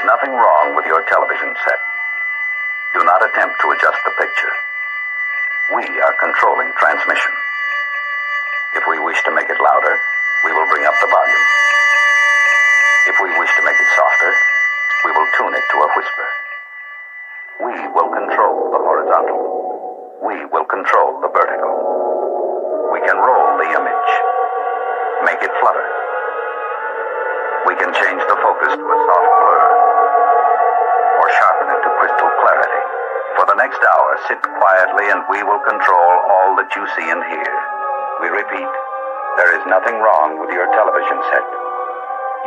nothing wrong with your television set. Do not attempt to adjust the picture. We are controlling transmission. If we wish to make it louder, we will bring up the volume. If we wish to make it softer, we will tune it to a whisper. We will control the horizontal. We will control the vertical. We can roll the image, make it flutter. We can change the focus to a soft blur, or sharpen it to crystal clarity. For the next hour, sit quietly and we will control all that you see and hear. We repeat, there is nothing wrong with your television set.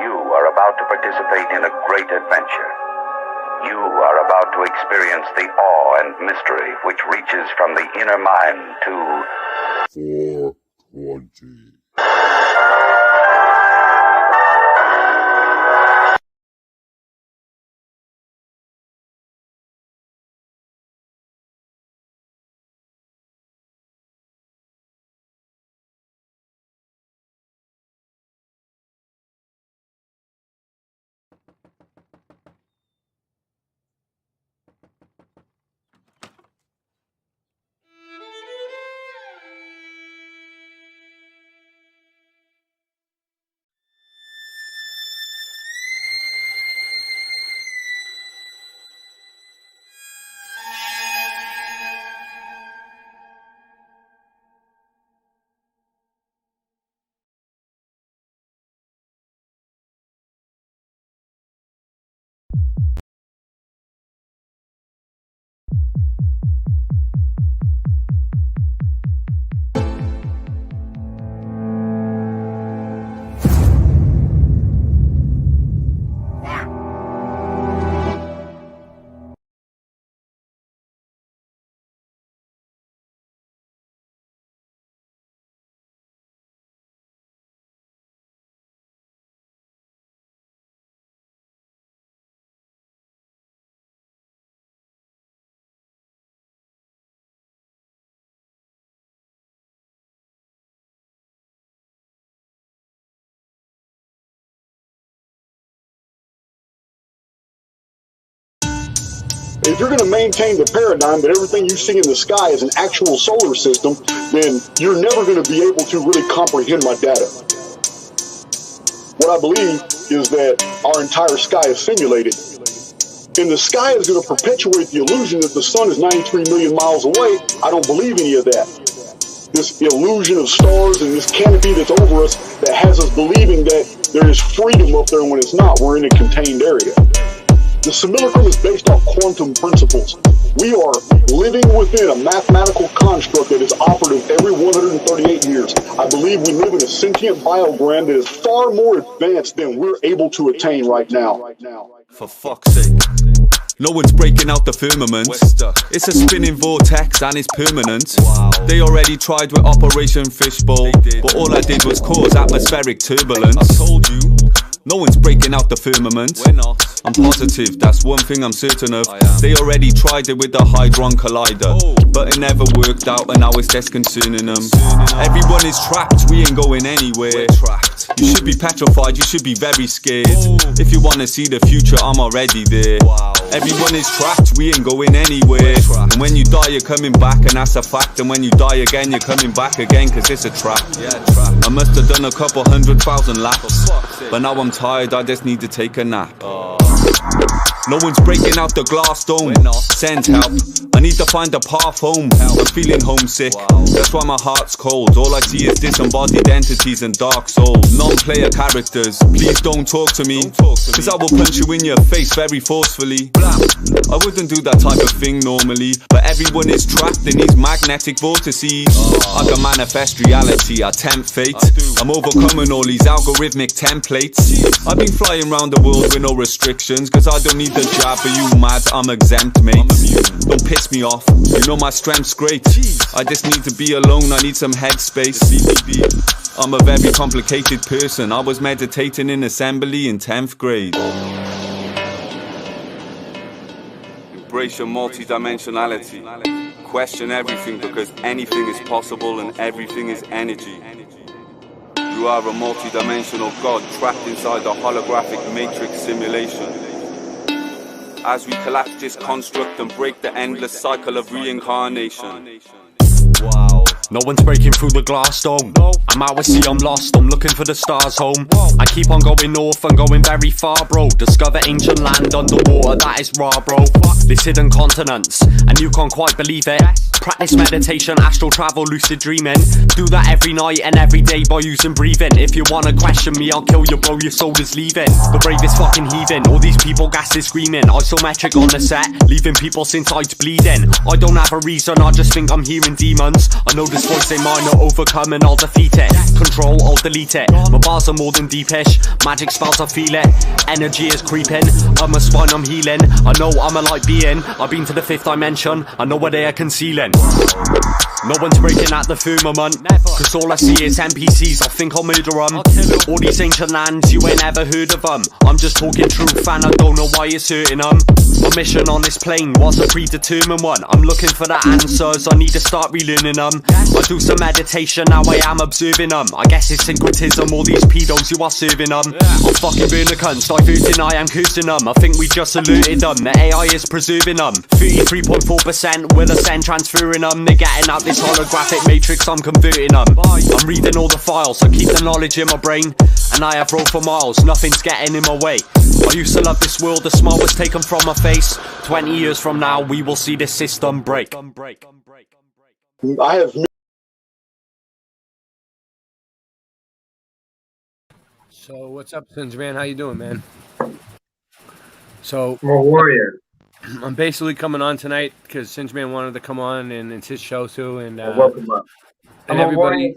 You are about to participate in a great adventure. You are about to experience the awe and mystery which reaches from the inner mind to 420. If you're going to maintain the paradigm that everything you see in the sky is an actual solar system, then you're never going to be able to really comprehend my data. What I believe is that our entire sky is simulated. And the sky is going to perpetuate the illusion that the sun is 93 million miles away. I don't believe any of that. This illusion of stars and this canopy that's over us that has us believing that there is freedom up there when it's not. We're in a contained area. The simulacrum is based off quantum principles. We are living within a mathematical construct that is operative every 138 years. I believe we live in a sentient biogram that is far more advanced than we're able to attain right now. For fuck's sake. No one's breaking out the firmament. It's a spinning vortex and it's permanent. They already tried with Operation Fishbowl, but all I did was cause atmospheric turbulence. I told you. No one's breaking out the firmament. We're not. I'm positive, that's one thing I'm certain of. They already tried it with the Hadron Collider, but it never worked out and now it's disconcerting them. Everyone is trapped, we ain't going anywhere. You should be petrified, you should be very scared. If you wanna see the future, I'm already there. Everyone is trapped, we ain't going anywhere. And when you die, you're coming back, and that's a fact. And when you die again, you're coming back again, cause it's a trap. I must have done a couple 100,000 laps, but now I'm tired, I just need to take a nap. No one's breaking out the glass dome. Send help, I need to find a path home. I'm feeling homesick, that's why my heart's cold. All I see is disembodied entities and dark souls. Non-player characters, please don't talk to me, cause I will punch you in your face very forcefully. I wouldn't do that type of thing normally, but everyone is trapped in these magnetic vortices. I can manifest reality, I tempt fate. I'm overcoming all these algorithmic templates. I've been flying around the world with no restrictions, cause I don't need the job, but you mad, I'm exempt, mate. Don't piss me off, you know my strength's great. I just need to be alone, I need some headspace. I'm a very complicated person, I was meditating in assembly in 10th grade. Embrace your multi-dimensionality. Question everything, because anything is possible and everything is energy. You are a multi-dimensional god trapped inside a holographic matrix simulation. as we collapse this construct and break the endless cycle of reincarnation. Wow. No one's breaking through the glass dome. I'm out at sea, I'm lost, I'm looking for the stars home. I keep on going north and going very far, bro. Discover ancient land underwater, that is raw, bro. This hidden continents, and you can't quite believe it. Practice meditation, astral travel, lucid dreaming. Do that every night and every day by using breathing. If you wanna question me, I'll kill you, bro, your soul is leaving. The bravest fucking heathen, all these people gases screaming. Isometric on the set, leaving people's insides bleeding. I don't have a reason, I just think I'm hearing demons. I know this voice ain't mine, I'll overcome and I'll defeat it. Control, I'll delete it. My bars are more than deepish, magic spells, I feel it. Energy is creeping, I'm a spine, I'm healing. I know I'm a light being, I've been to the 5th dimension. I know what they are concealing. No one's breaking at the firmament, cause all I see is NPCs, I think I'll murder them. All these ancient lands, you ain't ever heard of them. I'm just talking truth and I don't know why it's hurting them. My mission on this plane was a predetermined one. I'm looking for the answers, I need to start relearning them. I do some meditation, now I am observing them. I guess it's syncretism, all these pedos you are serving them. I'll fucking burn the cunts, diverting, I am cursing them. I think we just alerted them, the AI is preserving them. 33.4% will ascend, transferring them. They're getting out this holographic matrix, I'm converting them. I'm reading all the files, I keep the knowledge in my brain. And I have rolled for miles, nothing's getting in my way. I used to love this world, the smile was taken from my face. 20 years from now, we will see this system break. I have So what's up, Sins man? How you doing, man? So I'm a warrior. I'm basically coming on tonight because Singeman wanted to come on, and it's his show too. And Welcome up. and I'm a warrior,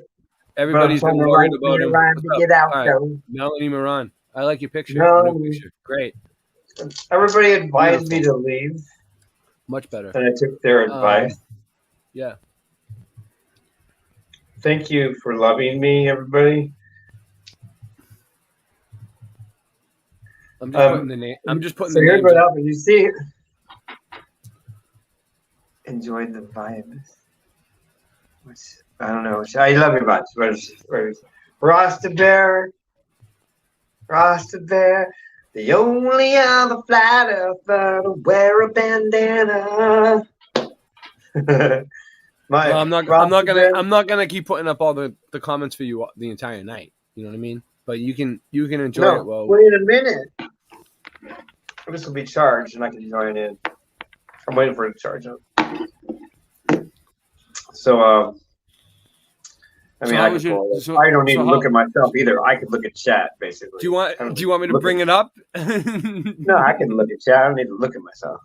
everybody's but I'm been trying to worried write about me him. around What's to up? get out, All right. though. Melanie Moran, I like your picture. Melanie. New picture. Great, Everybody advised me to leave, much better. and I took their advice. Yeah. Thank you for loving me, everybody. I'm just putting the name. I'm just putting So the here's names. what up. happened. You see, enjoyed the vibe. Which I don't know. I love your vibes. Where's Rasta Bear? Rasta Bear, the only other flat earther to wear a bandana. Well, I'm not gonna keep putting up all the comments for you the entire night. You know what I mean? But you can enjoy it. Well, wait a minute. This will be charged, and I can join in. I'm waiting for it to charge up. So, I mean, I don't need to look at myself either. I could look at chat, basically. Do you want me to bring it up? No, I can look at chat. I don't need to look at myself.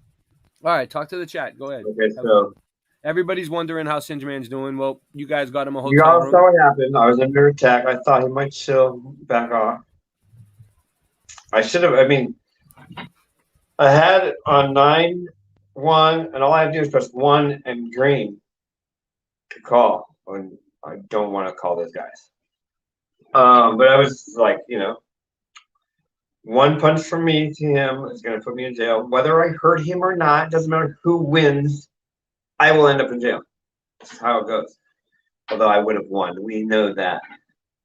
All right, talk to the chat. Go ahead. Okay, so everybody's wondering how Singeman's doing. Well, you guys got him a hotel you all room. saw what happened. I was under attack. I thought he might chill, back off. I should have. I mean, I had it on 9-1, and all I had to do is press 1 and green to call. When I don't want to call those guys. But I was like, one punch from me to him is going to put me in jail. Whether I hurt him or not, doesn't matter who wins, I will end up in jail. That's how it goes. Although I would have won. We know that.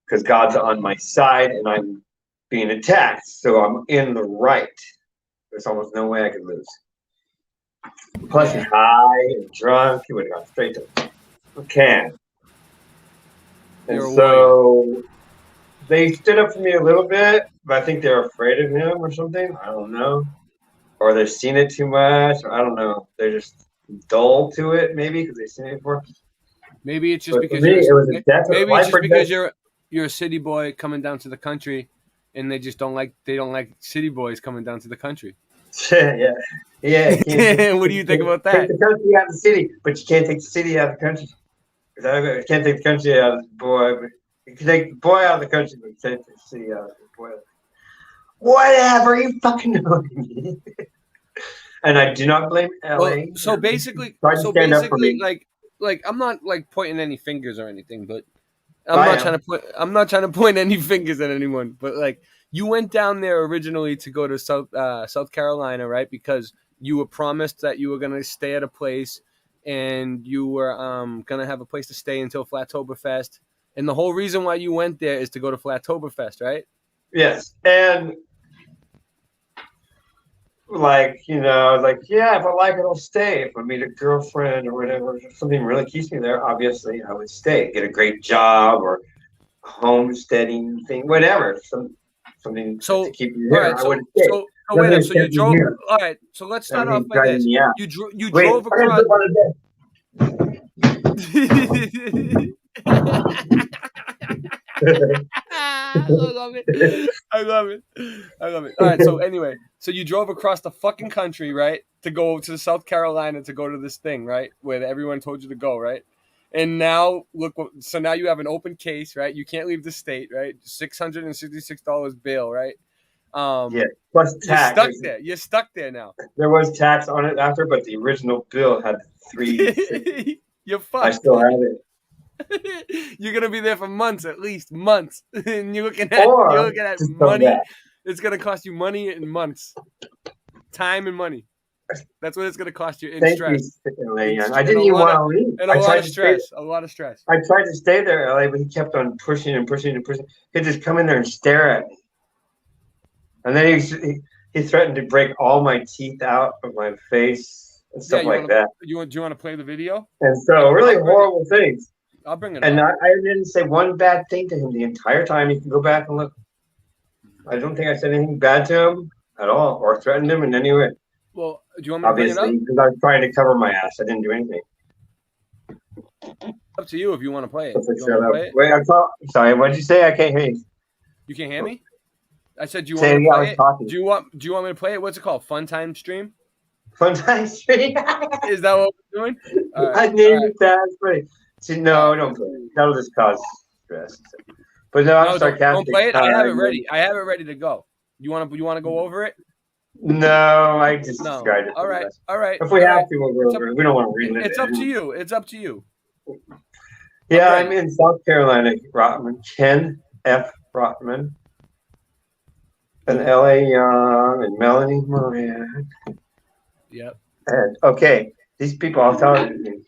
Because God's on my side and I'm being attacked. So I'm in the right. There's almost no way I could lose. Plus he's high and drunk. He would have gone straight to the can. And so they stood up for me a little bit, but I think they're afraid of him or something. I don't know. Or they've seen it too much. Or I don't know. They're just dull to it, maybe, because they've seen it before. Maybe it's just because you're a city boy coming down to the country, and they don't like city boys coming down to the country. Yeah. What do you think about that? Take the country out of the city, but you can't take the city out of the country. You can't take the country out of the boy. But you can take the boy out of the country, but you can't take the city out of the boy. Whatever, you fucking know me. And I do not blame LA. Well, so basically, like I'm not like pointing any fingers or anything, but I'm not trying to point any fingers at anyone. But like, you went down there originally to go to South Carolina, right? Because you were promised that you were gonna stay at a place, and you were gonna have a place to stay until Flattoberfest. And the whole reason why you went there is to go to Flattoberfest, right? Yes, and like, I was like, yeah, if I like it, I'll stay. If I meet a girlfriend or whatever, if something really keeps me there, obviously I would stay. Get a great job or homesteading thing, whatever. Something to keep me there. All right, I would stay. So wait up. So you drove. All right. So let's start off by this. You drove across. I love it. I love it. All right. So anyway, so you drove across the fucking country, right, to go to South Carolina to go to this thing, right, where everyone told you to go, right? And now look. So now you have an open case, right? You can't leave the state, right? $666 bail, right? Yeah, plus tax. You're stuck there now. There was tax on it after, but the original bill had 3. You're fucked. I still have it. You're gonna be there for months, at least months, and you're looking at money. It's gonna cost you money and months, time and money. That's what it's gonna cost you in stress. I didn't even want to leave. And a lot of stress. I tried to stay there, LA, but he kept on pushing and pushing and pushing. He'd just come in there and stare at me, and then he threatened to break all my teeth out of my face and stuff like that. Do you want to play the video? And so really horrible things. I'll bring it and up. I didn't say one bad thing to him the entire time. You can go back and look. I don't think I said anything bad to him at all or threatened him in any way. Well, do you want me to bring it up? Obviously, because I was trying to cover my ass. I didn't do anything. Up to you if you want to play it. Wait, sorry, what did you say? I can't hear you. You can't hear me? I said, do you want me to play it? Do you want me to play it? What's it called? Fun Time Stream? Fun Time Stream? Is that what we're doing? I named it that. But see, no, don't play it. That'll just cause stress. But no, I'm sarcastic. Don't play it. I have it ready. I have it ready to go. You want to go over it? No, I just described it. All right. If we have to, we'll go over it. We don't want to read it. It's up to you. It's up to you. Yeah, I'm in South Carolina, Rotman. Ken F. Rotman. And L.A. Young and Melanie Moran. Yep. And okay, these people, I'll tell you,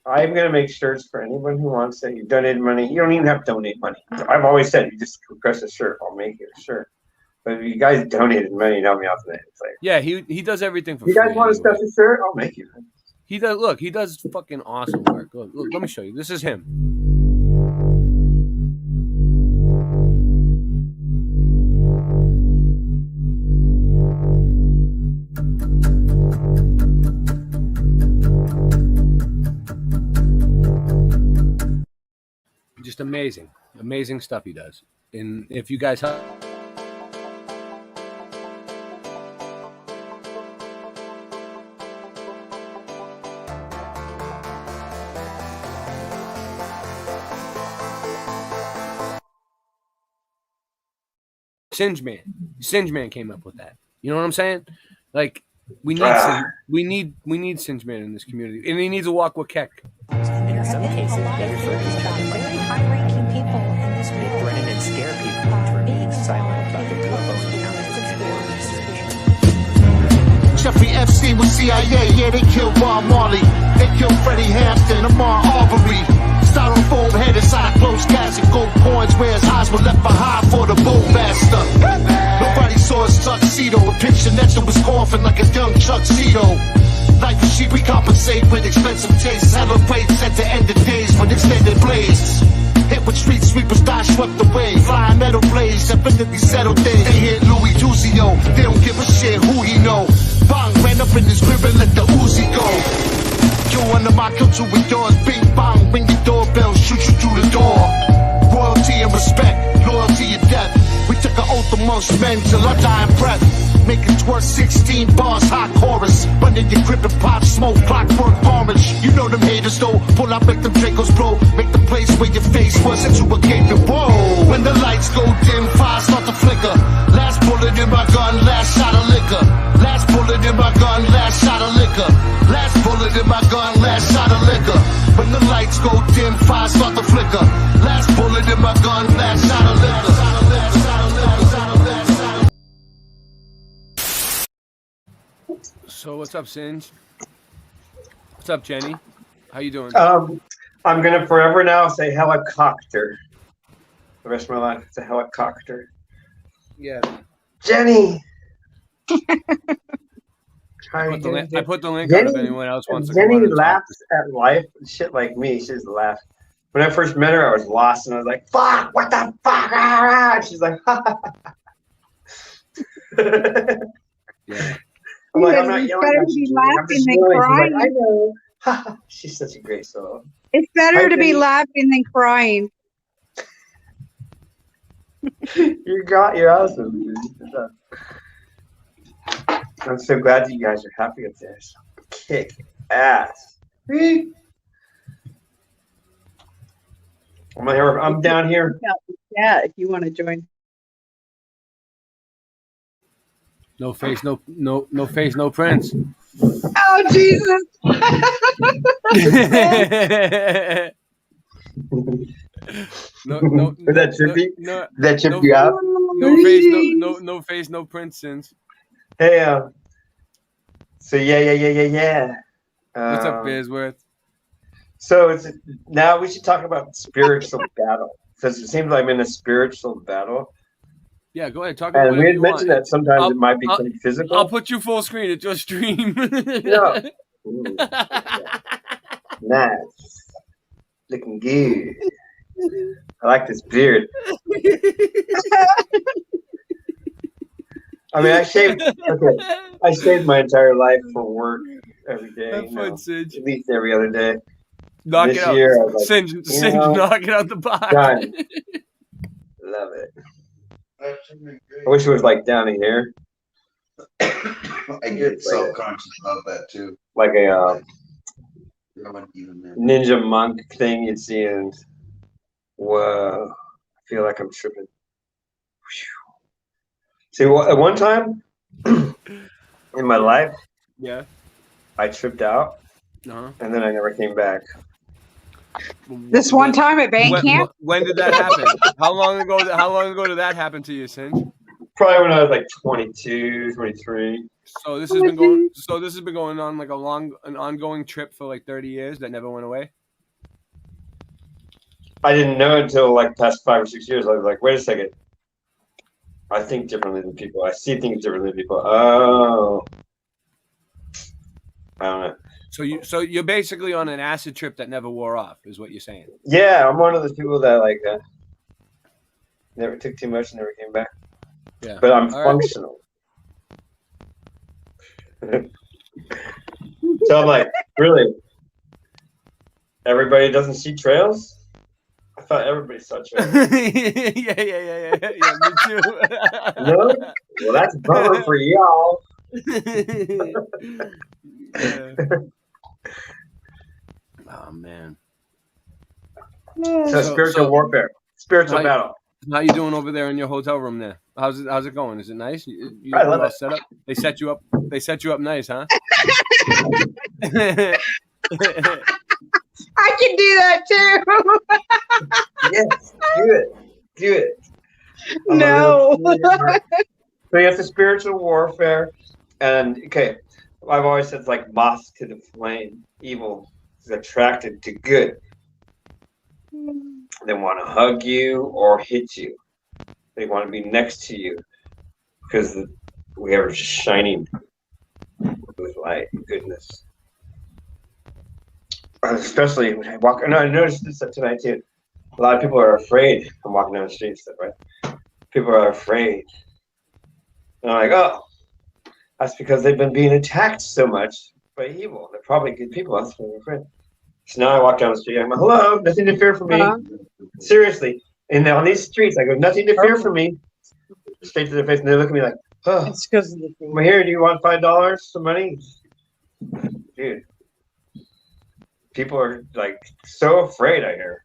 I'm going to make shirts for anyone who wants it. You donated money. You don't even have to donate money. I've always said, you just request a shirt. I'll make you a shirt. But if you guys donated money, help me out today. Yeah, he does everything for free. You guys want a special shirt? I'll make you. He does. Look, he does fucking awesome work. Look, let me show you. This is him. Just amazing stuff he does. And if you guys have Singe Man came up with that. You know what I'm saying? Like we need Singe Man in this community, and he needs to walk with Keck. In some cases, they refer to each other very high-ranking people in this field. They threaten and scare people into remaining silent about their UFO encounters. Jeffrey Epstein was CIA. Yeah, they killed Bob Marley. They killed Freddie Hampton, Ahmaud Arbery. Styrofoam head inside a closed casket, gold coins where his eyes were left behind for the bowmaster. Nobody saw his tuxedo, a picture next to his coffin like a young tuxedo. Life is cheap, we compensate with expensive tastes. Celebrates at the end of days with extended blades. Hit with street sweepers, die swept away. Flying metal blades, definitely settled things. They hit Louis Duzio, they don't give a shit who he know. Bang, ran up in his crib and let the Uzi go. Yo, under my culture with yours, bing bang, ring your doorbell, shoot you through the door. Royalty and respect, loyalty and death. We took an oath amongst men till our dying breath. Make it twerk 16 bars, hot chorus. Run in your crib and pop smoke, clockwork orange. You know them haters though, pull out, make them Dracos blow. Make the place where your face was into a gaping whoa. When the lights go dim, fires start to flicker. Last bullet in my gun, last shot of liquor. Last bullet in my gun, last shot of liquor. Last bullet in my gun, last shot of liquor. When the lights go dim, fires start to flicker. Last bullet in my gun, last shot of liquor. So what's up, Singe? What's up, Jenny? How you doing? I'm gonna forever now say helicopter. The rest of my life, it's a helicopter. Yeah. Jenny. How are you doing? I put the link out if anyone else wants to go on Jenny and talk. laughs at life and shit like me. She just laughs. When I first met her, I was lost and I was like, fuck, what the fuck? And she's like, ha ha ha. Yeah. I'm like, I'm Because not it's yelling better at to you. be Jenny. I'm laughing just than yelling. She's crying. like, I know. Ha ha. She's such a great soul. It's better Hi, to be Jenny. laughing than crying. You're awesome. I'm so glad you guys are happy up there. So kick ass. I'm down here. Yeah, if you want to join. No face, no face, no prints. Oh Jesus! no. Did that trip you? No, Did that trip you out? no face, no face, no prints. Since Hey, so yeah. what's up, Bearsworth? So now we should talk about spiritual battle because it seems like I'm in a spiritual battle. Yeah, go ahead. Talk about And we had mentioned that sometimes it might become physical. I'll put you full screen. It's your stream. No. Ooh, nice. Looking good. I like this beard. I mean, I shaved my entire life for work every day. Have fun, Singe. At least every other day. Knock This it out. year, I was like, Singe, knock it out the box. Done. Love it. I wish it was like down in here. I get self-conscious about that too. Like a ninja monk thing you'd see, and whoa, I feel like I'm tripping. See, at one time in my life, yeah, I tripped out, and then I never came back. This one time at band camp? When did that happen? How long ago did that happen to you, Singe? Probably when I was like 22, 23. So this has been going on like an ongoing trip for like 30 years that never went away. I didn't know until like past 5 or 6 years. I was like, wait a second. I think differently than people. I see things differently than people. Oh, I don't know. So you're basically on an acid trip that never wore off, is what you're saying? Yeah, I'm one of those people that like never took too much, never came back. Yeah, but I'm functional. So I'm like, really? Everybody doesn't see trails? I thought everybody saw trails. yeah, me too. No? Well, that's a bummer for y'all. Oh man. So spiritual warfare, spiritual battle. How you doing over there in your hotel room there? How's it going? Is it nice? You I love it. Set up? They set you up nice, huh? I can do that too. Yes, do it. No. So you have the spiritual warfare, and okay, I've always said it's like moth to the flame. Evil is attracted to good. They want to hug you or hit you. They want to be next to you because we are just shining with light and goodness. Especially when I walk. No, I noticed this tonight too. A lot of people are afraid. I'm walking down the street and stuff, right? People are afraid. And I'm like, oh, that's because they've been being attacked so much by evil. They're probably good people. That's why they're afraid. So now I walk down the street. I'm like, hello, nothing to fear from me. Seriously. And on these streets, I go, nothing to fear from me. Straight to their face. And they look at me like, oh, it's because I'm here. Do you want $5 some money? Dude. People are like so afraid, I hear.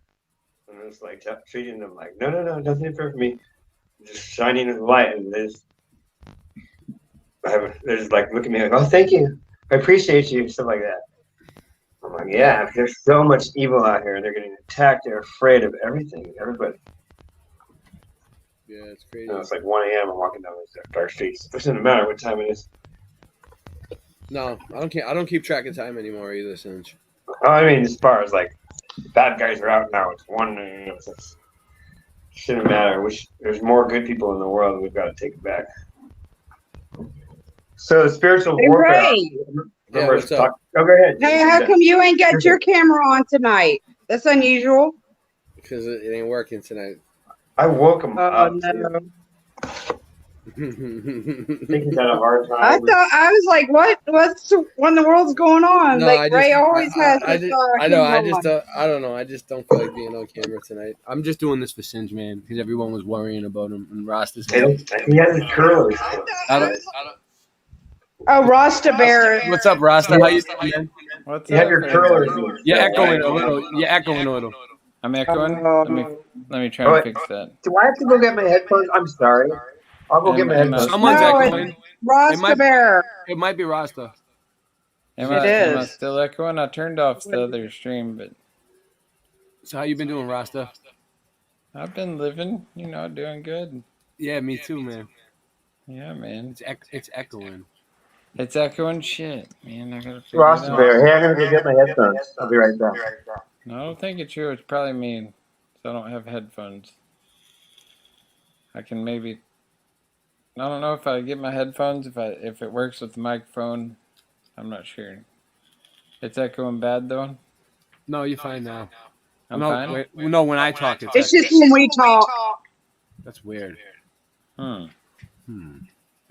And it's like treating them like, no, nothing to fear from me. Just shining in the light. And they're just like looking at me like, oh, thank you. I appreciate you. Stuff like that. I'm like, yeah, there's so much evil out here. They're getting attacked. They're afraid of everything, everybody. Yeah, it's crazy. You know, it's like 1 a.m. I'm walking down these dark streets. It doesn't matter what time it is. No, I don't keep track of time anymore either, Singe. Oh, I mean, as far as like bad guys are out now, it's 1 a.m. It shouldn't matter. There's more good people in the world. We've got to take it back. So spiritual Hey, warfare. Ray. Yeah, what's up? Oh, go ahead. Hey, how come you ain't got your camera on tonight? That's unusual. Because it ain't working tonight. I woke him Oh, up. no. I think he's had a hard time. I was like, what in the world's going on? No, like Ray always has I his know. I don't know. I just don't feel like being on camera tonight. I'm just doing this for Singe, man, because everyone was worrying about him and Rasta's. He has his curlers. Oh, Rasta Bear. What's up, Rasta? How you doing, man? What's You up? have your curlers. You're echoing a little. You're echoing a little. I'm echoing. Let me try and fix that. Do I have to go get my headphones? I'm sorry. I'll go get my headphones. Someone's echoing. Rasta Bear. It might be Rasta. Am I still echoing? I turned off the other stream, but. So how you been doing, Rasta? I've been living, doing good. Yeah, me too, man. Yeah, man. It's echoing. It's echoing shit, man. I gotta figure Rasta it out. Bear. Hey, I'm gonna go get my headphones. I'll be right back. No, I don't think it's you. It's probably me. So I don't have headphones. I can maybe. I don't know if I get my headphones. If it works with the microphone, I'm not sure. It's echoing bad though. No, you're fine now. I'm fine. Wait, no, when I talk, It's just when we talk. That's weird. Hmm.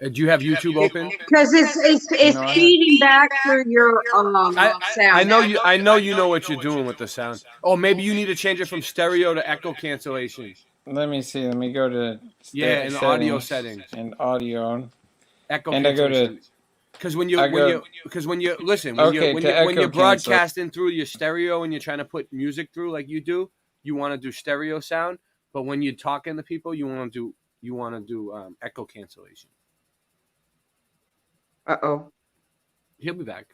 Do you have YouTube open? Because it's feeding back through your sound. I know you know what you're doing with the sound. Oh, maybe you need to change it from stereo to echo cancellation. Let me see. Let me go to in the audio settings and audio. Echo and I go cancellation. to because when you're broadcasting through your stereo and you're trying to put music through like you do, you want to do stereo sound. But when you're talking to people, you want to do echo cancellation. Uh-oh. He'll be back.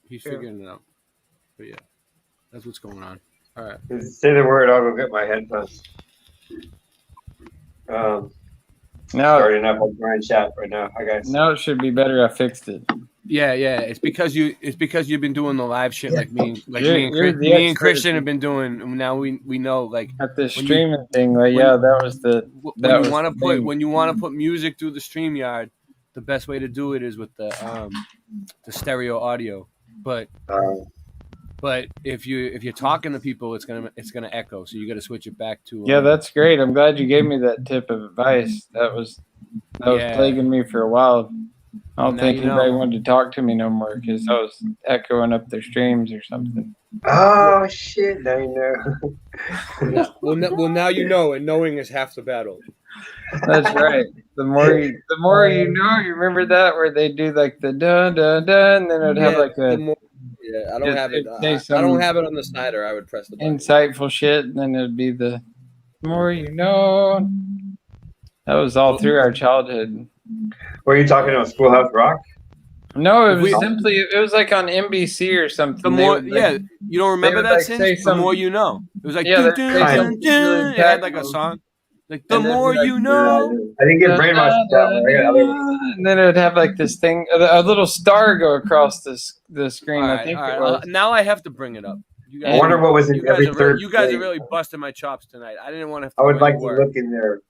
He's figuring it out. But yeah, that's what's going on. All right. Say the word. I'll go get my headphones. Starting up on Brian chat right now. Hi guys. Now it should be better. I fixed it. Yeah. It's because you've been doing the live shit like me and Christian have been doing. Now we know like at the streaming thing. Like that was when you want to put music through the StreamYard. The best way to do it is with the stereo audio, but if you're talking to people, it's gonna echo. So you got to switch it back to. Yeah, that's great. I'm glad you gave me that tip of advice. That was plaguing me for a while. I don't think anybody wanted to talk to me no more because I was echoing up their streams or something. Oh shit! Now you know. well, now you know, and knowing is half the battle. That's right. The more you know. You remember that where they do like the dun dun dun, and then it'd have like a. I don't have it. I don't have it on the side, or I would press the button. Insightful shit, and then it'd be the more you know. That was all through our childhood. Were you talking about Schoolhouse Rock? No, it was it was like on NBC or something. The more, you don't remember that since? The more you know. It was like, it had like a song. Like, the more you know. I didn't get brainwashed that way. And then it would have like this thing, a little star go across the screen. I think it was. Now I have to bring it up. I wonder what was in every third. You guys are really busting my chops tonight. I didn't want to have to. I would like to look in their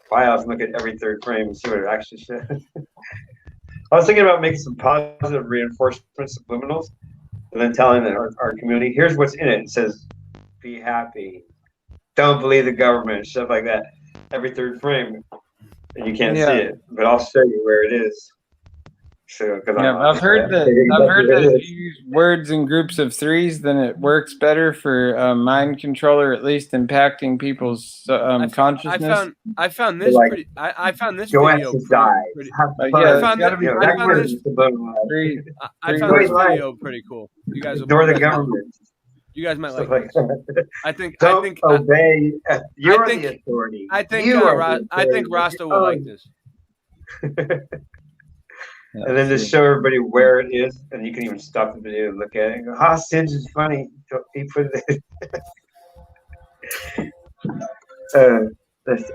files and look at every third frame and see what it actually says. I was thinking about making some positive reinforcement subliminals and then telling our community, here's what's in it. It says, be happy. Don't believe the government, stuff like that. Every third frame. And you can't see it, but I'll show you where it is. So, I've heard that if you use words in groups of threes, then it works better for mind control, or at least impacting people's consciousness. I found this pretty. I found this video pretty. I found this video pretty cool. You guys ignore the government. You guys might like this. I think obey. You're the authority. I think Rasta will like this. And then just show everybody where it is, and you can even stop the video and look at it and go, Singe is funny. He put it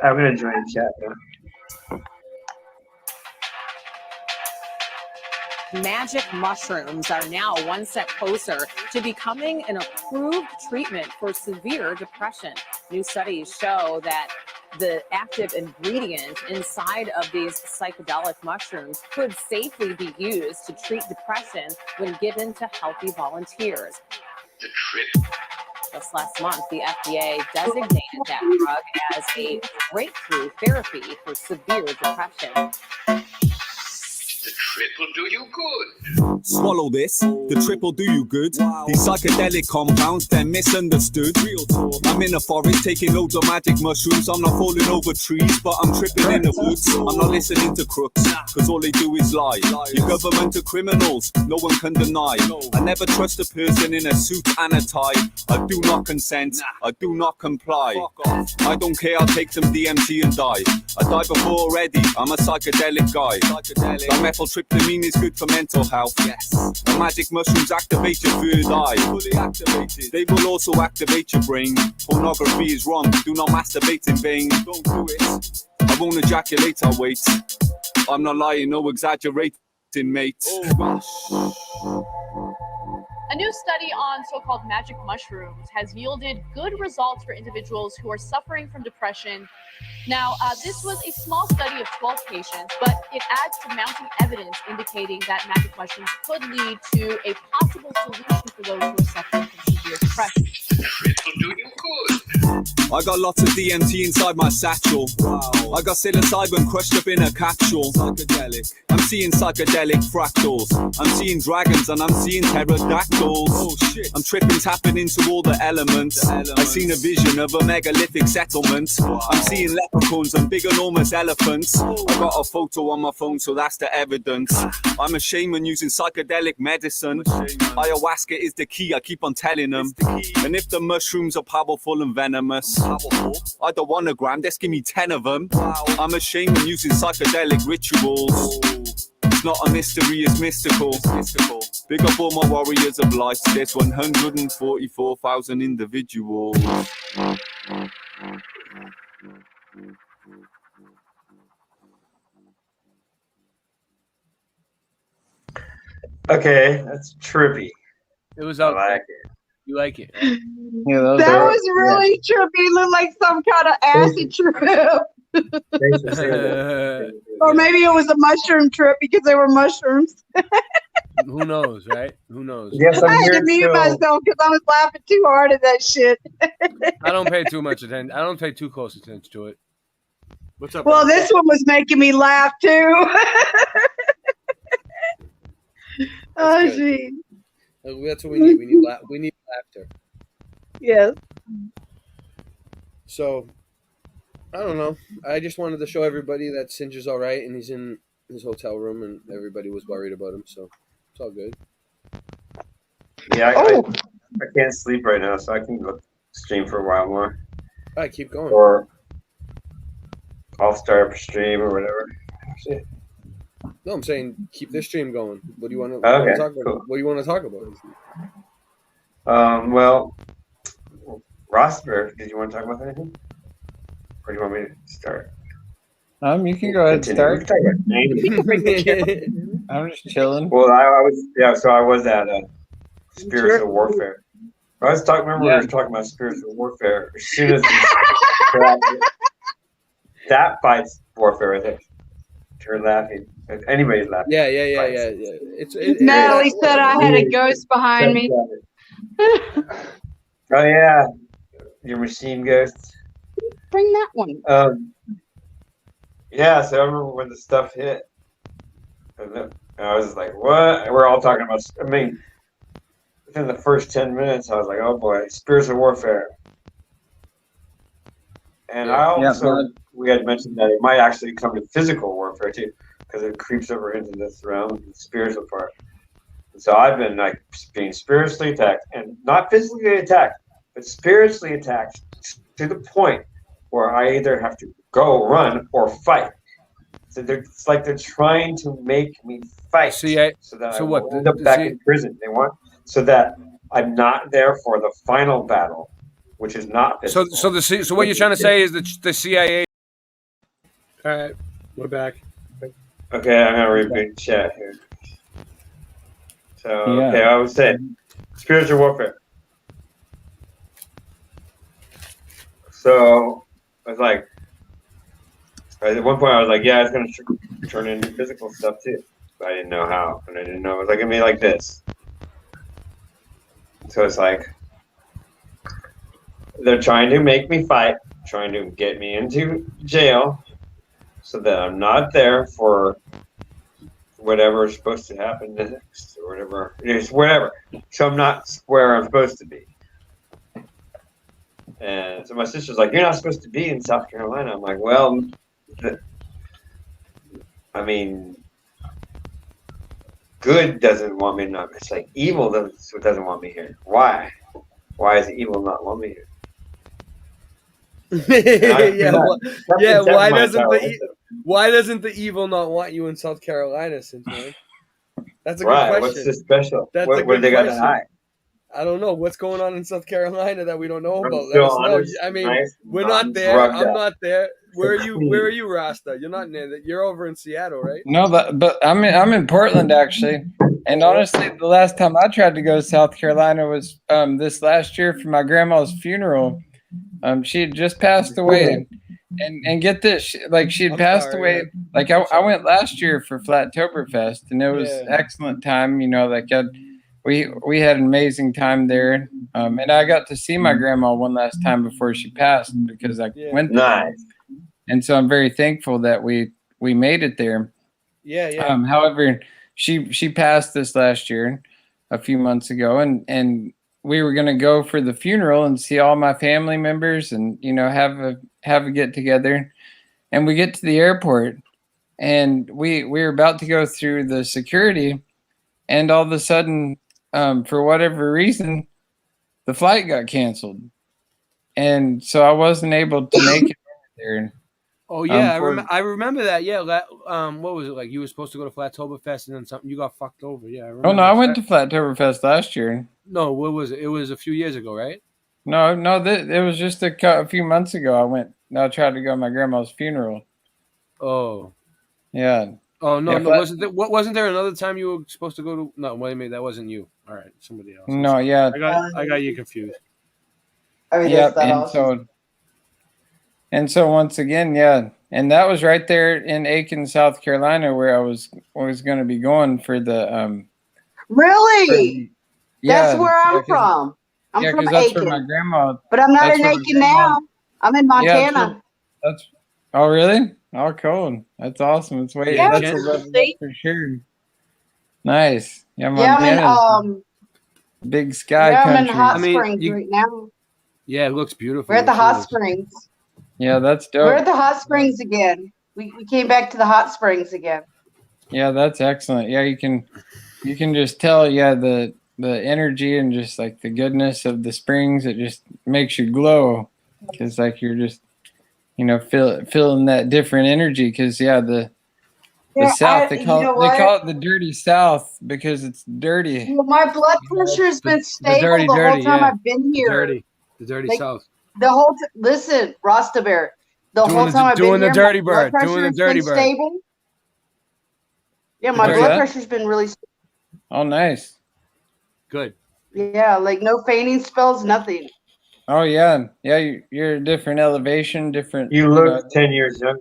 I'm going to join chat now. Magic mushrooms are now one step closer to becoming an approved treatment for severe depression. New studies show that the active ingredient inside of these psychedelic mushrooms could safely be used to treat depression when given to healthy volunteers. The trip. Just last month, the FDA designated that drug as a breakthrough therapy for severe depression. The trip will do you good. Swallow this, the trip will do you good. These psychedelic compounds, they're misunderstood. I'm in a forest taking loads of magic mushrooms. I'm not falling over trees, but I'm tripping in the woods. I'm not listening to crooks, cause all they do is lie. Your government are criminals, no one can deny. I never trust a person in a suit and a tie. I do not consent, I do not comply. I don't care, I'll take some DMT and die. I died before already, I'm a psychedelic guy. Methyltryptamine is good for mental health. Yes. The magic mushrooms activate your third eye. Fully activated. They will also activate your brain. Pornography is wrong. Do not masturbate in vain. Don't do it. I won't ejaculate, I'll wait. I'm not lying, no exaggerating, mate. A new study on so-called magic mushrooms has yielded good results for individuals who are suffering from depression. Now, this was a small study of 12 patients, but it adds to mounting evidence indicating that magic mushrooms could lead to a possible solution for those who are suffering from severe depression. Trip will do you good. I got lots of DMT inside my satchel. Wow. I got psilocybin crushed up in a capsule. Psychedelic. I'm seeing psychedelic fractals. I'm seeing dragons and I'm seeing pterodactyls. Oh shit. I'm tripping, tapping into all the elements. I seen a vision of a megalithic settlement. Wow. I'm seeing leprechauns and big enormous elephants. I got a photo on my phone, so that's the evidence. I'm a shaman using psychedelic medicine. Ayahuasca is the key, I keep on telling them. And if the mushrooms are powerful and venomous, I don't want a gram, just give me 10 of them. I'm a shaman using psychedelic rituals. It's not a mystery, it's mystical. Big up all my warriors of light. There's 144,000 individuals. Okay, that's trippy. It was out. I like it. You like it? Yeah, that was really trippy. It looked like some kind of acid trip. Or maybe it was a mushroom trip because they were mushrooms. Who knows, right? Who knows? Yes, I had to mute myself because I was laughing too hard at that shit. I don't pay too much attention. I don't pay too close attention to it. What's up? Well, this one was making me laugh too. Oh, gee. That's what we need. We need laughter. Yes. So, I don't know. I just wanted to show everybody that Singer's all right, and he's in his hotel room, and everybody was worried about him, so it's all good. Yeah, I can't sleep right now, so I can go stream for a while more. All right, keep going. Or I'll start up a stream or whatever. No, I'm saying keep this stream going. What do you want to talk about? Cool. What do you want to talk about? Well, Rosberg, did you want to talk about anything? Or do you want me to start? You can go ahead and start. I'm just chilling. Well, so I was at spiritual warfare. I was talking. Remember, we were talking about spiritual warfare. As soon as that fights warfare, I think. You're laughing. Anybody's laughing. Yeah. It's Natalie said I had a ghost behind me. Oh yeah, your machine ghosts. Bring that one. Yeah, so I remember when the stuff hit, and I was like, "What?" We're all talking about. I mean, within the first 10 minutes, I was like, "Oh boy, spiritual warfare." And I also we had mentioned that it might actually come to physical warfare too, because it creeps over into this realm, the spiritual part. And so I've been like being spiritually attacked, and not physically attacked, but spiritually attacked to the point where I either have to go run or fight. So it's like they're trying to make me fight, so that I will end up back in prison. They want so that I'm not there for the final battle, which is not physical. So what you're trying to say is that the CIA. All right, we're back. Okay, I'm gonna read big chat here. So okay, I was saying spiritual warfare. So it's like At one point, I was like, yeah, it's going to turn into physical stuff too. But I didn't know how. And I didn't know it was like going to be like this. So it's like, they're trying to make me fight, trying to get me into jail so that I'm not there for whatever is supposed to happen next or whatever. It's whatever. So I'm not where I'm supposed to be. And so my sister's like, you're not supposed to be in South Carolina. I'm like, well, I mean, good doesn't want me not. It's like evil doesn't want me here. Why? Why does evil not want me here? Why doesn't the evil not want you in South Carolina, Cynthia? That's a good right. question. What's so special? That's what, a good they got question. to hide? I don't know what's going on in South Carolina that we don't know I'm about. Let still us know. honest, I mean, nice, we're not there. I'm up. not there. Where are So you? clean. Where are you, Rasta? You're not near that. You're over in Seattle, right? No, but I'm in Portland actually. And honestly, the last time I tried to go to South Carolina was this last year for my grandma's funeral. She had just passed away, and get this, she had passed away. Like I went last year for Flattoberfest, and it was excellent time. You know, like we had an amazing time there, and I got to see my grandma one last time before she passed because I went there. Nice. And so I'm very thankful that we made it there. Yeah. However, she passed this last year, a few months ago, and we were gonna go for the funeral and see all my family members and have a get together. And we get to the airport, and we were about to go through the security, and all of a sudden, for whatever reason, the flight got canceled, and so I wasn't able to make it there. Oh yeah, I remember that. Yeah, what was it like? You were supposed to go to Flattoberfest and then something. You got fucked over. Yeah, I remember. Oh no, I went to Flattoberfest last year. No, what was it? It was a few years ago, right? No, it was just a few months ago. I tried to go to my grandma's funeral. Oh. Yeah. Oh no, wasn't there another time you were supposed to go to? No, wait a minute, that wasn't you. All right, somebody else. No, yeah. I got you confused. Yep, and so once again, yeah, and that was right there in Aiken, South Carolina, where I was going to be going for the. Really? That's where I'm from. I'm from that's Aiken. where my grandma. But I'm not in Aiken now. I'm in Montana. That's. Oh really? Oh, cool. That's awesome. It's way. Yeah, that's a level up for sure. Nice. Yeah, Montana. Yeah, I'm in big sky country. I'm in Hot Springs right now. Yeah, it looks beautiful. We're at the Hot Springs. Yeah, that's dope. We're at the Hot Springs again. We came back to the Hot Springs again. Yeah, that's excellent. Yeah, you can just tell, the energy and just like the goodness of the springs. It just makes you glow because like you're just feeling that different energy. Because the South they call it the dirty South because it's dirty. Well, my blood pressure has been stable the whole time I've been here. The dirty South. The whole listen, Rasta Bear. The whole time I've been here, doing the dirty bird, doing the dirty bird. Stable. Yeah, my blood pressure's been really stable. Oh, nice. Good. Yeah, like no fainting spells, nothing. Oh yeah. You're a different elevation, different. You look 10 years younger.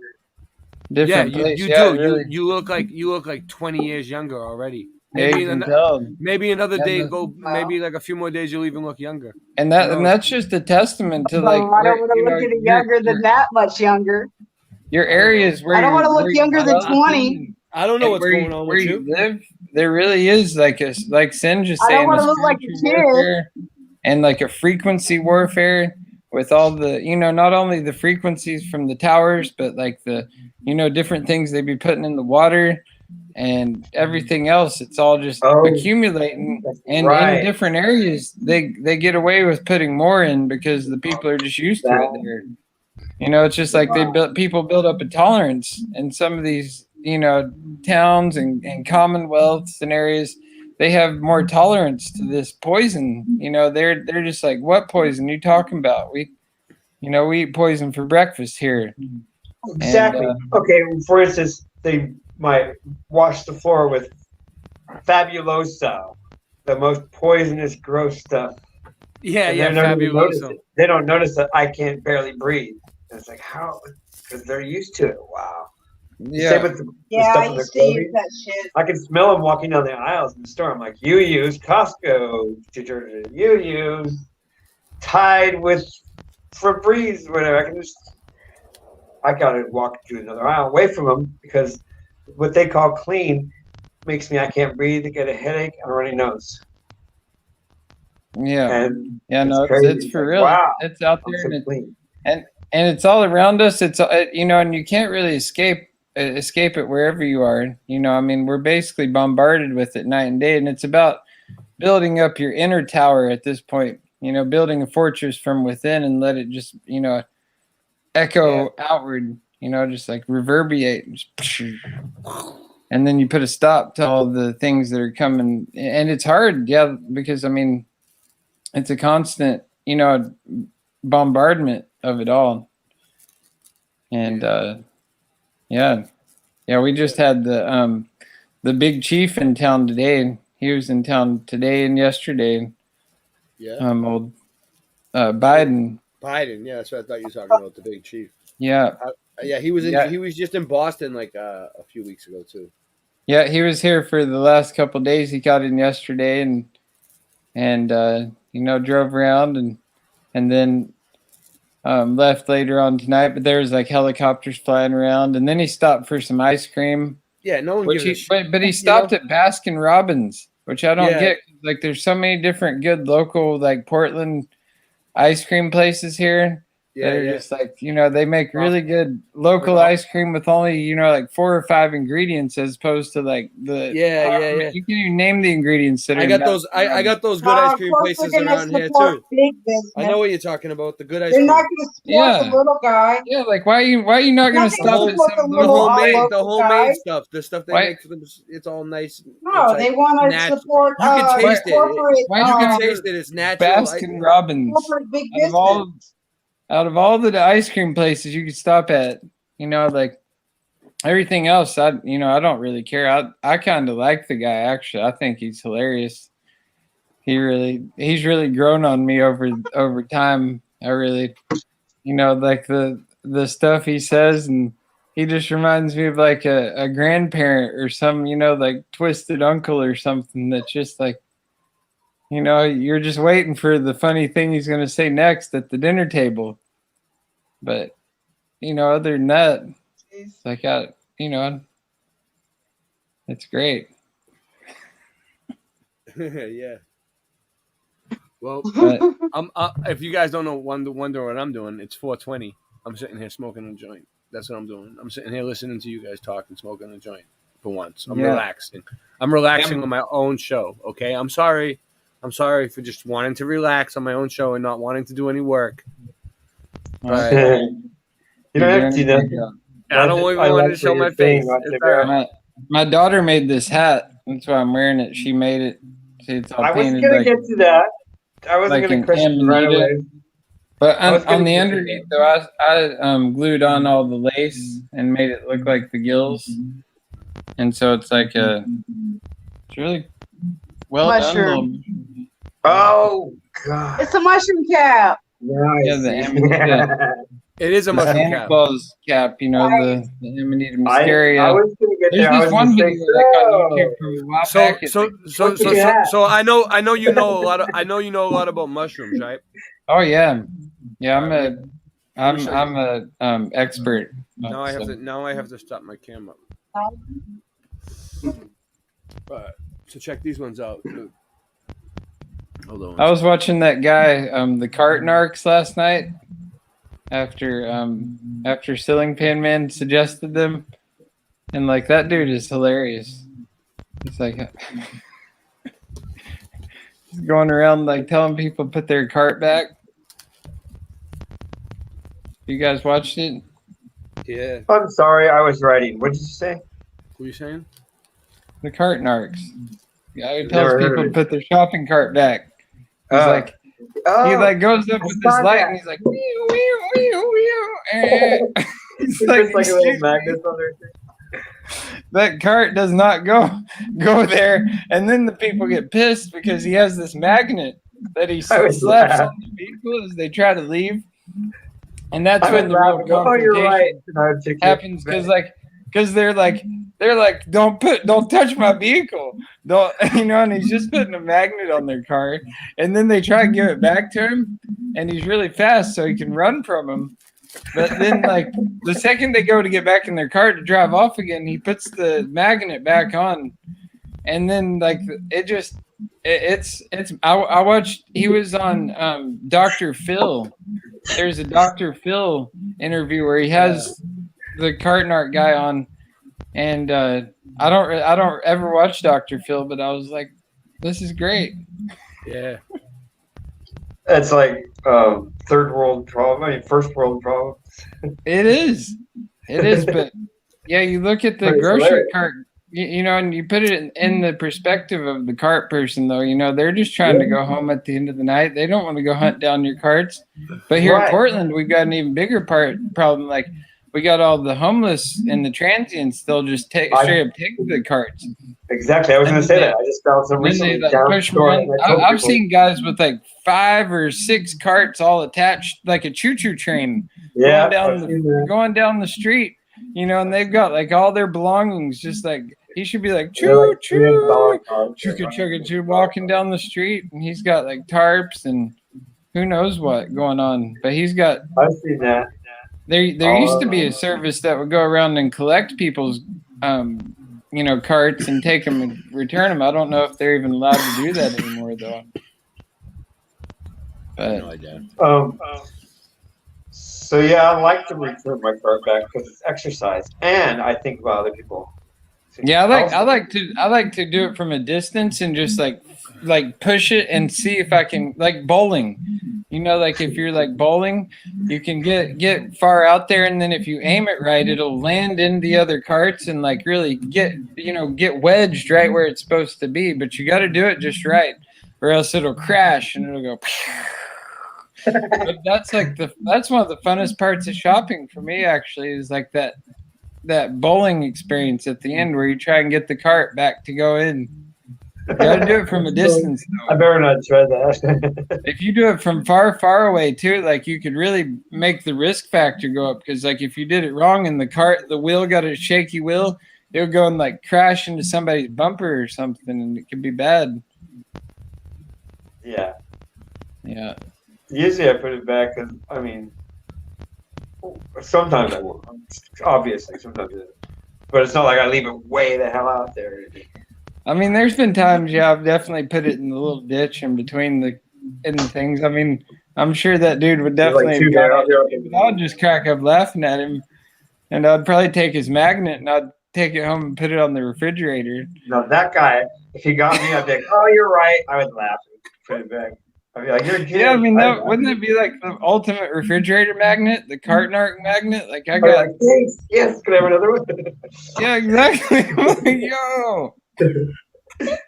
Different place. You do. Really. You look like 20 years younger already. Maybe another day maybe like a few more days you'll even look younger. And that's just a testament to I don't want to look any younger than that much younger. Your areas where I don't want to look younger than 20. I don't know what's going on with you. Live, there really is like Sin just saying. I don't want to look like a kid. And like a frequency warfare with all the, not only the frequencies from the towers, but like the, different things they be putting in the water and everything else. It's all just accumulating. And in different areas, they get away with putting more in because the people are just used to it there. It's just like people build up a tolerance in some of these, towns and commonwealths and areas. They have more tolerance to this poison. They're just like, what poison are you talking about? We eat poison for breakfast here. Exactly. And, okay. For instance, they might wash the floor with Fabulosa, the most poisonous, gross stuff. Yeah, Fabulosa. They don't notice that I can't barely breathe. It's like, how? because they're used to it. Wow. Yeah. Same with the stuff I in their used to use clothing. that shit. I can smell them walking down the aisles in the store. I'm like, you use Costco detergent. You use Tide with Febreze, whatever. I gotta walk to another aisle away from them because what they call clean makes me I can't breathe, I get a headache, and a runny nose. Yeah. And Yeah, no, crazy. it's for real. Wow, It's out I'm there, so and clean. and it's all around us. It's and you can't really escape it wherever you are. I mean, we're basically bombarded with it night and day, and it's about building up your inner tower at this point. Building a fortress from within and let it just echo outward. Just like reverberate, and then you put a stop to all the things that are coming. And it's hard, yeah, because I mean, it's a constant, bombardment of it all. And yeah, we just had the big chief in town today. He was in town today and yesterday. Yeah. Old Biden. Biden, yeah, that's what I thought you were talking about, the big chief. Yeah. Yeah, he was just in Boston like a few weeks ago too. Yeah, he was here for the last couple of days. He got in yesterday and drove around and then left later on tonight. But there was like helicopters flying around, and then he stopped for some ice cream. Yeah, no one gives a shit. But he stopped at Baskin Robbins, which I don't get. Like, there's so many different good local like Portland ice cream places here. Yeah, that are just like, they make really good local ice cream with only, like 4 or 5 ingredients as opposed to like the You can even name the ingredients that I got those. I got those good ice cream places around here too. I know what you're talking about. The good ice cream. They're not going to support the little guy. Yeah, like why are you not going to stop at some the homemade stuff? The stuff they make for them, it's all nice. No, like they want to support. You can taste it. Why you can taste it. It's natural. Baskin Robbins. Big Out of all the ice cream places you could stop at, like everything else, I don't really care. I kind of like the guy, actually. I think he's hilarious. He's really grown on me over time. I really, like the stuff he says, and he just reminds me of like a grandparent or some, like twisted uncle or something that's just like, you're just waiting for the funny thing he's going to say next at the dinner table. But, other than that, it's like, it's great. Yeah. Well, if you guys don't know, wonder what I'm doing, it's 4:20. I'm sitting here smoking a joint. That's what I'm doing. I'm sitting here listening to you guys talk and smoking a joint for once. I'm relaxing. I'm relaxing on my own show, okay? I'm sorry for just wanting to relax on my own show and not wanting to do any work. But You don't have to do that. I don't even want to show my face. My daughter made this hat. That's why I'm wearing it. She made it. See, it's all I wasn't painted going to get to that. I wasn't like going to question right away. But on the underneath, though, I glued on all the lace and made it look like the gills. And so it's like it's really well Mushroom. done. Oh, God. It's a mushroom cap. Yeah, the Amanita. It is a mushroom cap. Claus cap, the Amanita Mysteria. I was going to get there. There's this one video on YouTube from a while back. So I know you know a lot about mushrooms, right? Oh yeah, I'm a expert. Now I have to stop my camera. So check these ones out. Hold on. I was watching that guy, the cart narcs last night. After Ceiling Pan Man suggested them, and like that dude is hilarious. It's like he's going around like telling people to put their cart back. You guys watched it? Yeah. I'm sorry, I was writing. What did you say? What are you saying? The cart narcs. Yeah, he tells people to put their shopping cart back. He's like. He like goes up with this light and he's like, wee, wee, wee, wee. It's like a little magnet on there. That cart does not go there, and then the people get pissed because he has this magnet that he slaps on the people as they try to leave. And that's when the real confrontation happens because they're like, don't touch my vehicle, don't and he's just putting a magnet on their car, and then they try and give it back to him, and he's really fast so he can run from them. But then, like, the second they go to get back in their car to drive off again, he puts the magnet back on, and then like I watched. He was on Dr. Phil. There's a Dr. Phil interview where he has the Cartnart guy on, and I don't ever watch Dr. Phil, but I was like, this is great. Yeah. It's like third world problem. I mean, first world problems. It is, but yeah, you look at the grocery cart, and you put it in the perspective of the cart person, though. They're just trying to go home at the end of the night. They don't want to go hunt down your carts. But here in Portland, we've got an even bigger problem. Like, we got all the homeless and the transients. They'll just straight up take the carts. Exactly. I was going to say that. I just found some recently. I've seen guys with like 5 or 6 carts all attached, like a choo-choo train, going down the street. And they've got like all their belongings. Just like he should be like choo choo, choo walking down the street, and he's got like tarps and who knows what going on. But he's got. I've seen that. There used to be a service that would go around and collect people's carts and take them and return them. I don't know if they're even allowed to do that anymore, though. But no idea. So yeah, I like to return my cart back because it's exercise, and I think about other people. Yeah, I like to do it from a distance and just like push it and see if I can, like bowling. Like if you're like bowling, you can get far out there, and then if you aim it right, it'll land in the other carts and like really get wedged right where it's supposed to be. But you got to do it just right, or else it'll crash and it'll go. But that's one of the funnest parts of shopping for me, actually, is like that bowling experience at the end where you try and get the cart back to go in. You got to do it from a distance, though. I better not try that. If you do it from far, far away too, like you could really make the risk factor go up, because like if you did it wrong and the wheel got a shaky wheel, it would go and like crash into somebody's bumper or something, and it could be bad. Yeah. Yeah. Usually I put it back because, I mean, sometimes I won't. Obviously, sometimes I do. But it's not like I leave it way the hell out there. I mean, there's been times, I've definitely put it in the little ditch in between the things. I mean, I'm sure that dude would definitely. I'd just crack up laughing at him, and I'd probably take his magnet and I'd take it home and put it on the refrigerator. No, that guy, if he got me, I'd be like, "Oh, you're right." I would laugh and put it back. I'd be like, "You're a kid." Yeah, I mean, wouldn't it be like the ultimate refrigerator magnet, the Cartnart magnet? Like I got. Like, thanks. Yes, can I have another one? Yeah, exactly. Like, yo.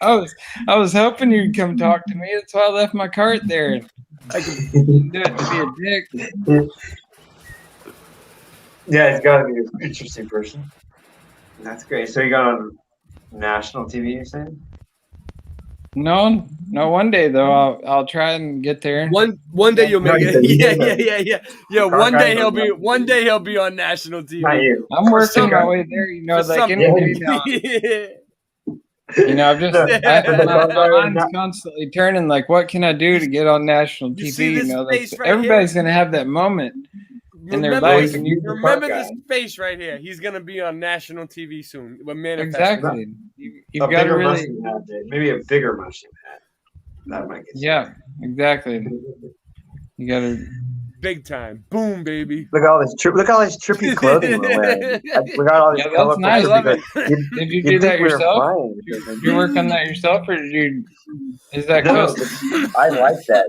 I was hoping you'd come talk to me. That's why I left my cart there. I could do it to be a dick. Yeah, he's got to be an interesting person. That's great. So you got on national TV, you're saying? No. One day though, I'll try and get there. One day you'll make it. Yeah. One day he'll be on national TV. Not you. I'm working my way there. Like any day now. I've just my mind's constantly turning. Like, what can I do to get on national TV? Everybody's gonna have that moment in their life. And you remember this face right here. He's gonna be on national TV soon. Exactly. You've got to really maybe a bigger mushroom hat. That might get. Yeah, exactly. You gotta. Big time, boom, baby! Look at all this trippy clothing we're wearing. We got all these. Yeah, that's nice. I love it. Did you do that yourself? Did you work on that yourself, or did you? Is that custom? I like that.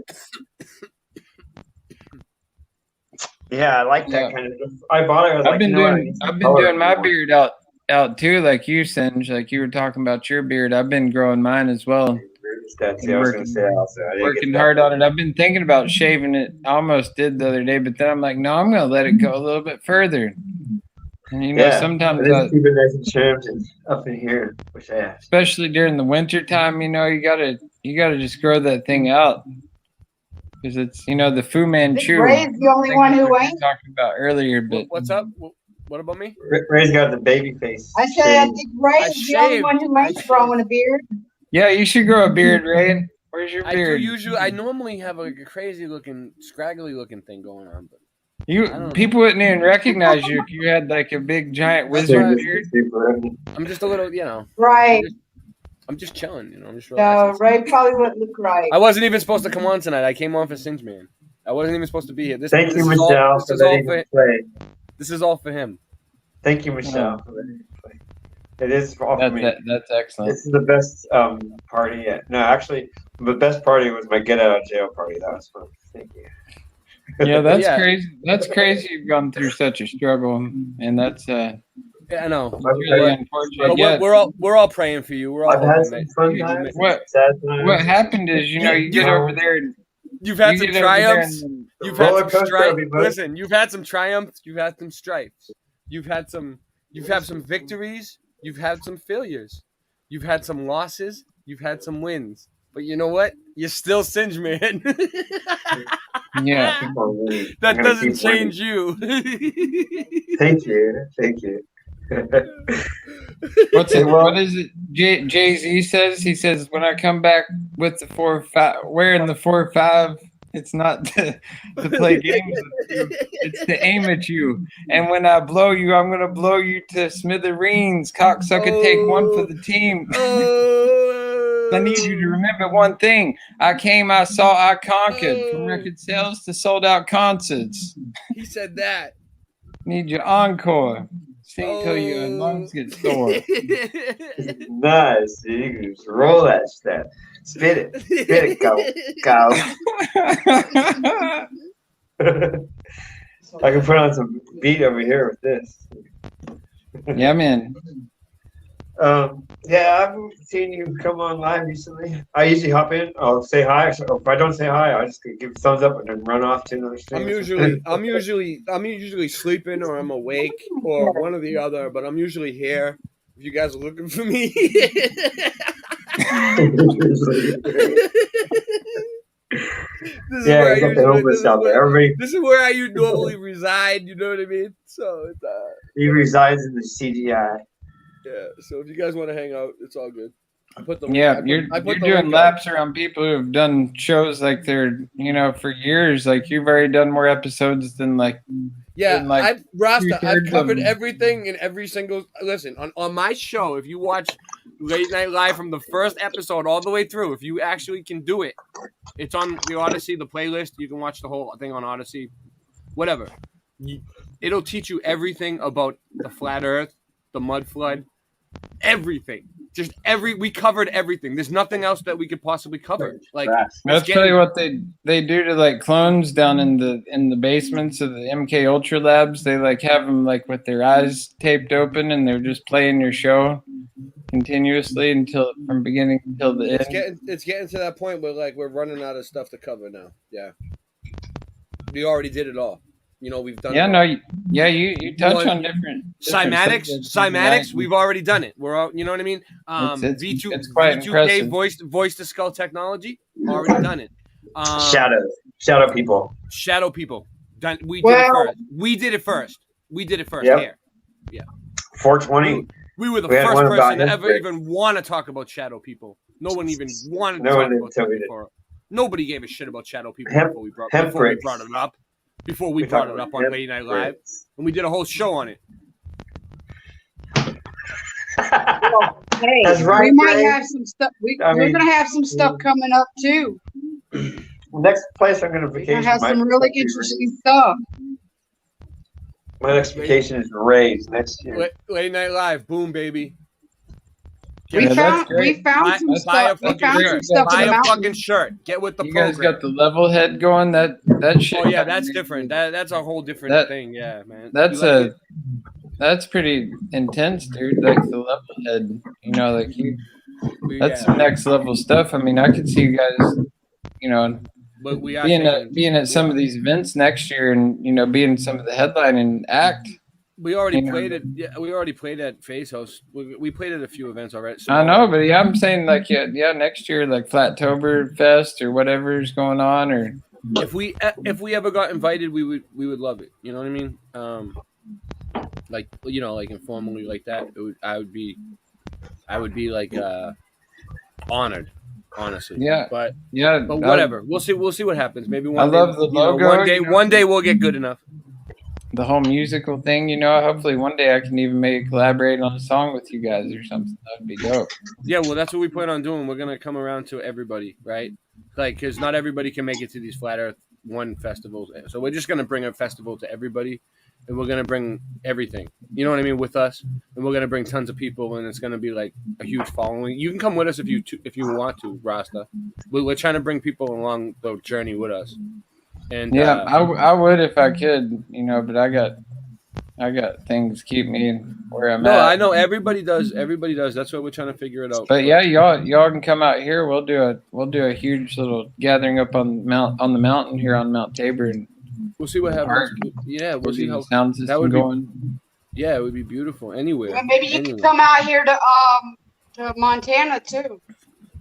Yeah, I like that kind of stuff. I bought it. I've been doing my beard out too, like you, Singe. Like you were talking about your beard. I've been growing mine as well. Working hard on it. I've been thinking about shaving it. I almost did the other day, but then I'm like, no, I'm gonna let it go a little bit further. And sometimes keep it nice and trimmed and up in here, especially during the winter time, you gotta just grow that thing out. because it's the Fu Manchu. Ray's the only one who we ain't. talked about earlier. But What's up? What about me? Ray's got the baby face. I said I think Ray's the only one who ain't growing a beard. Yeah, you should grow a beard, Ray. Where's your beard? I normally have like a crazy looking, scraggly looking thing going on, but people wouldn't even recognize you if you had like a big giant wizard beard. I'm just a little, Right. I'm just chilling, I'm just No, Ray probably wouldn't look right. I wasn't even supposed to come on tonight. I came on for Singe Man. I wasn't even supposed to be here. Thank you, Michelle, for letting me play. This is all for him. Thank you, Michelle, for letting me play. It is all for me. That's excellent. This is the best party yet. No, actually, the best party was my get out of jail party. That was fun. Thank you. Yeah, that's crazy. That's crazy. You've gone through such a struggle, and that's yeah, I know. Really unfortunate. We're all praying for you. We're all had some fun times. What happened is, you get over there. And you've had some triumphs. You've had some stripes. Listen, you've had some triumphs. You've had some stripes. You've had some victories. You've had some failures. You've had some losses. You've had some wins. But you know what? You're still Singe Man. Yeah. That doesn't change you. Thank you. What is it? Jay-Z says? He says, when I come back with the 4-5, wearing the 4-5, it's not to play games with you. It's to aim at you. And when I blow you, I'm going to blow you to smithereens. Cocksucker, take one for the team. I need you to remember one thing. I came, I saw, I conquered. From record sales to sold out concerts. He said that. Need your encore. Sing till your lungs get sore. Nice. You can just roll that stuff. Spit it, go. I can put on some beat over here with this. Yeah, man. Yeah, I've seen you come on live recently. I usually hop in. I'll say hi. So if I don't say hi, I just give a thumbs up and then run off to another stream. I'm usually sleeping or I'm awake or one or the other, but I'm usually here. If you guys are looking for me. This is where I normally reside. You know what I mean? So he resides in the CGI. Yeah. So if you guys want to hang out, it's all good. You're doing laps around people who have done shows like they're for years. Like you've already done more episodes than I've covered everything in every single. Listen, on my show, if you watch Late Night Live from the first episode all the way through, if you actually can do it, it's on the Odyssey, the playlist. You can watch the whole thing on Odyssey, whatever. It'll teach you everything about the flat Earth, the mud flood, everything. We covered everything. There's nothing else that we could possibly cover. I'll tell you what they do to clones down in the basements of the MK Ultra labs. They have them with their eyes taped open and they're just playing your show continuously from beginning until the end. It's getting to that point where we're running out of stuff to cover now. Yeah, we already did it all. We've done. Yeah, you touch on different cymatics. We've already done it. We're all, you know what I mean. It's quite impressive. Voice to skull technology. Already done it. Shadow people. Done. We did it first. Yep. Here. Yeah. 420. We were the first person to ever even want to talk about shadow people. No one even wanted to talk about shadow people. Nobody gave a shit about shadow people before we brought it up. Before we brought it up on Late Night Live, and we did a whole show on it. Hey, that's right, we might have some stuff. We're going to have some stuff coming up too. Next place I'm going to vacation. We're going to have some really interesting stuff. My next vacation is Ray's next year. Late Night Live, boom, baby. We found some stuff. Buy a fucking shirt. Get with the program. You guys got the level head going. That shit. Oh yeah, that's different. That's a whole different thing. Yeah, man. That's pretty intense, dude. The level head. That's some next level stuff. I mean, I could see you guys. But we being at some of these events next year, and being some of the headlining act. We already played it. Yeah, we already played at Face House. We played at a few events already. I know, but I'm saying next year Flattober Fest or whatever's going on, or if we ever got invited, we would love it. You know what I mean? Like like informally like that. I would be like honored, honestly. Yeah, But yeah. whatever. We'll see what happens. Maybe I one day. love the logo. One day we'll get good enough. The whole musical thing, hopefully one day I can even maybe collaborate on a song with you guys or something. That'd be dope. Yeah, well, that's what we plan on doing. We're gonna come around to everybody, right? Like, because not everybody can make it to these Flat Earth One festivals, so we're just gonna bring a festival to everybody, and we're gonna bring everything. You know what I mean, with us, and we're gonna bring tons of people, and it's gonna be like a huge following. You can come with us if you want to, Rasta. We're trying to bring people along the journey with us. And yeah, I would if I could, but I got things keep me where I'm at. No, I know everybody does. Everybody does. That's why we're trying to figure it out. But yeah, y'all can come out here. We'll do a huge little gathering up on the mountain here on Mount Tabor, and we'll see what happens. Yeah, we'll see how sound system that would going. Yeah, it would be beautiful anywhere. Well, maybe you can come out here to Montana too.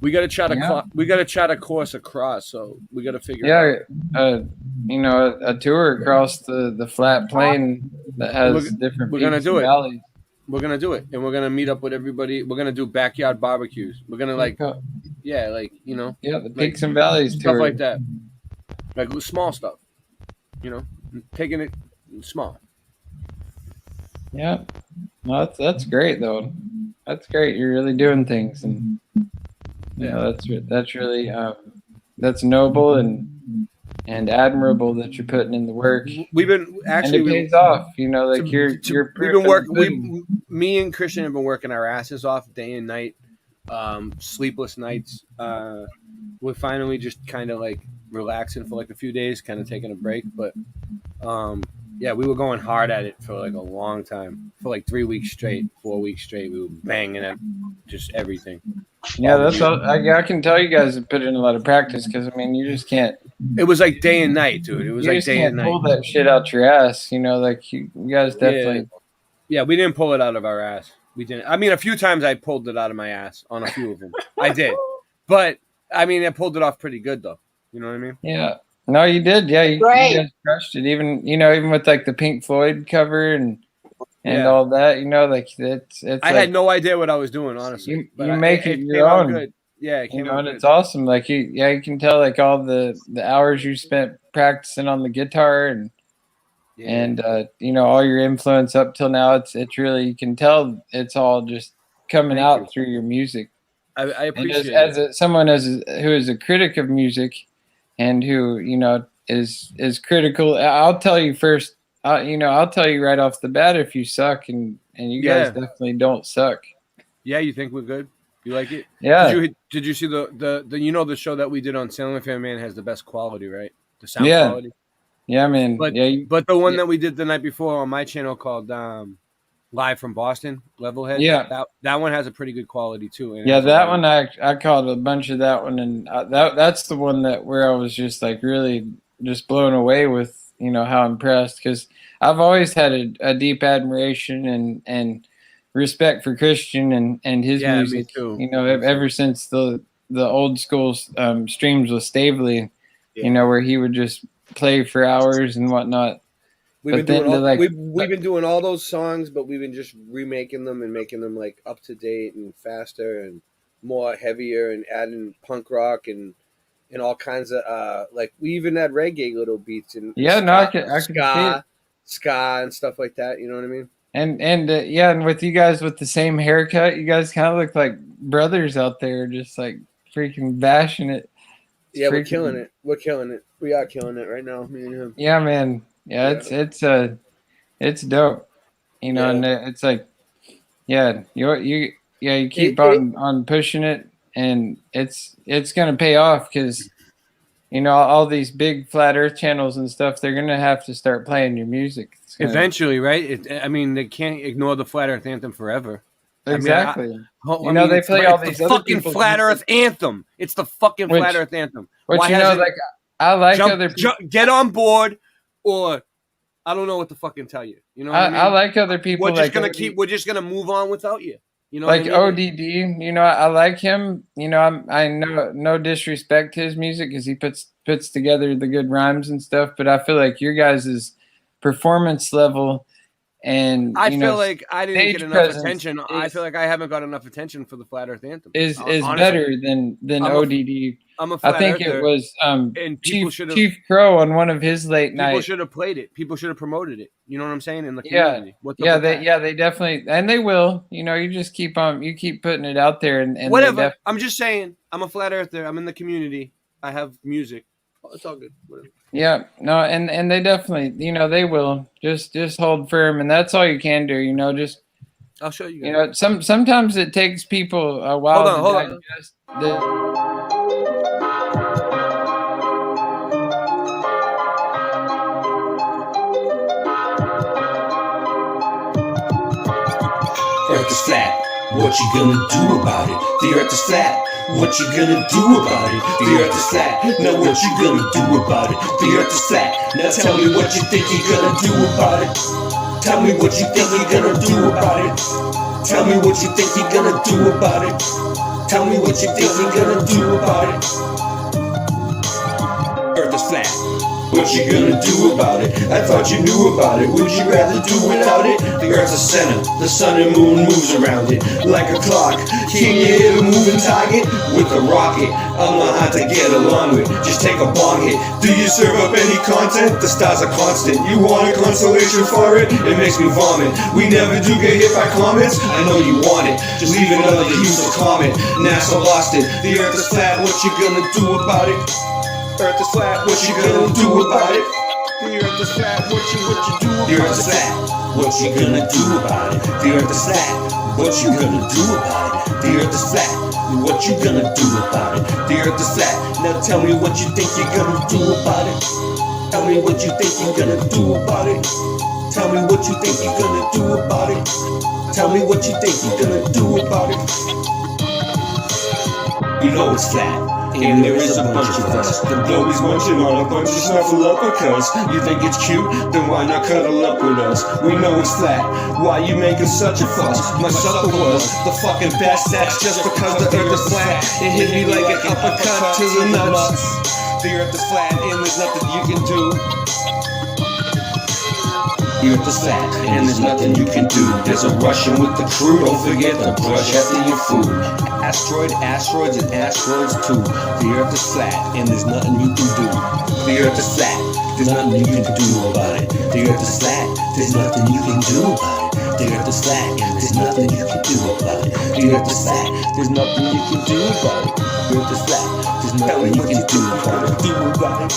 We got to try to we got to try to course across, so we got to figure it out. A tour across the flat plain that has different. We're gonna do it. Valleys. We're gonna do it, and we're gonna meet up with everybody. We're gonna do backyard barbecues. We're gonna the peaks and valleys stuff tour. like that, like small stuff. Taking it small. Yeah, well, that's great though. That's great. You're really doing things, and that's really that's noble and admirable that you're putting in the work. We've been actually and it pays off. You're we've been working. Me and Christian have been working our asses off day and night, sleepless nights. We're finally just kind of like relaxing for like a few days, kind of taking a break. But we were going hard at it for like a long time, for like 3 weeks straight, 4 weeks straight. We were banging at just everything. Yeah, that's all. I can tell you guys have put in a lot of practice because you just can't. It was like day and night, dude. It was like day and night. Pull that shit out your ass, like you guys definitely. Yeah, we didn't pull it out of our ass. We didn't. I mean, a few times I pulled it out of my ass on a few of them. I did, but I pulled it off pretty good though. You know what I mean? Yeah. No, you did. Yeah, you guys crushed it. Even with like the Pink Floyd cover and all that. It's. I had no idea what I was doing, honestly. You make it your own. Good. Yeah, it came out and good. It's awesome. Like you can tell like all the hours you spent practicing on the guitar and all your influence up till now. It's really, you can tell it's all just coming out through your music. I appreciate it. As someone who is a critic of music and who is critical. I'll tell you first. I'll tell you right off the bat if you suck, and you guys definitely don't suck. Yeah, you think we're good? You like it? Yeah. Did you see the show that we did on Sailing Fan Man has the best quality, right? The sound quality. Yeah, man. But the one that we did the night before on my channel called Live from Boston, Levelhead. Yeah, that one has a pretty good quality too. And that one I caught a bunch of that one, and that's the one where I was just like really just blown away with how impressed, because I've always had a deep admiration and respect for Christian and his music. Me too. Ever since the old school streams with Stavely, where he would just play for hours and whatnot. We've been doing all those songs, but we've been just remaking them and making them like up to date and faster and more heavier, and adding punk rock and all kinds of like we even had reggae little beats and ska and stuff like that. You know what I mean? And with you guys with the same haircut, you guys kind of look like brothers out there, just like freaking bashing it. We're killing it. We're killing it. We are killing it right now, me and him. Yeah, man. Yeah, it's dope. And it's like, you keep on pushing it, and it's gonna pay off, because all these big flat Earth channels and stuff, they're gonna have to start playing your music eventually, right? They can't ignore the Flat Earth Anthem forever. Exactly. They play all these other fucking Flat Earth Anthem. It's the fucking Flat Earth Anthem. I like other people. Get on board, or I don't know what to fucking tell you. You know what I mean? I like other people. We're just gonna move on without you. You know, like what I mean? ODD. You know, I like him. You know, I know no disrespect to his music because he puts together the good rhymes and stuff. But I feel like your guys' performance level and I feel like I didn't get enough attention. I feel like I haven't got enough attention for the Flat Earth Anthem. Is better than ODD. I'm a flat I think earther, it was and Chief Crow on one of his late night. People should have played it. People should have promoted it. You know what I'm saying? In the community. Yeah, they definitely, and they will. You know, you just keep putting it out there, and whatever. I'm just saying, I'm a flat earther. I'm in the community. I have music. It's all good. Whatever. Yeah, no, and they definitely, you know, they will just hold firm, and that's all you can do. You know, just I'll show you guys. You know, sometimes it takes people a while hold to on. digest the. Earth is flat, what you gonna do about it? The earth is flat, what you gonna do about it? The earth is flat, now what you gonna do about it? The earth is flat, now tell me what you think you're gonna do about it. Tell me what you think you're gonna do about it. Tell me what you think you're gonna do about it. Tell me what you think you're gonna do about it. Earth is flat. What you gonna do about it? I thought you knew about it. Would you rather do without it? The earth's a center, the sun and moon moves around it like a clock. Can you hit a moving target with a rocket? I'm not hard to get along with, just take a bong hit. Do you serve up any content? The stars are constant. You want a consolation for it? It makes me vomit. We never do get hit by comets. I know you want it, just leave another useless comment. NASA lost it. The earth is flat, what you gonna do about it? Earth is flat, what you gonna do about it? The earth is flat, what you do about it? The earth is flat, what you gonna do about it? The earth is flat, what you gonna do about it? The earth is flat, what you gonna do about it? The earth is flat, now tell me what you think you're gonna do about it. Tell me what you think you're gonna do about it. Tell me what you think you're gonna do about it. Tell me what you think you're gonna do about it. You know it's flat. And there is a bunch of us. The globe is munching on a bunch of snuffleupagus. You think it's cute? Then why not cuddle up with us? We know it's flat. Why you making such a fuss? My supper was the fucking best. That's just because the earth is flat. It hit me like an uppercut to the nuts. The earth is flat and there's nothing you can do. The earth is flat, and there's nothing you can do. There's a Russian with the crew, don't forget to brush after your food. Asteroids, and asteroids too. The earth is flat, and there's nothing you can do. The earth is flat, there's nothing you can do about it. The earth is flat, there's nothing you can do about it. The earth is flat, and there's nothing you can do about it. The earth is flat, there's nothing you can do about it. The earth is flat, there's nothing you can do about it.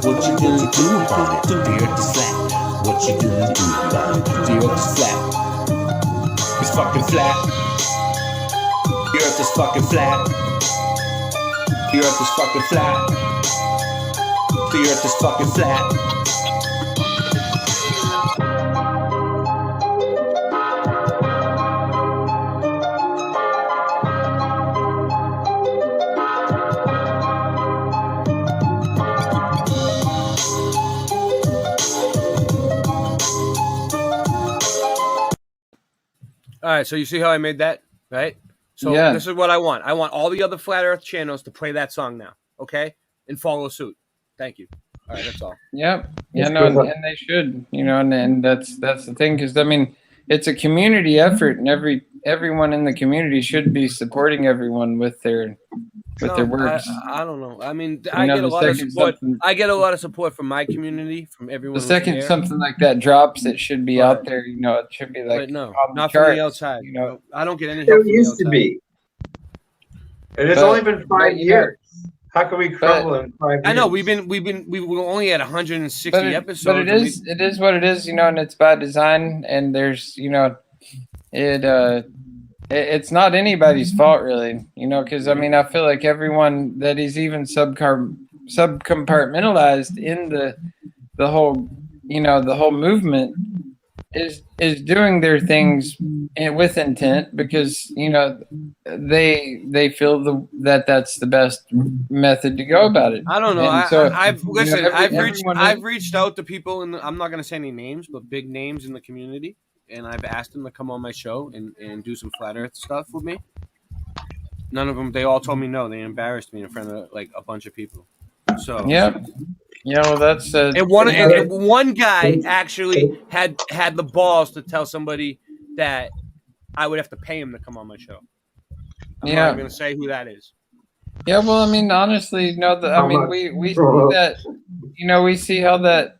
What you gonna do about it? The earth is flat. What you gonna do about it? The earth is flat. It's fucking flat. The earth is fucking flat. The earth is fucking flat. The earth is fucking flat. All right, so you see how I made that, right? So This is what I want. I want all the other Flat Earth channels to play that song now, okay? And follow suit. Thank you. All right, that's all. Yep. Yeah, no, and they should, you know, and that's the thing, because I mean, it's a community effort, and everyone in the community should be supporting everyone with their works. I don't know. I mean, I get a lot of support. I get a lot of support from my community, from everyone. The second something like that drops, it should be out there. You know, it should be like no, not from the outside. You know, I don't get any help. It used to be. And it's only been 5 years. How can we crumble in 5 years? I know we were only at 160 episodes. But it is what it is, you know, and it's by design. And there's, you know, it's not anybody's fault really, you know, because I mean, I feel like everyone that is even subcompartmentalized in the whole, you know, the whole movement is doing their things with intent, because you know they feel that's the best method to go about it. I don't know. I've reached out to people I'm not going to say any names, but big names in the community, and I've asked them to come on my show and do some flat Earth stuff with me. None of them. They all told me no. They embarrassed me in front of like a bunch of people. So yeah. Well, that's and one guy actually had the balls to tell somebody that I would have to pay him to come on my show. I'm not even going to say who that is. Yeah, well, I mean, honestly, we see that, we see how that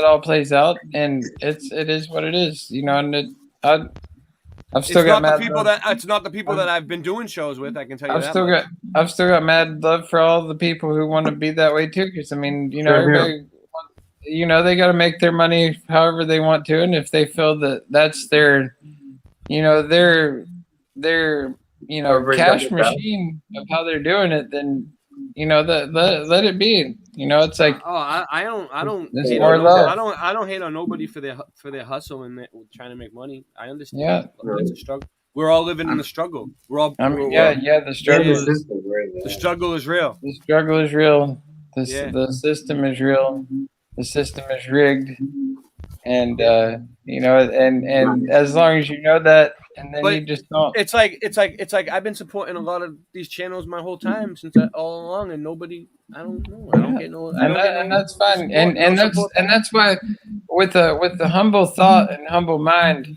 all plays out, and it is what it is, and I've still got mad love. It's not the people that I've been doing shows with. I can tell you that. I've still got mad love for all the people who want to be that way too. Because everybody, they got to make their money however they want to, and if they feel that that's their, their cash machine of how they're doing it, then let it be. It's like I don't hate on nobody for their hustle and trying to make money. I understand. Yeah, it's a struggle. We're all living in the struggle. The struggle is the struggle is real. The struggle is real. The system is real. The system is rigged, and and as long as you know that, and then you just don't. It's like I've been supporting a lot of these channels my whole time all along, and nobody. I don't know. I don't get no. And that's fine. And that's why, with the humble thought and humble mind,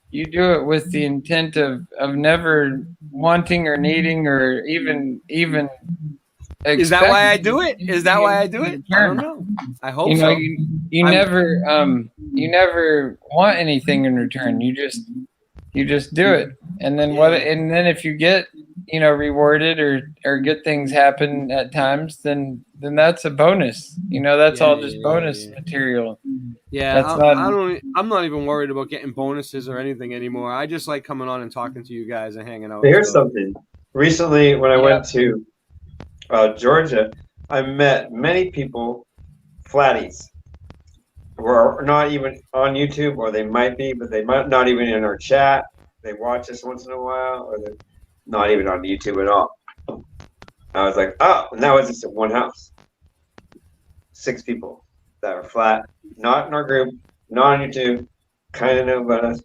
you do it with the intent of never wanting or needing or even. Is that why I do it? I don't know. I hope so. You never want anything in return. You just do it, and then and then if you get rewarded or good things happen at times, then that's a bonus. That's all just bonus material. Yeah, I'm not even worried about getting bonuses or anything anymore. I just like coming on and talking to you guys and hanging out. Here's something. Recently, when I went to Georgia, I met many people, flatties, who are not even on YouTube, or they might be, but they might not even in our chat. They watch us once in a while, or they're not even on YouTube at all. I was like, oh, and that was just at one house. 6 people that are flat, not in our group, not on YouTube, kind of know about us.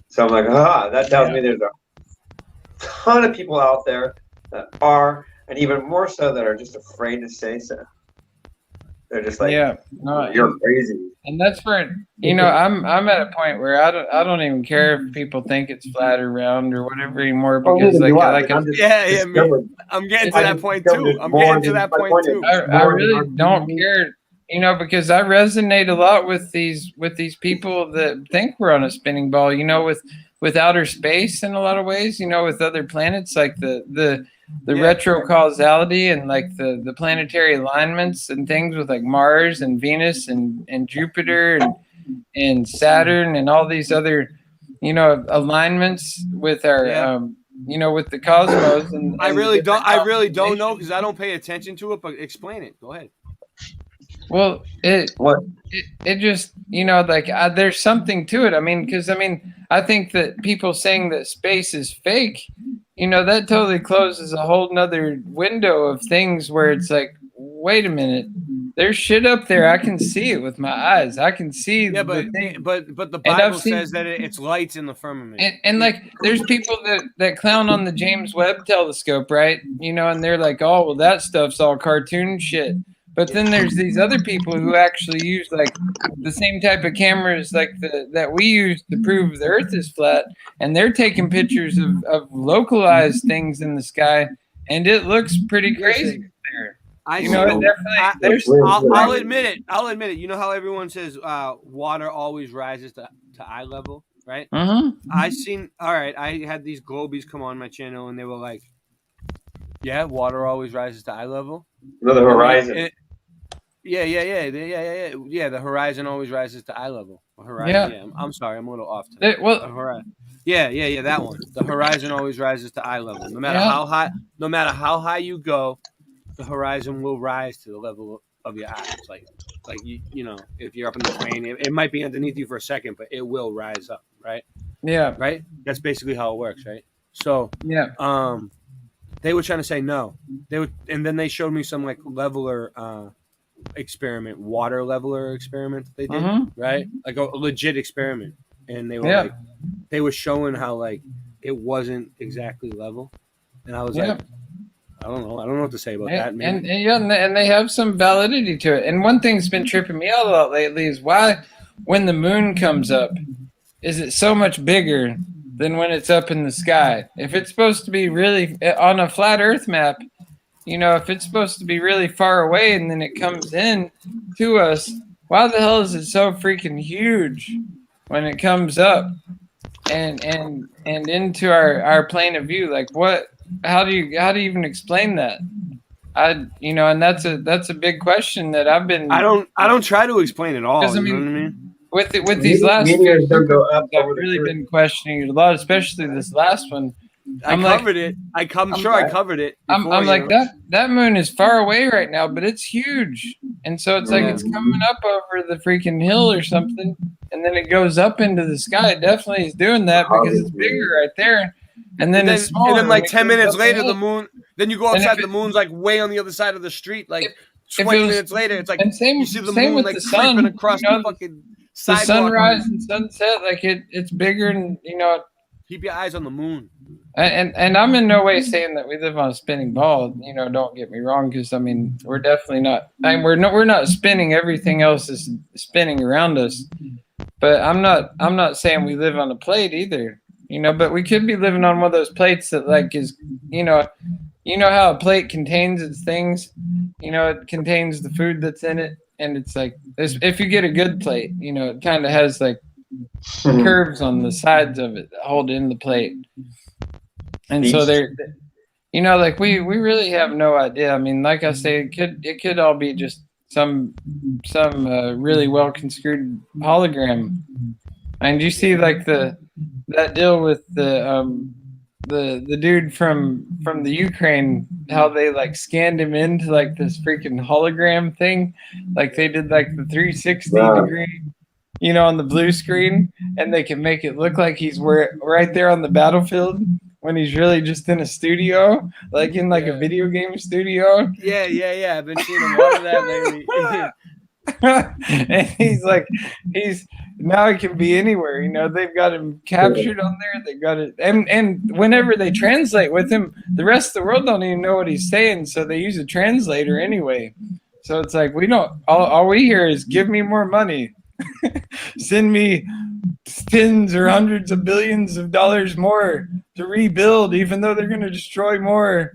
So I'm like, that tells me there's a ton of people out there that are, and even more so that are just afraid to say so. They're just like, you're crazy. And that's where I'm at a point where I don't even care if people think it's flat or round or whatever anymore, because I'm getting to that point too. I really don't care, because I resonate a lot with these people that think we're on a spinning ball, with outer space in a lot of ways, with other planets, like the retro causality and like the planetary alignments and things with like Mars and Venus and Jupiter and Saturn and all these other alignments with our with the cosmos. And I really don't know, because I don't pay attention to it, but explain it. Go ahead. Well, it just there's something to it. Because I think that people saying that space is fake, that totally closes a whole nother window of things where it's like, wait a minute, there's shit up there. I can see it with my eyes. I can see. Yeah, but the Bible says that it's lights in the firmament. And like, there's people that clown on the James Webb telescope, right? And they're like, oh, well, that stuff's all cartoon shit. But then there's these other people who actually use like the same type of cameras like that we use to prove the Earth is flat, and they're taking pictures of localized things in the sky, and it looks pretty crazy there. I'll admit it. You know how everyone says water always rises to eye level, right? I had these globies come on my channel, and they were like, yeah, water always rises to eye level. The horizon. The horizon always rises to eye level. Horizon. I'm sorry, I'm a little off today. That one. The horizon always rises to eye level. No matter how high you go, the horizon will rise to the level of your eyes. Like if you're up in the train, it might be underneath you for a second, but it will rise up, right? Yeah. Right? That's basically how it works, right? So they were trying to say no. And then they showed me some like leveler experiment, water leveler experiment that they did, right? Like a legit experiment. and they were showing how like it wasn't exactly level, and I was like, I don't know what to say about that, man. And they have some validity to it. And one thing's been tripping me out a lot lately is why, when the moon comes up, is it so much bigger than when it's up in the sky? If it's supposed to be really on a flat Earth map, if it's supposed to be really far away and then it comes in to us, why the hell is it so freaking huge when it comes up and into our plane of view? Like what? How do you even explain that? And that's a big question that I've been. I don't try to explain it all. You know what I mean? With these last few I've really been questioning it a lot, especially this last one. I covered it. I'm sure I covered it. Before, I'm like that moon is far away right now, but it's huge, and so it's like it's coming up over the freaking hill or something, and then it goes up into the sky. It definitely is doing that because it's bigger right there. And then it's smaller. And then like 10 minutes later, the moon. Then you go outside, the moon's like way on the other side of the street. Like 20 minutes later, it's like you see the moon like creeping across the fucking sidewalk. The sunrise and sunset, like it's bigger, and keep your eyes on the moon. And I'm in no way saying that we live on a spinning ball. Don't get me wrong, because I mean we're definitely not. We're not spinning. Everything else is spinning around us. But I'm not saying we live on a plate either. But we could be living on one of those plates that like is, how a plate contains its things, it contains the food that's in it. And it's like, if you get a good plate, it kind of has like curves on the sides of it that hold in the plate. And so they're, like we really have no idea. I mean, like I say, it could all be just some really well construed hologram. And you see like that deal with the dude from the Ukraine, how they like scanned him into like this freaking hologram thing, like they did like the 360 degree, on the blue screen, and they can make it look like he's right there on the battlefield when he's really just in a studio, like in like a video game studio. Yeah. I've been seeing a lot of that lately. And he's now he can be anywhere. They've got him captured on there. They got it, and whenever they translate with him, the rest of the world don't even know what he's saying, so they use a translator anyway. So it's like we don't. All we hear is "Give me more money, send me tens or hundreds of billions of dollars more to rebuild, even though they're going to destroy more.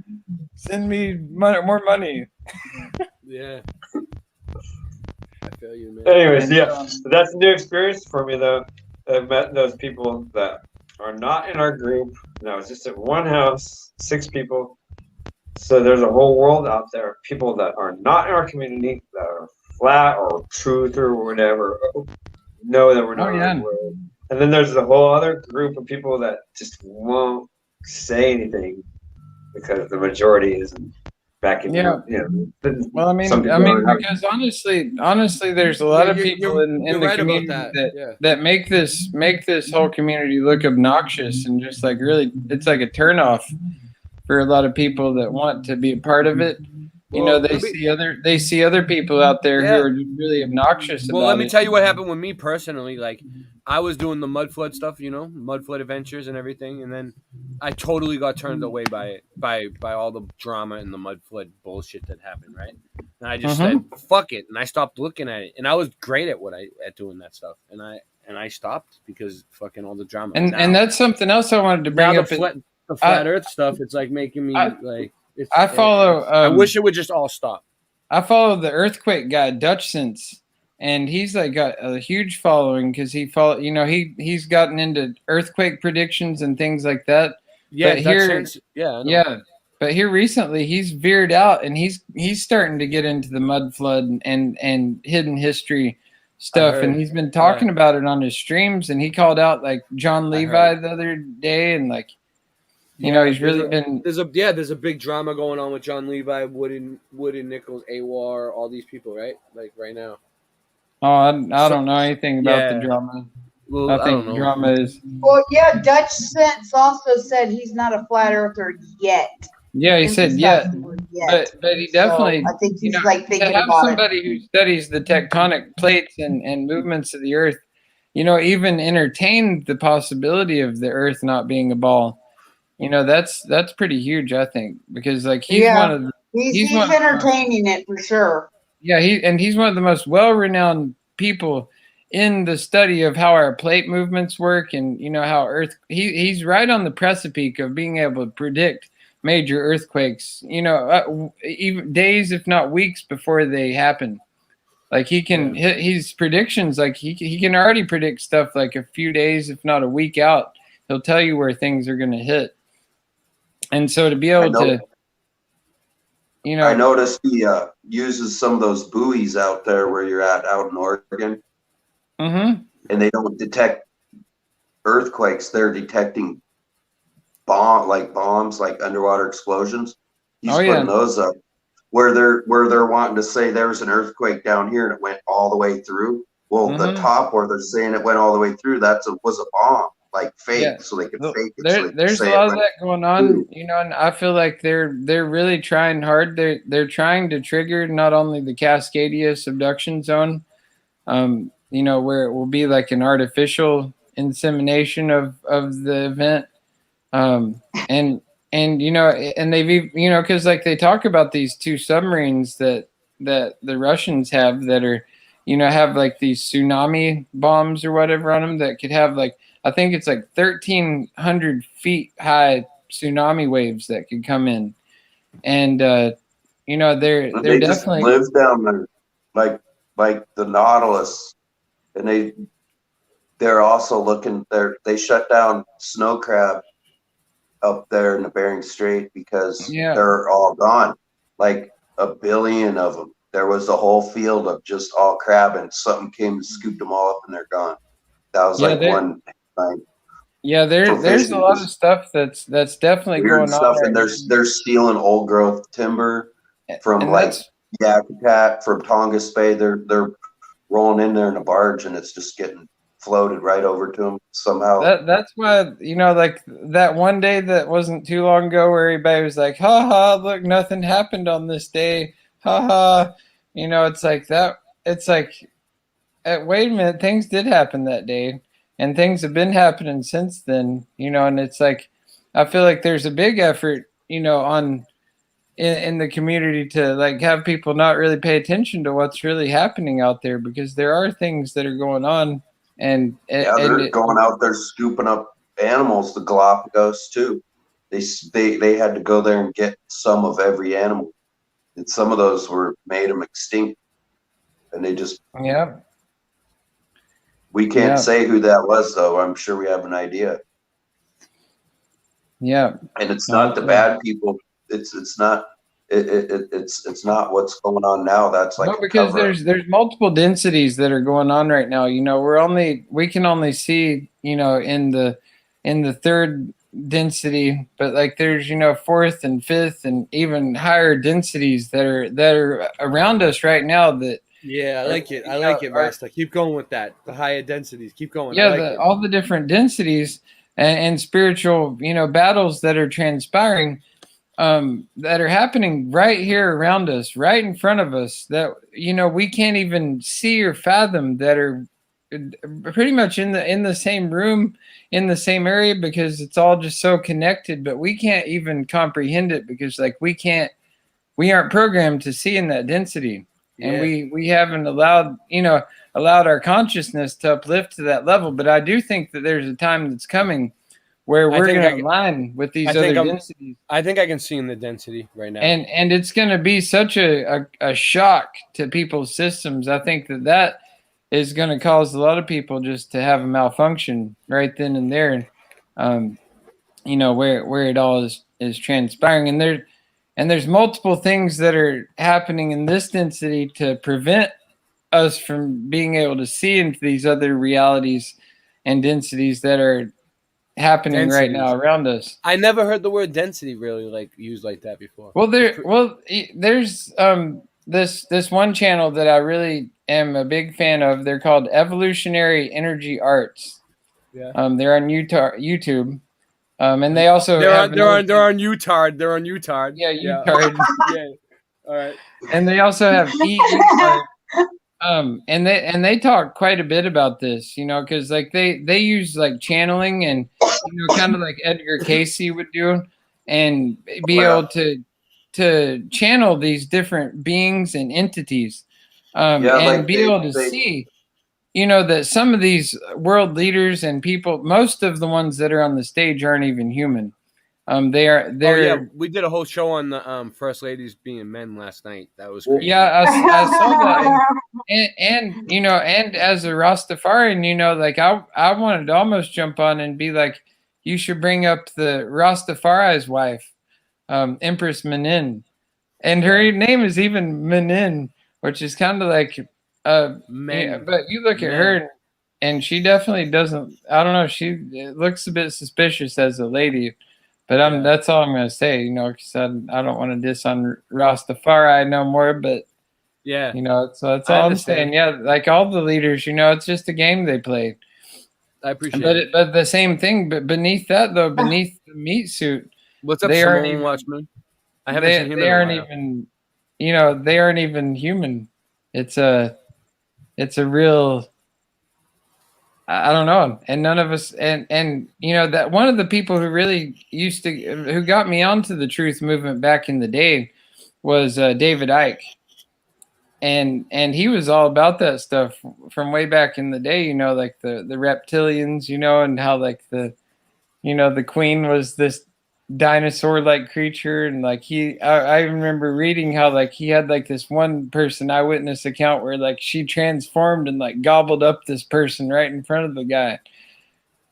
Send me more money." Yeah. I feel you, man. Anyways, that's a new experience for me, though. I've met those people that are not in our group. No, it's just at one house, 6 people. So there's a whole world out there. People that are not in our community, that are flat or truth or whatever, know that we're not in our world. And then there's a whole other group of people that just won't say anything because the majority isn't. Well, I mean, because honestly, there's a lot of people in the community that make this whole community look obnoxious and just like really, it's like a turnoff for a lot of people that want to be a part of it. They see other people out there who are just really obnoxious. Well, let me tell you what happened with me personally. Like, I was doing the mud flood stuff, mud flood adventures and everything, and then I totally got turned away by it, by all the drama and the mud flood bullshit that happened, right? And I just said, "Fuck it," and I stopped looking at it. And I was great at doing that stuff, and I stopped because fucking all the drama. And that's something else I wanted to bring up. The flat Earth stuff. It's like making me I wish it would just all stop. I follow the earthquake guy, Dutch Sense, and he's like got a huge following because he's gotten into earthquake predictions and things like that. Yeah, But here recently he's veered out and he's starting to get into the mud flood and hidden history stuff, and he's been talking about it on his streams, and he called out like John Levi the other day, and like he's really been there's a big drama going on with John Levi, Woody Nichols, AWAR, all these people, right? Like right now. Oh, I don't know anything about the drama. Well, I think the drama is. Well, yeah, Dutch Sense also said he's not a flat earther yet. Yeah, he said yet. But he definitely. So I think he's like thinking to have about somebody who studies the tectonic plates and movements of the earth even entertain the possibility of the Earth not being a ball, that's pretty huge, I think, because like he's entertaining it for sure. Yeah, he's one of the most well-renowned people in the study of how our plate movements work, and how he's right on the precipice of being able to predict major earthquakes, even days if not weeks before they happen. Like he can his predictions, like he can already predict stuff like a few days if not a week out. He'll tell you where things are going to hit. And so to be able to I noticed he uses some of those buoys out there where you're out in Oregon. Mm-hmm. And they don't detect earthquakes. They're detecting bombs, like underwater explosions. He's putting those up where they're wanting to say there was an earthquake down here and it went all the way through. Well, the top where they're saying it went all the way through, was a bomb, like fake, so they could fake it. There's a lot of that going on, and I feel like they're really trying hard. They're trying to trigger not only the Cascadia subduction zone, where it will be like an artificial insemination of the event, and they've because like they talk about these 2 submarines that the Russians have that are have like these tsunami bombs or whatever on them that could have like, I think it's like 1,300 feet high tsunami waves that could come in, and they're they definitely just live down there, like the Nautilus, and they're also looking there. They shut down snow crab up there in the Bering Strait because they're all gone, like 1 billion of them. There was a whole field of just all crab, and something came and scooped them all up, and they're gone. That was one thing. Yeah, there's a lot of stuff that's definitely going on. And they're stealing old growth timber from Yakutat, from Tongass Bay. They're rolling in there in a barge, and it's just getting floated right over to them somehow. That's why like that one day that wasn't too long ago where everybody was like, "Ha ha! Look, nothing happened on this day." Ha ha! It's like that. It's like, wait a minute, things did happen that day, and things have been happening since then. And it's like, I feel like there's a big effort, on in the community to like have people not really pay attention to what's really happening out there, because there are things that are going on. And they're going out there scooping up animals, the Galapagos too. They had to go there and get some of every animal, and some of those made them extinct, and they just we can't say who that was, though. I'm sure we have an idea. Yeah, and it's not the bad people. It's not what's going on now. That's like because there's multiple densities that are going on right now. We can only see in the 3rd density, but like there's 4th and 5th and even higher densities that are around us right now. That I like it, Master. Keep going with that. The higher densities. Keep going. Yeah, all the different densities and spiritual battles that are transpiring. That are happening right here around us, right in front of us, that we can't even see or fathom, that are pretty much in the same room, in the same area, because it's all just so connected, but we can't even comprehend it because like we aren't programmed to see in that density. And we haven't allowed our consciousness to uplift to that level. But I do think that there's a time that's coming where we're going to align with these other densities. I think I can see in the density right now. And it's going to be such a shock to people's systems. I think that is going to cause a lot of people just to have a malfunction right then and there. Where it all is transpiring. And there's multiple things that are happening in this density to prevent us from being able to see into these other realities and densities that are happening right now around us. I never heard the word density really used like that before. Well, there's this one channel that I really am a big fan of. They're called Evolutionary Energy Arts. Yeah. They're on YouTube. And they also they're on UTARD. They're on UTARD. Yeah, UTARD. Yeah. All right. And they also have EEART. And they talk quite a bit about this, you know, because like they use like channeling and kind of like Edgar Casey would do, and be able to channel these different beings and entities, and like be able to see, that some of these world leaders and people, most of the ones that are on the stage aren't even human. They're Oh yeah, we did a whole show on the first ladies being men last night. That was crazy. Yeah, I saw that, and as a Rastafarian, like I wanted to almost jump on and be like, you should bring up the Rastafari's wife, Empress Menin, and her name is even Menin, which is kind of like but you look at her, and she definitely doesn't. I don't know. She looks a bit suspicious as a lady. But that's all I'm going to say, because I don't want to diss on Rastafari no more, but, so that's all I'm saying. Yeah, like all the leaders, it's just a game they played. I appreciate it. But the same thing, but beneath that, though, beneath the meat suit, what's up, Simone Watchman? I haven't seen him they in a aren't while. even, they aren't even human. It's a real... I don't know, and none of us, and that one of the people who really who got me onto the truth movement back in the day was David Icke, and he was all about that stuff from way back in the day. Like the reptilians, and how like the queen was this dinosaur-like creature, and like I remember reading how like he had like this one person eyewitness account where like she transformed and like gobbled up this person right in front of the guy,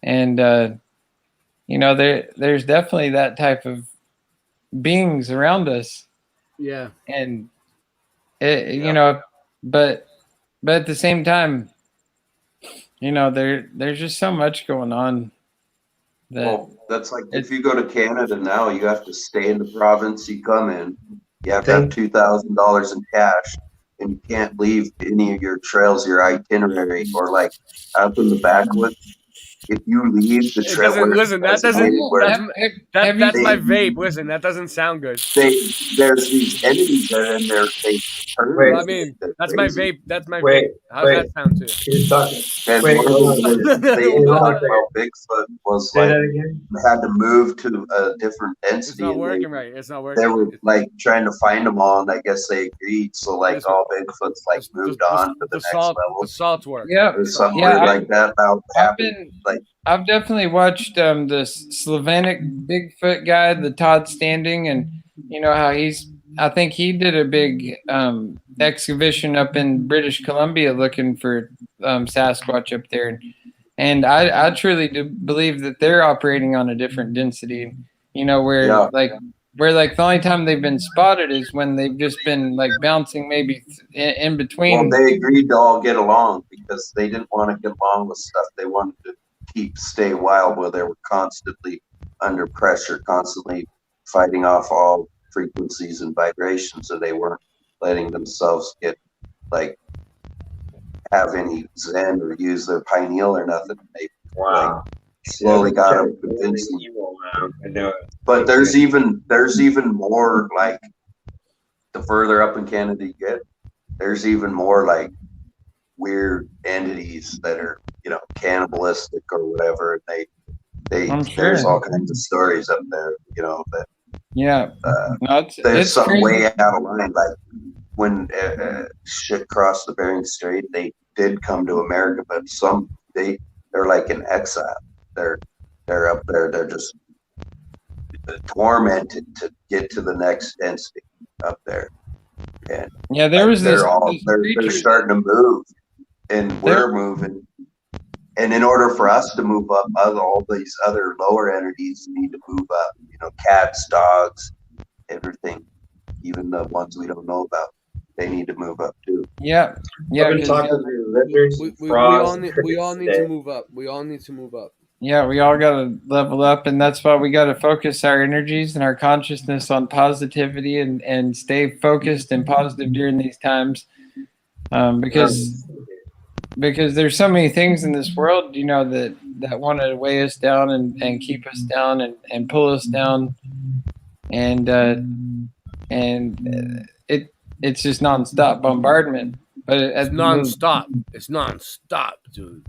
and there's definitely that type of beings around us. Yeah, and but at the same time, there's just so much going on. That's like if you go to Canada now, you have to stay in the province you come in. You have to have $2,000 in cash, and you can't leave any of your trails, your itinerary, or like out in the backwoods. If you leave the trail, listen, that's my vape. Listen, that doesn't sound good. There's these entities that are in there. I mean, that's my vape. That's my vape. How's that sound to you? And one of them they talked about Bigfoot was like had to move to a different density. It's not working right. It's not working. They were like trying to find them all, and I guess they agreed. So like all Bigfoots like moved on to the next level. The salts work. Yeah, or something like that. I've definitely watched the Slavonic Bigfoot guy, the Todd Standing, and how I think he did a big excavation up in British Columbia looking for Sasquatch up there, and I truly do believe that they're operating on a different density. Where the only time they've been spotted is when they've just been like bouncing maybe in between. Well, they agreed to all get along because they didn't want to get along with stuff. They wanted to stay wild, where they were constantly under pressure, constantly fighting off all frequencies and vibrations, so they weren't letting themselves get like have any zen or use their pineal or nothing. They slowly got them convinced. But there's even more, like the further up in Canada you get, there's even more like weird entities that are cannibalistic or whatever. There's all kinds of stories up there, that there's some crazy. Way out of line. Like when shit crossed the Bering Strait, they did come to America, but they're like in exile. They're up there. They're just tormented to get to the next density up there. And there was they're starting to move, and we're moving. And in order for us to move up, all these other lower entities need to move up. Cats, dogs, everything, even the ones we don't know about, they need to move up too. Yeah. We all need to move up. We all need to move up. Yeah, we all got to level up, and that's why we got to focus our energies and our consciousness on positivity and stay focused and positive during these times, because there's so many things in this world, that want to weigh us down and keep us down and pull us down, and it's just nonstop bombardment. But it's nonstop. It's nonstop, dude.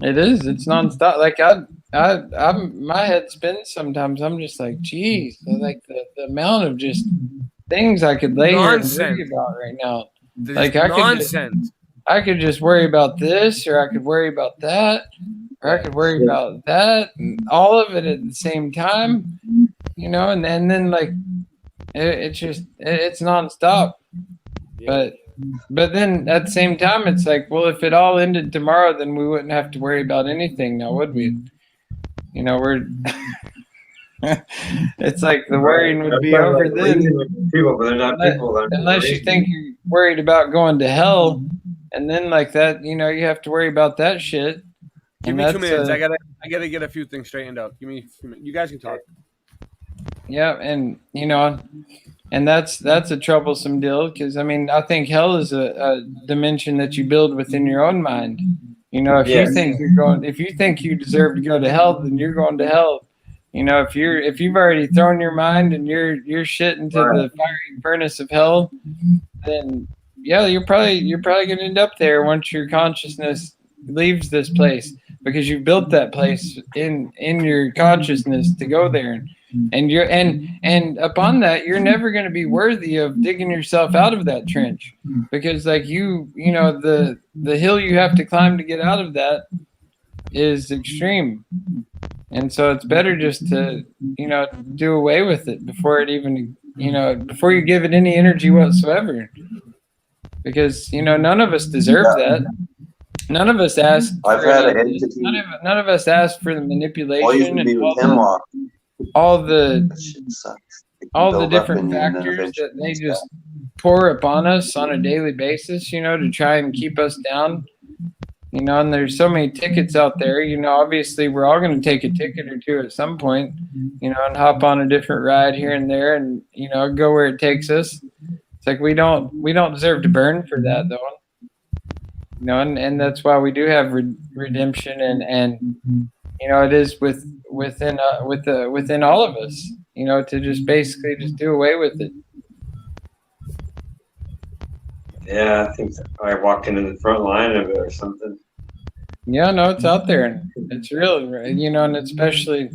It is. It's nonstop. Like I'm my head spins sometimes. I'm just like, geez, like the amount of just things I could lay here and worry about right now. Like I could just worry about this, or I could worry about that, or I could worry about that, and all of it at the same time, you know. And then like it's nonstop. But then at the same time, it's like, well, if it all ended tomorrow, then we wouldn't have to worry about anything now, would we? You know, we're. It's like the worrying would be over then. People, but they're not people. Unless you think you're worried about going to hell, and then like that, you know, you have to worry about that shit. Give me 2 minutes. I gotta get a few things straightened out. Give me a few minutes. You guys can talk. Yeah, and you know, and that's a troublesome deal, because I mean, I think hell is a dimension that you build within your own mind. You know, if you think you deserve to go to hell, then you're going to hell. You know, if you've already thrown your mind and you're shit into the fiery furnace of hell, then yeah, you're probably gonna end up there once your consciousness leaves this place, because you built that place in your consciousness to go there. And upon that, you're never going to be worthy of digging yourself out of that trench, because like you know, the hill you have to climb to get out of that is extreme. And so it's better just to, you know, do away with it before it even, you know, before you give it any energy whatsoever, because, you know, none of us deserve that. None of us asked. None of us asked for the manipulation and all the different factors that they just pour upon us on a daily basis, you know, to try and keep us down. You know, and there's so many tickets out there. You know, obviously we're all going to take a ticket or two at some point, you know, and hop on a different ride here and there, and you know, go where it takes us. It's like we don't deserve to burn for that, though. You know, and that's why we do have redemption, and you know, it is within all of us, you know, to just basically just do away with it. Yeah, I think I walked into the front line of it or something. Yeah, no, it's out there, and it's real, you know, and especially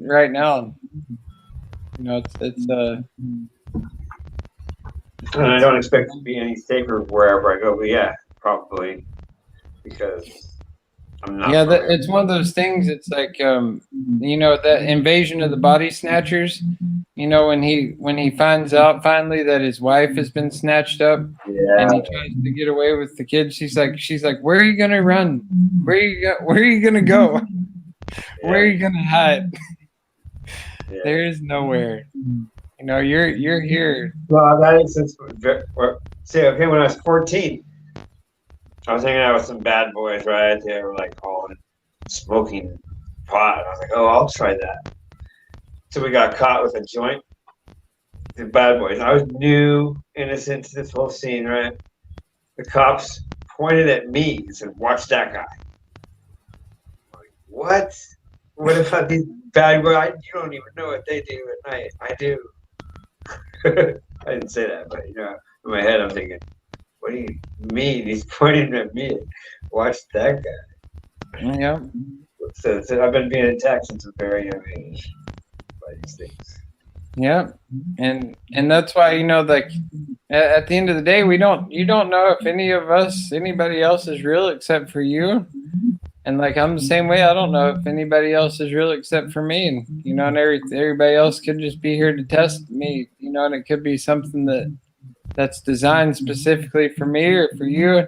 right now, you know, it's And I don't expect to be any safer wherever I go, but yeah, probably, because I'm not. Yeah, it's one of those things. It's like, you know, that invasion of the body snatchers. You know, when he finds out finally that his wife has been snatched up, and he tries to get away with the kids. She's like, where are you gonna run? Where are you gonna go? Where are you gonna hide? There is nowhere. You know, you're here. Well, I've had it since, okay, when I was 14, I was hanging out with some bad boys, right? They were like all smoking pot. I was like, oh, I'll try that. So we got caught with a joint. The bad boys. I was new, innocent to this whole scene, right? The cops pointed at me and said, watch that guy. I'm like, what? What about these bad boys? You don't even know what they do at night. I do. I didn't say that, but you know, in my head I'm thinking, what do you mean? He's pointing at me. Watch that guy. Yeah. So I've been being attacked since a very young age by these things. Yeah, and that's why, you know, like at the end of the day, you don't know if anybody else is real except for you. And like, I'm the same way. I don't know if anybody else is real except for me. And, you know, and everybody else could just be here to test me, you know, and it could be something that's designed specifically for me or for you.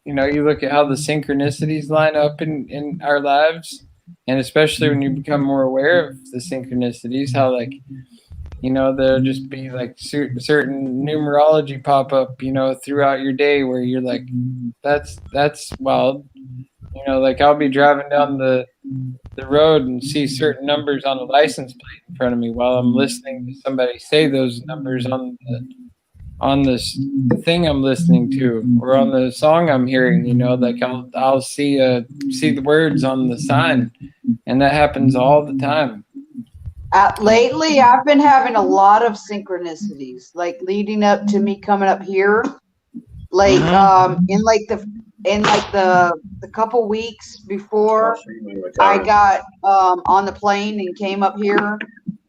You know, you look at how the synchronicities line up in our lives, and especially when you become more aware of the synchronicities, how like, you know, there'll just be like certain numerology pop up, you know, throughout your day where you're like, that's wild. You know, like I'll be driving down the road and see certain numbers on the license plate in front of me while I'm listening to somebody say those numbers on the thing I'm listening to, or on the song I'm hearing. You know, like I'll see the words on the sign, and that happens all the time. Lately, I've been having a lot of synchronicities, like leading up to me coming up here. Like in the couple weeks before I got on the plane and came up here,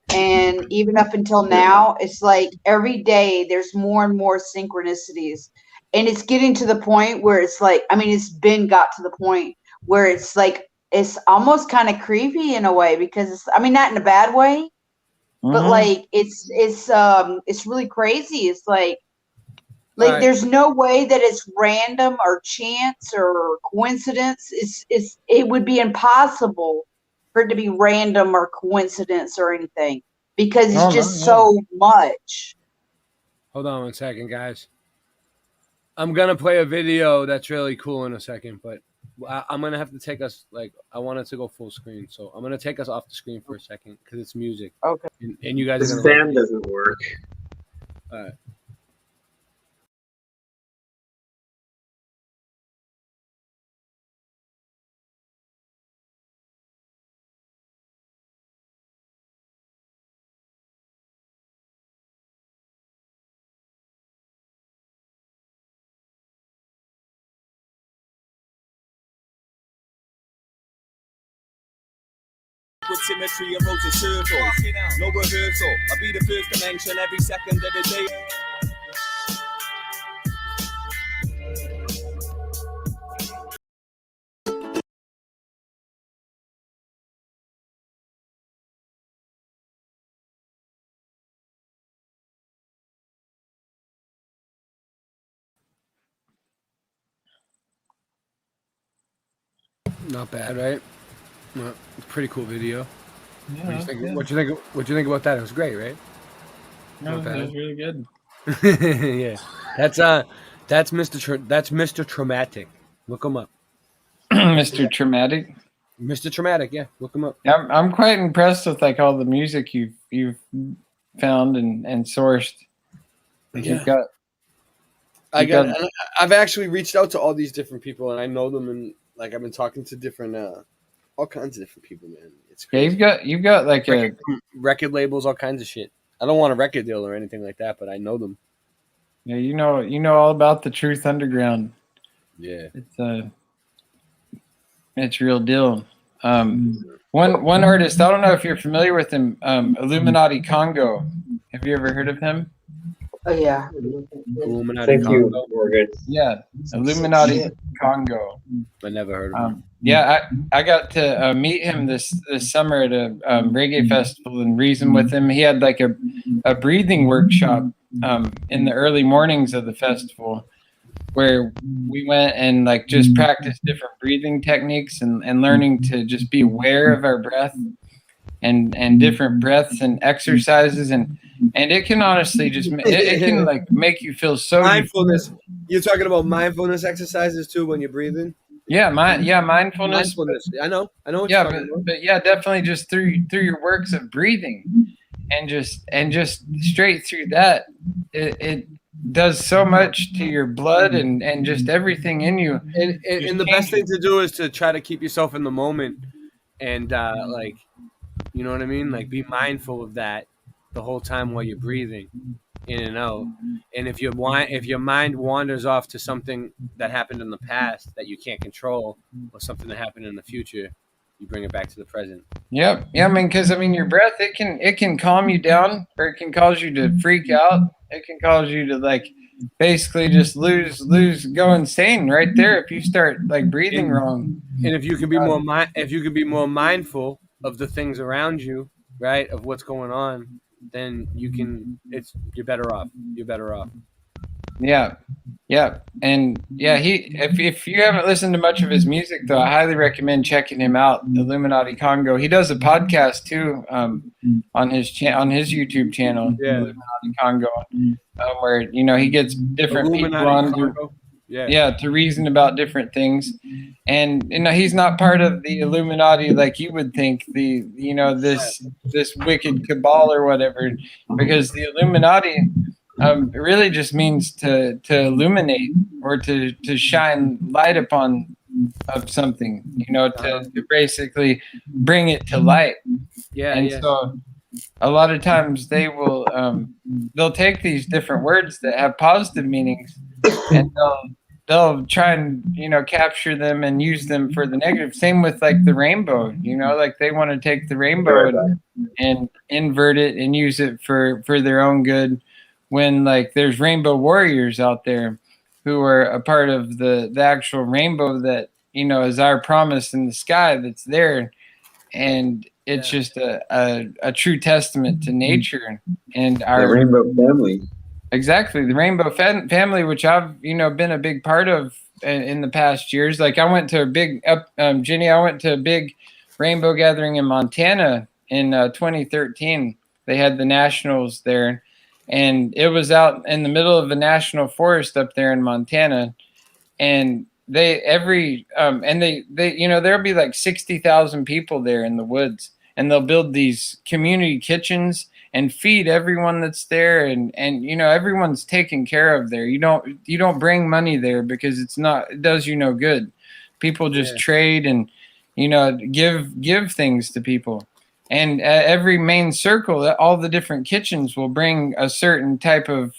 and even up until now, it's like every day there's more and more synchronicities, and it's getting to the point where it's like, I mean, it's been got to the point where it's like it's almost kind of creepy in a way, because it's, I mean, not in a bad way, but like it's really crazy. It's like Right. there's no way that it's random or chance or coincidence. It would be impossible for it to be random or coincidence or anything, because it's just so much. Hold on 1 second, guys. I'm gonna play a video that's really cool in a second, but I'm gonna have to take us, like, I want it to go full screen, so I'm gonna take us off the screen for a second because it's music. Okay. And you guys The are gonna. stand doesn't work. All right. With symmetry and road to circle. No rehearsal. I'll be the first to mention every second of the day. Not bad, right? Well, pretty cool video. Yeah, What you think about that? It was great, right? No, that was really good. Yeah, that's Mr. Traumatic. Look him up. Mr. Traumatic. Mr. Traumatic, yeah. Look him up. Yeah, I'm quite impressed with like all the music you've found and sourced. Like Yeah. I've actually reached out to all these different people, and I know them, and like I've been talking to different all kinds of different people, man. It's crazy. Yeah, you've got like record labels, all kinds of shit. I don't want a record deal or anything like that, but I know them. Yeah, you know all about the Truth Underground. Yeah, it's real deal. One artist, I don't know if you're familiar with him, Illuminati Congo. Have you ever heard of him? Oh yeah. Illuminati Thank Congo. you, Morgan. Yeah, Illuminati Congo. I never heard of him. Yeah, I got to meet him this summer at a reggae festival and reason with him. He had like a breathing workshop in the early mornings of the festival, where we went and like just practiced different breathing techniques and learning to just be aware of our breath and different breaths and exercises, and it can honestly just it can like make you feel so mindfulness. You're talking about mindfulness exercises too when you're breathing. Yeah, mindfulness. I know. What yeah, you're talking about. But yeah, definitely just through your works of breathing, and just straight through that, it does so much to your blood and just everything in you. And the best thing to do is to try to keep yourself in the moment, and like, you know what I mean? Like, be mindful of that the whole time while you're breathing in and out. And if your mind wanders off to something that happened in the past that you can't control, or something that happened in the future, you bring it back to the present. Yep. Yeah, I mean, because your breath, it can calm you down, or it can cause you to freak out. It can cause you to like basically just go insane right there if you start like breathing wrong. And if you can be more mindful of the things around you, right, of what's going on, then you're better off. Yeah, and yeah, if you haven't listened to much of his music though, I highly recommend checking him out. Illuminati Congo. He does a podcast too on his YouTube channel, yeah. Illuminati Congo, where he gets different people on to reason about different things, and he's not part of the Illuminati like you would think, this wicked cabal or whatever, because the Illuminati really just means to illuminate or to shine light upon of something, to basically bring it to light. So a lot of times they will they'll take these different words that have positive meanings and they'll try and capture them and use them for the negative. Same with like the rainbow, like they want to take the rainbow and invert it and use it for their own good. When like there's rainbow warriors out there who are a part of the actual rainbow that is our promise in the sky that's there, and it's just a true testament to nature and our rainbow family. Exactly, the rainbow family, which I've been a big part of in the past years. Like I went to a big Jenny, I went to a big rainbow gathering in Montana in 2013. They had the nationals there, and it was out in the middle of a national forest up there in Montana. And they there'll be like 60,000 people there in the woods, and they'll build these community kitchens and feed everyone that's there, and everyone's taken care of there. You don't bring money there because it does you no good. People just trade and give things to people. And at every main circle, all the different kitchens will bring a certain type of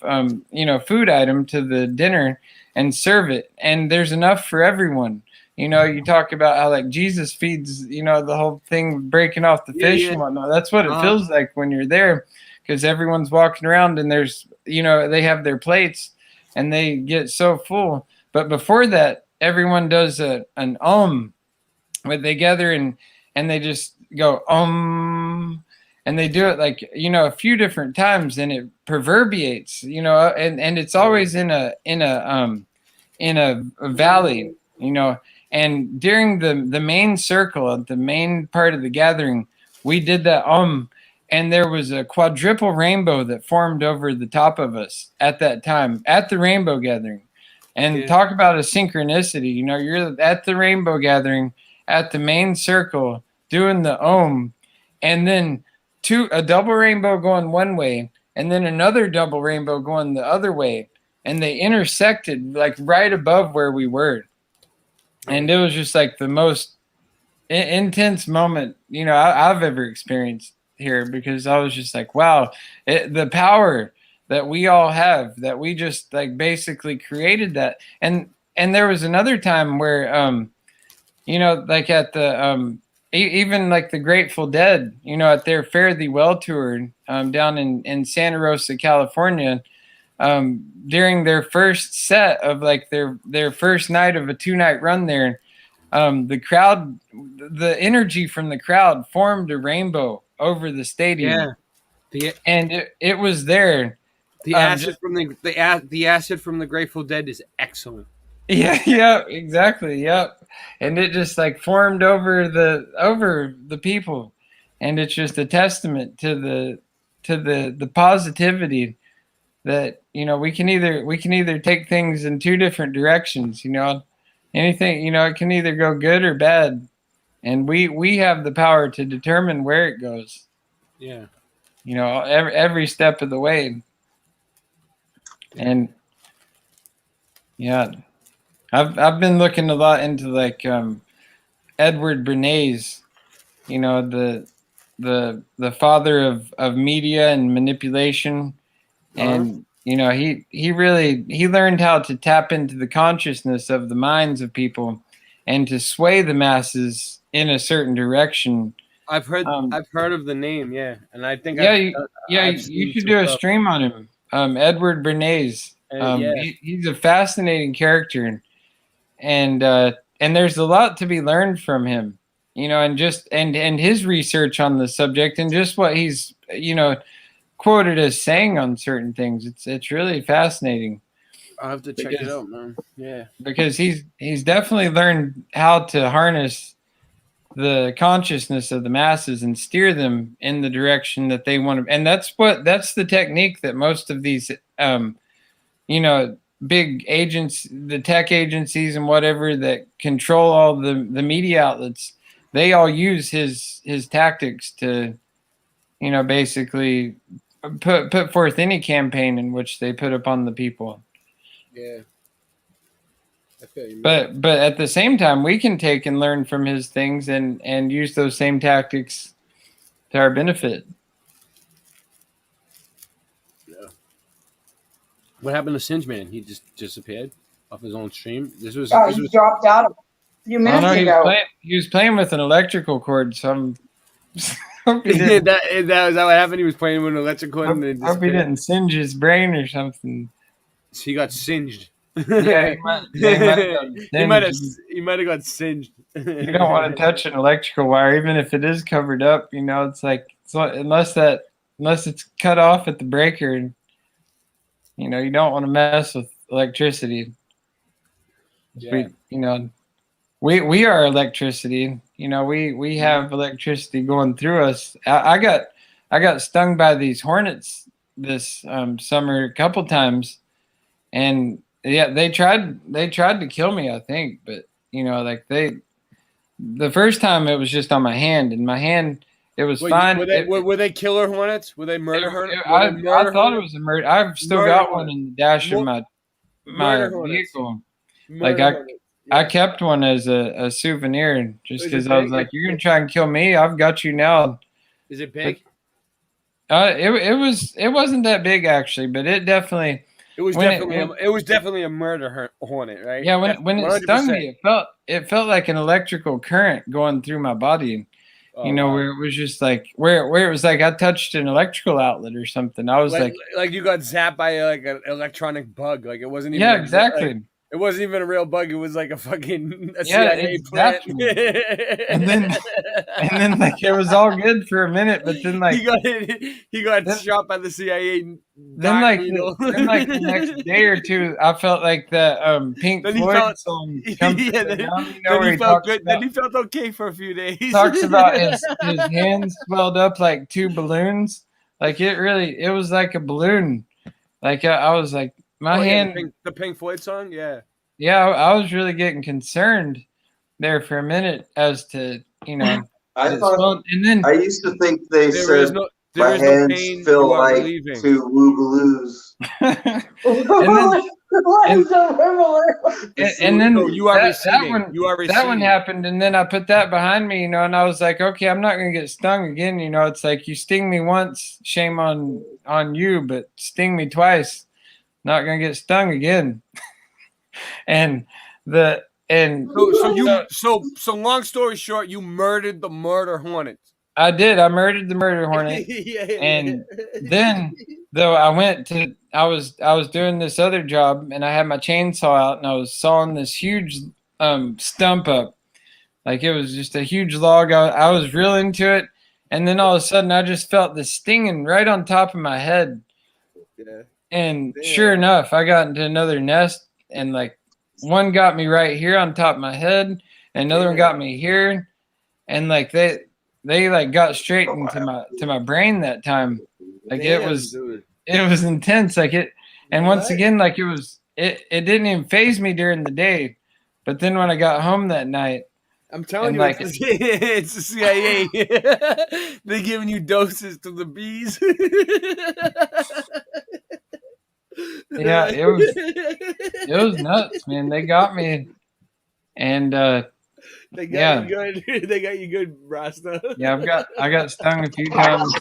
food item to the dinner and serve it, and there's enough for everyone. You talk about how like Jesus feeds, the whole thing, breaking off the fish and whatnot. That's what it feels like when you're there, because everyone's walking around and there's, they have their plates and they get so full. But before that, everyone does an where they gather and they just go and they do it like a few different times, and it reverberates, and it's always in a valley, and during the main circle at the main part of the gathering, we did that and there was a quadruple rainbow that formed over the top of us at that time at the rainbow gathering. And talk about a synchronicity. You're at the rainbow gathering at the main circle doing the and then a double rainbow going one way and then another double rainbow going the other way, and they intersected like right above where we were. And it was just like the most intense moment I've ever experienced here, because I was just like, wow, the power that we all have, that we just like basically created that. And there was another time where like at the even like the Grateful Dead, at their Fare Thee Well tour down in Santa Rosa, California, during their first set of like their first night of a 2-night run there, the crowd, the energy from the crowd formed a rainbow over the stadium. And it was there. The acid from the acid from the Grateful Dead is excellent. Yeah, exactly. Yep. And it just like formed over the people. And it's just a testament to the positivity that, we can either take things in two different directions, anything, it can either go good or bad. And we have the power to determine where it goes. Yeah. Every step of the way. And yeah, I've been looking a lot into like Edward Bernays, the father of media and manipulation. And he learned how to tap into the consciousness of the minds of people and to sway the masses in a certain direction. I've heard of the name, and I think you should do a stream on him, Edward Bernays. He's a fascinating character, and there's a lot to be learned from him, and just and his research on the subject, and just what he's quoted as saying on certain things. It's really fascinating. I'll have to check it out, man. Yeah, because he's definitely learned how to harness the consciousness of the masses and steer them in the direction that they want to. And that's the technique that most of these big agents, the tech agencies and whatever that control all the media outlets, they all use his tactics to basically put forth any campaign in which they put upon the people. Yeah. Okay, but at the same time, we can take and learn from his things and use those same tactics to our benefit. What happened to Singe Man? He just disappeared off his own stream. This was dropped out a few minutes ago. He was playing with an electrical cord. Some. Is that what happened? He was playing with an electrical cord. I hope he didn't singe his brain or something. So he got singed. Yeah, he might have got singed. You don't want to touch an electrical wire, even if it is covered up. You know, it's like unless it's cut off at the breaker. You know, you don't want to mess with electricity. Yeah. We are electricity. You know, we have electricity going through us. I got stung by these hornets this summer a couple times, and yeah, they tried to kill me, I think, but like the first time it was just on my hand, and my hand it was fine. Were they killer hornets? Were they murder hornets? I thought it was a murder. I've still got one in the dash of my vehicle. I kept one as a souvenir just because I was like, "You're gonna try and kill me? I've got you now." Is it big? It wasn't that big actually, but it was definitely a murder hornet, right? Yeah, when it stung me, it felt like an electrical current going through my body. Where it was just like where it was like I touched an electrical outlet or something. I was like you got zapped by like an electronic bug. Like it wasn't even. Yeah, exactly. It wasn't even a real bug. It was like a fucking CIA plant. and then like it was all good for a minute, but then like he got shot by the CIA. Then like the next day or two, I felt like that Pink Floyd song. Then he felt good. Then he felt okay for a few days. Talks about his hands swelled up like two balloons. Like it was like a balloon. Like I was like. My hand, the Pink Floyd song, yeah. Yeah, I was really getting concerned there for a minute as to I thought, and then I used to think they said my hands feel like two woogaloos. and then you are receiving. That one happened, and then I put that behind me, and I was like, okay, I'm not gonna get stung again. It's like you sting me once, shame on you, but sting me twice. Not gonna get stung again. So long story short, you murdered the murder hornet. I did. I murdered the murder hornet. Then though I was doing this other job, and I had my chainsaw out, and I was sawing this huge stump up. Like it was just a huge log. I was real into it, and then all of a sudden I just felt this stinging right on top of my head. Yeah. And sure enough, I got into another nest, and like one got me right here on top of my head, and another one got me here, and like they like got straight into my brain that time. Like it was intense. Like it, and once again, like it didn't even faze me during the day, but then when I got home that night. I'm telling you, like, it's the CIA. They're giving you doses to the bees. Yeah, it was nuts, man. They got me, and they got you good. They got you good, Rasta. Yeah, I got stung a few times.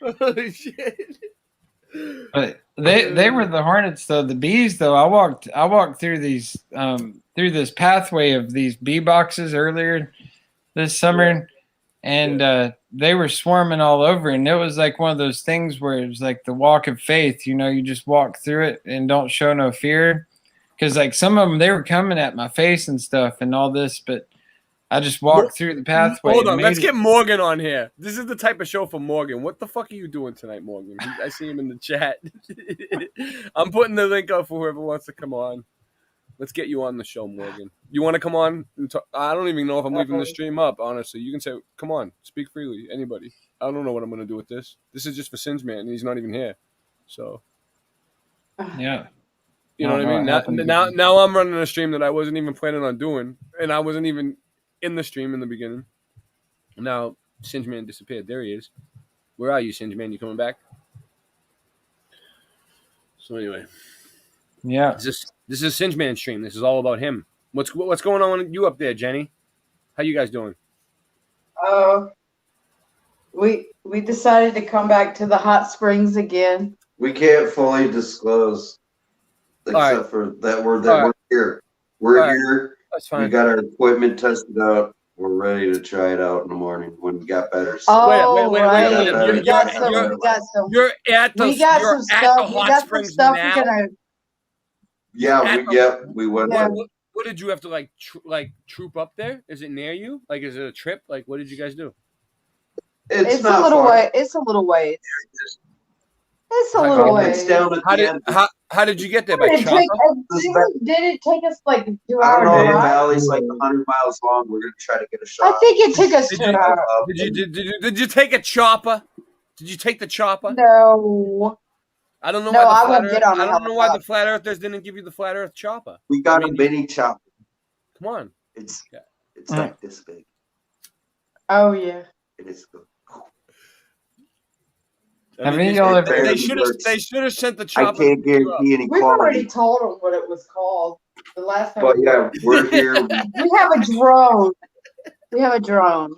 Oh shit! But they were the hornets though. The bees though, I walked through these through this pathway of these bee boxes earlier this summer, and they were swarming all over, and it was like one of those things where it was like the walk of faith. You just walk through it and don't show no fear, because like some of them they were coming at my face and stuff and all this, but I just walked through the pathway. Hold on, let's get Morgan on here. This is the type of show for Morgan. What the fuck are you doing tonight, Morgan? I see him in the chat. I'm putting the link up for whoever wants to come on. Let's get you on the show, Morgan. You want to come on and talk? I don't even know if I'm leaving the stream up, honestly. You can say, come on, speak freely, anybody. I don't know what I'm going to do with this. This is just for Singe Man, and he's not even here. So, yeah. You know what I mean? Now I'm running a stream that I wasn't even planning on doing, and I wasn't even in the stream in the beginning. Now Singe Man disappeared. There he is. Where are you, Singe Man? You coming back? So anyway, yeah. This is Singe Man stream. This is all about him. What's going on with you up there, Jenny? How you guys doing? We decided to come back to the hot springs again. We can't fully disclose, except for that we're here. We're here. That's fine. We got our equipment tested out. We're ready to try it out in the morning when we got better. Oh, wait. We got some. You're at the. We got You're some at stuff. the We hot got some springs stuff. now. We're gonna. We went. Yeah. What did you have to like troop up there? Is it near you? Like, is it a trip? Like, what did you guys do? It's a little way. It's a little ways. It's a little ways. It's down at the end. How did you get there? By Did chopper? it take us like 2 I hours? don't know. The valley's like 100 miles long. We're gonna try to get a shot. I think it took us 2 hours. Did you take a chopper? Did you take the chopper? No. I don't know. No, why I won't get on. I don't know why the flat earthers didn't give you the flat earth chopper. We got a mini chopper. Come on. It's like this big. Oh yeah. It is good. They should have sent the chopper. I can't guarantee any We've quality. already told them what it was called the last time. But yeah, we're here. We have a drone. We have a drone.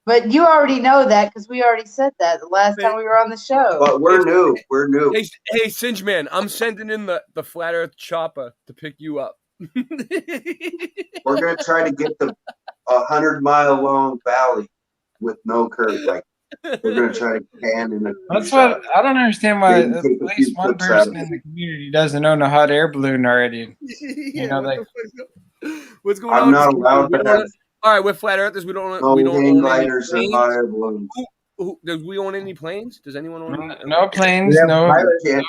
But you already know that because we already said that the last time we were on the show. But we're new. We're new. Hey, Singe Man, I'm sending in the flat earth chopper to pick you up. We're gonna try to get the 100-mile long valley with no curve. Like we're gonna try to can in a. That's what I don't understand why at least one person in the community doesn't own a hot air balloon already. You know, like what's going on? I'm not allowed to have. All right, we're flat earthers. We don't No hang hang gliders or hot air balloons. Do we own any planes? Does anyone own any? No planes, no.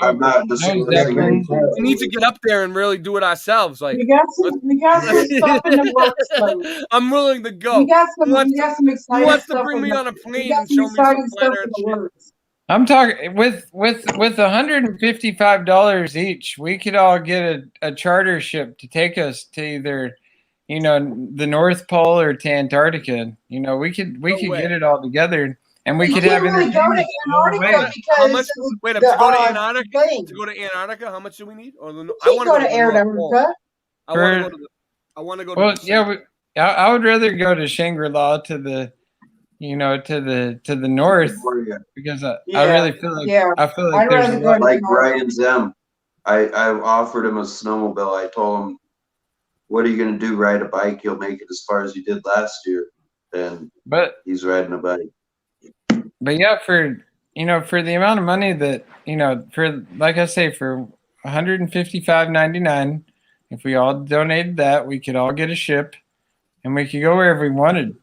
I'm not Zeppelins. We need to get up there and really do it ourselves. Like we got some stuff in the works. Though. I'm willing to go. We got some exciting. Who wants stuff to bring me on a plane and some show me some stuff flat in the works. I'm talking with $155 each. We could all get a charter ship to take us to either, you know, the North Pole or to Antarctica. You know, we could get it all together. And we could have really go to Antarctica because to go to Antarctica? To go to Antarctica, how much do we need? Or I want to go to Antarctica. I want to go. Well, I would rather go to Shangri-La to the, you know, to the north because I really feel like I feel like there's a lot. Like Brian Zem. I offered him a snowmobile. I told him, "What are you going to do? Ride a bike? You'll make it as far as you did last year." And he's riding a bike. But yeah, for the amount of money that, you know, for like I say, for $155.99, if we all donated that, we could all get a ship, and we could go wherever we wanted.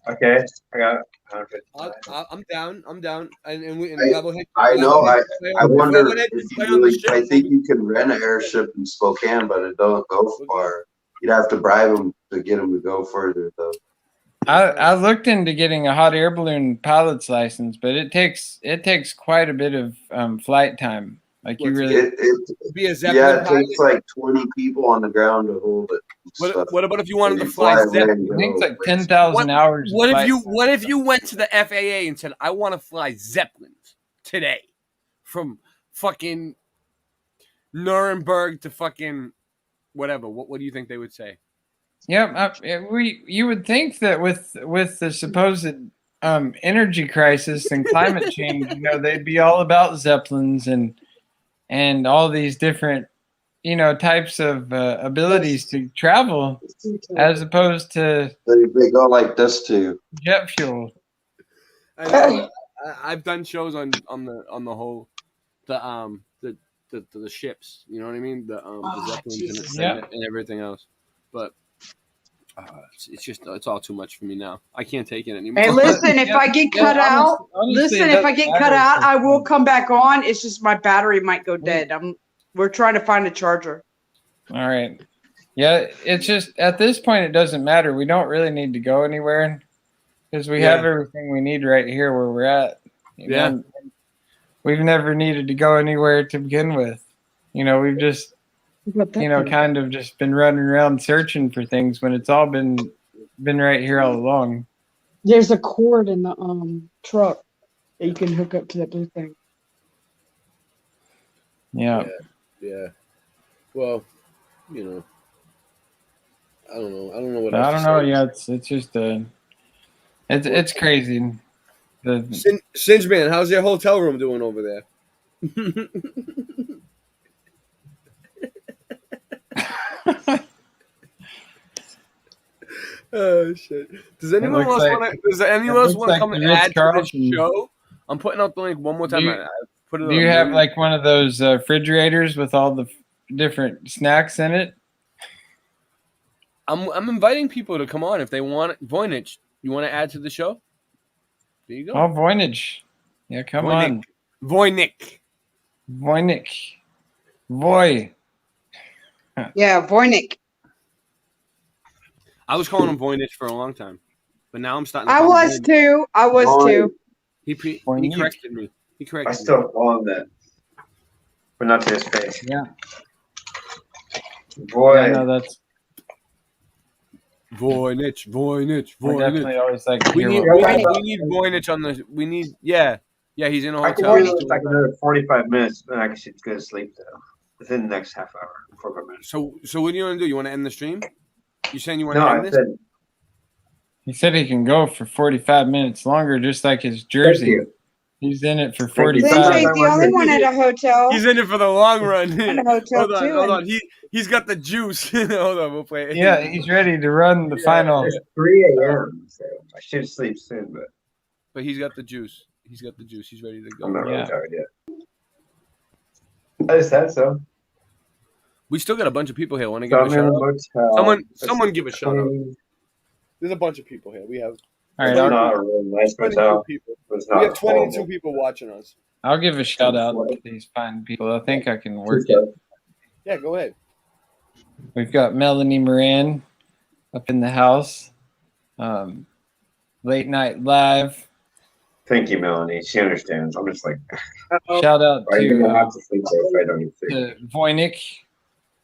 Okay, I got it. I'm down. And we level hit. I know. I wonder if you really. I think you can rent an airship in Spokane, but it don't go far. You'd have to bribe them to get them to go further, though. I looked into getting a hot air balloon pilot's license, but it takes quite a bit of flight time. Like you really be a Zeppelin. It takes like 20 people on the ground to hold it. What about if you wanted to fly Zeppelin? I think it's like 10,000 hours. What if you went to the FAA and said, "I want to fly Zeppelins today from fucking Nuremberg to fucking whatever"? What do you think they would say? Yeah, you would think that with the supposed energy crisis and climate change, you know, they'd be all about Zeppelins and all these different, you know, types of abilities to travel, as opposed to they go like this too. Jet fuel. I know. I've done shows on the whole the ships. You know what I mean? The Zeppelins and everything else, but. It's all too much for me now. I can't take it anymore. Hey, listen, if I get cut out, I will come back on. It's just my battery might go dead. We're trying to find a charger. All right. Yeah, it's just at this point it doesn't matter. We don't really need to go anywhere because we have everything we need right here where we're at. You know? We've never needed to go anywhere to begin with. You know, we've just kind of just been running around searching for things when it's all been right here all along. There's a cord in the truck that you can hook up to that blue thing. Yeah. Well, you know, I don't know. I don't know. Yeah, it's just It's crazy. Singe Man, how's your hotel room doing over there? Oh shit! Does anyone else want to come and add to this show? I'm putting out the link one more time. Do you have like one of those refrigerators with all the different snacks in it? I'm inviting people to come on if they want. Voynich, you want to add to the show? There you go. Oh, Voynich. Yeah, come on. Voynich. Voy. Yeah, Voynich. I was calling him Voynich for a long time, but now I'm starting to I call him was too. I was too. He corrected me. I still call him that, but not to his face. Yeah. Boy. Yeah, no, that's Voynich. I definitely always like to we hear need Voynich on the. We need yeah. He's in a I can hotel. do like another 45 minutes, and I can go to sleep though within the next half hour, 45 minutes. So what do you want to do? You want to end the stream? You saying you want to No, end I this? said He said he can go for 45 minutes longer, just like his jersey. He's in it for 45. Singe ain't the only one at a hotel. He's in it for the long run. At a hotel Hold on. He's got the juice. Hold on, we'll play it. Yeah, he's ready to run the final. It's 3 a.m. So I should sleep soon, but he's got the juice. He's got the juice. He's ready to go. I'm not really tired yet. I just said so. We still got a bunch of people here. Want to give a shout out? Someone give a shout out. There's a bunch of people here. We have. All right, not a really nice hotel. People. We have 22 people watching us. I'll give a shout out to these fine people. I think I can work it. Yeah, go ahead. We've got Melanie Moran up in the house. Late Night Live. Thank you, Melanie. She understands. I'm just like. Shout out to Voynich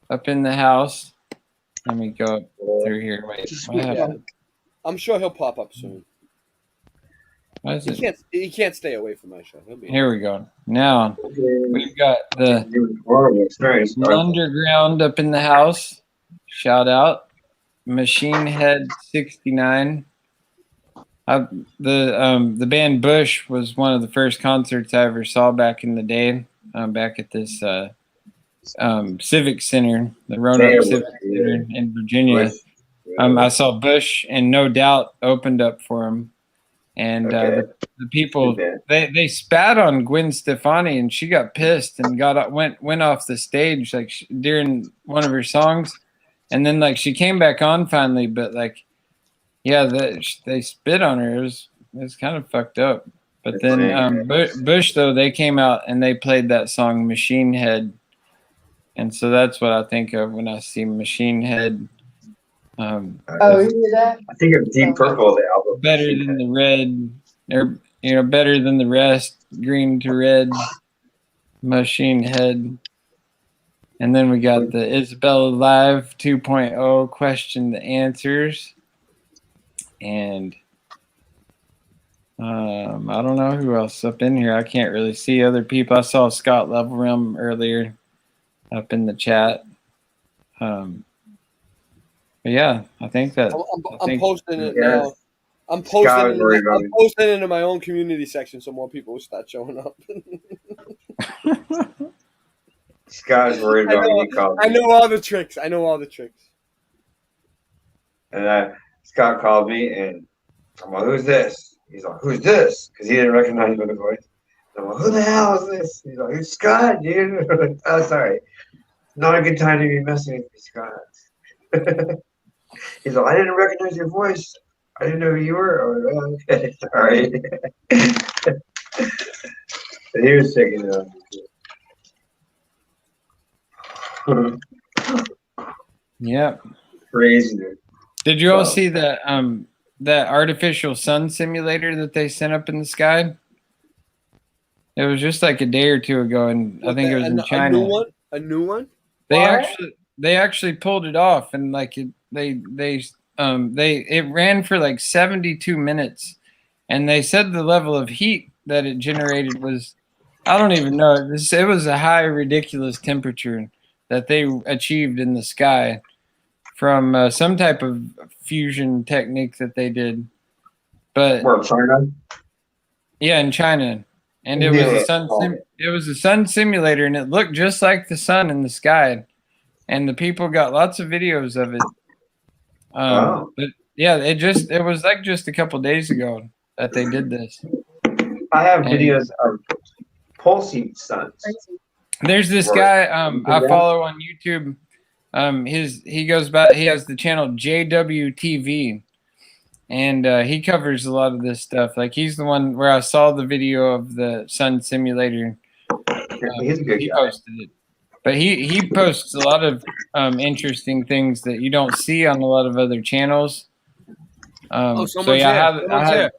up in the house. Let me go up through here. Wait, I'm sure he'll pop up soon. He can't stay away from my show. Here we go. Now we've got the Underground up in the house. Shout out Machine Head 69. The band Bush was one of the first concerts I ever saw back in the day. Back at this Civic Center, the Roanoke Civic Center in Virginia. I saw Bush and No Doubt opened up for him, and the people they spat on Gwen Stefani, and she got pissed and went off the stage like during one of her songs, and then like she came back on finally, but like they spit on her. It was kind of fucked up. But then Bush though, they came out and they played that song Machine Head, and so that's what I think of when I see Machine Head. You hear that? I think of Deep Purple, the album. Better than the red, or better than the rest. Green to red, Machine Head, and then we got the Isabella Live 2.0 question the answers, and I don't know who else up in here. I can't really see other people. I saw Scott Levelrealm earlier up in the chat. But yeah, I think that I'm posting it now. I'm posting it into my own community section so more people will start showing up. Scott's worried about me. I know all the tricks. And Scott called me and I'm like, "Who's this?" He's like, "Who's this?" Because he didn't recognize my voice. I'm like, "Who the hell is this?" He's like, "It's Scott, dude." Oh, sorry. Not a good time to be messing with me, Scott. He's like, "I didn't recognize your voice. I didn't know who you were." Oh, okay, sorry. But he was checking it out. Yep. Crazy, dude. Did you all see that that artificial sun simulator that they sent up in the sky? It was just like a day or two ago, and I think it was in China. A new one? They actually pulled it off, and like it ran for like 72 minutes, and they said the level of heat that it generated was, I don't even know, it was a high ridiculous temperature that they achieved in the sky from some type of fusion technique that they did. But where, China? Yeah, in China, and it was a sun. It was a sun simulator, and it looked just like the sun in the sky. And the people got lots of videos of it. Wow. But yeah, it was like just a couple days ago that they did this. I have videos of pulsing suns. There's this guy I follow on YouTube. He goes back. He has the channel JWTV, and he covers a lot of this stuff. Like he's the one where I saw the video of the sun simulator. He's a good he guy. posted it, but he posts a lot of interesting things that you don't see on a lot of other channels. Someone's here. Someone's here.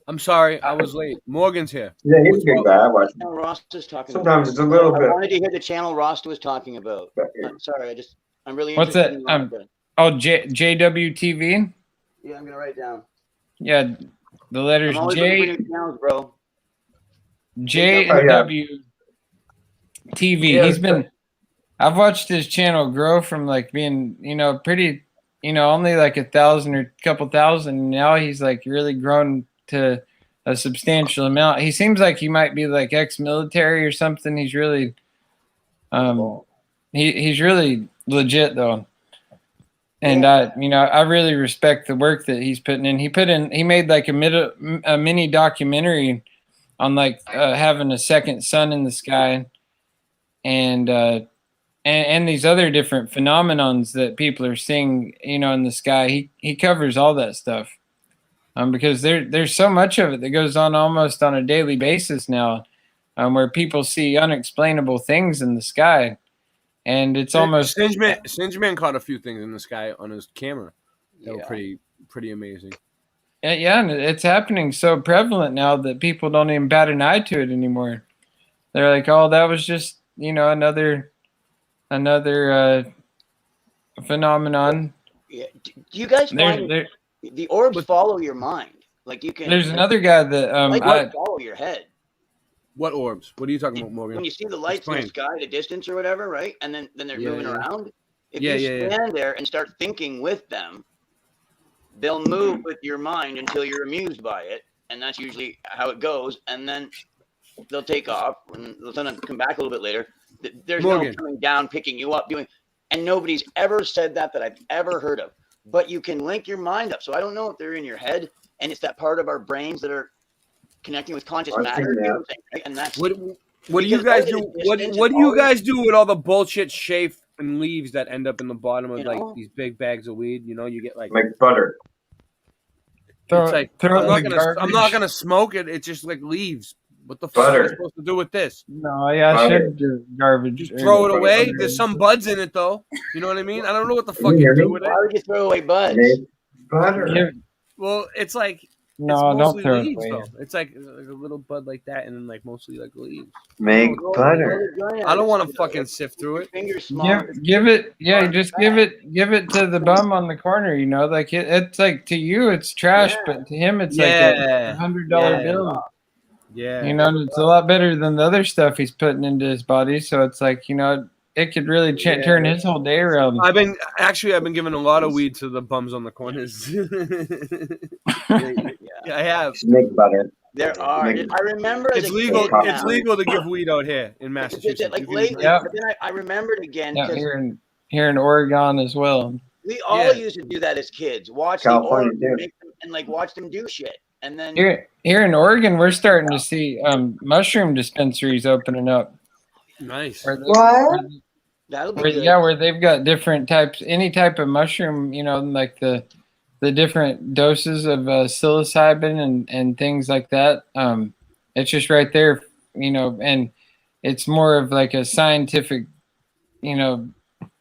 I'm sorry, I was late. Morgan's here. Yeah, he's a good guy. I watch him. Ross is talking. Sometimes about. it's a little bit. I wanted to hear the channel Ross was talking about. I'm sorry, I'm really What's interested. that? JWTV. Yeah, I'm gonna write down. Yeah, the letters J. Channels, bro. J and W. TV. Yeah, I've watched his channel grow from like being, pretty, only like 1,000 or a couple thousand. Now he's like really grown to a substantial amount. He seems like he might be like ex-military or something. He's really, he's really legit though. And I really respect the work that he's putting in. He made like a mini documentary on like having a second sun in the sky, and these other different phenomenons that people are seeing, in the sky. He covers all that stuff, because there's so much of it that goes on almost on a daily basis now, where people see unexplainable things in the sky. And it's almost Singeman caught a few things in the sky on his camera. They were pretty amazing. Yeah, and it's happening so prevalent now that people don't even bat an eye to it anymore. They're like, "Oh, that was just another phenomenon." Yeah. Do you guys find the orbs follow your mind? Like you can. There's another guy that follow your head. What orbs? What are you talking about, Morgan? When you see the lights in the sky at a distance or whatever, right? And then they're moving around. If you stand there and start thinking with them, they'll move with your mind until you're amused by it. And that's usually how it goes. And then they'll take off and they'll come back a little bit later. There's no coming down, picking you up, and nobody's ever said that I've ever heard of. But you can link your mind up. So I don't know if they're in your head, and it's that part of our brains that are connecting with conscious matter. Right? And that's what do you guys do? What do you guys do with all the bullshit chaff and leaves that end up in the bottom of like these big bags of weed? You get like butter. It's like I'm not gonna smoke it. It's just like leaves. What the fuck am I supposed to do with this? No, I should do garbage. Just throw it away. There's some buds in it though. You know what I mean? I don't know what the fuck you do with it. Why would you throw away buds? Butter. Well, it's like no, don't throw it away. Though. It's like a little bud like that, and then like mostly like leaves. Make butter. I don't want to fucking sift through it. Give it to the bum on the corner. Like it's like to you it's trash, but to him it's like a $100 bill. Yeah, it's a lot better than the other stuff he's putting into his body. So it's like it could really turn his whole day around. I've been giving a lot of weed to the bums on the corners. I have. Make butter. There are. I remember it's legal. It's legal to give weed out here in Massachusetts. Like lately, but then I remembered again. Yeah, here in Oregon as well. We all used to do that as kids. Watch California the orbs and like watch them do shit. And then here in Oregon, we're starting to see mushroom dispensaries opening up. Nice. What? That'll be good. Yeah, where they've got different types, any type of mushroom, like the different doses of psilocybin and things like that. It's just right there, and it's more of like a scientific, way down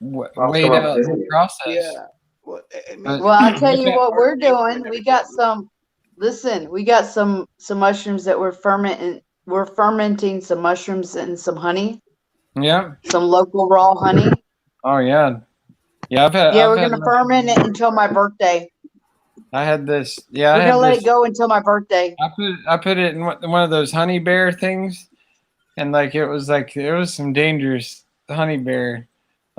the process. Yeah. Well, I'll tell you what we're doing. We got some. Listen, we got some mushrooms that we're fermenting. We're fermenting some mushrooms and some honey. Yeah. Some local raw honey. Oh yeah. Yeah, we're gonna ferment it until my birthday. I had this. Yeah, we're gonna let it go until my birthday. I put it in one of those honey bear things, and like it was some dangerous honey bear.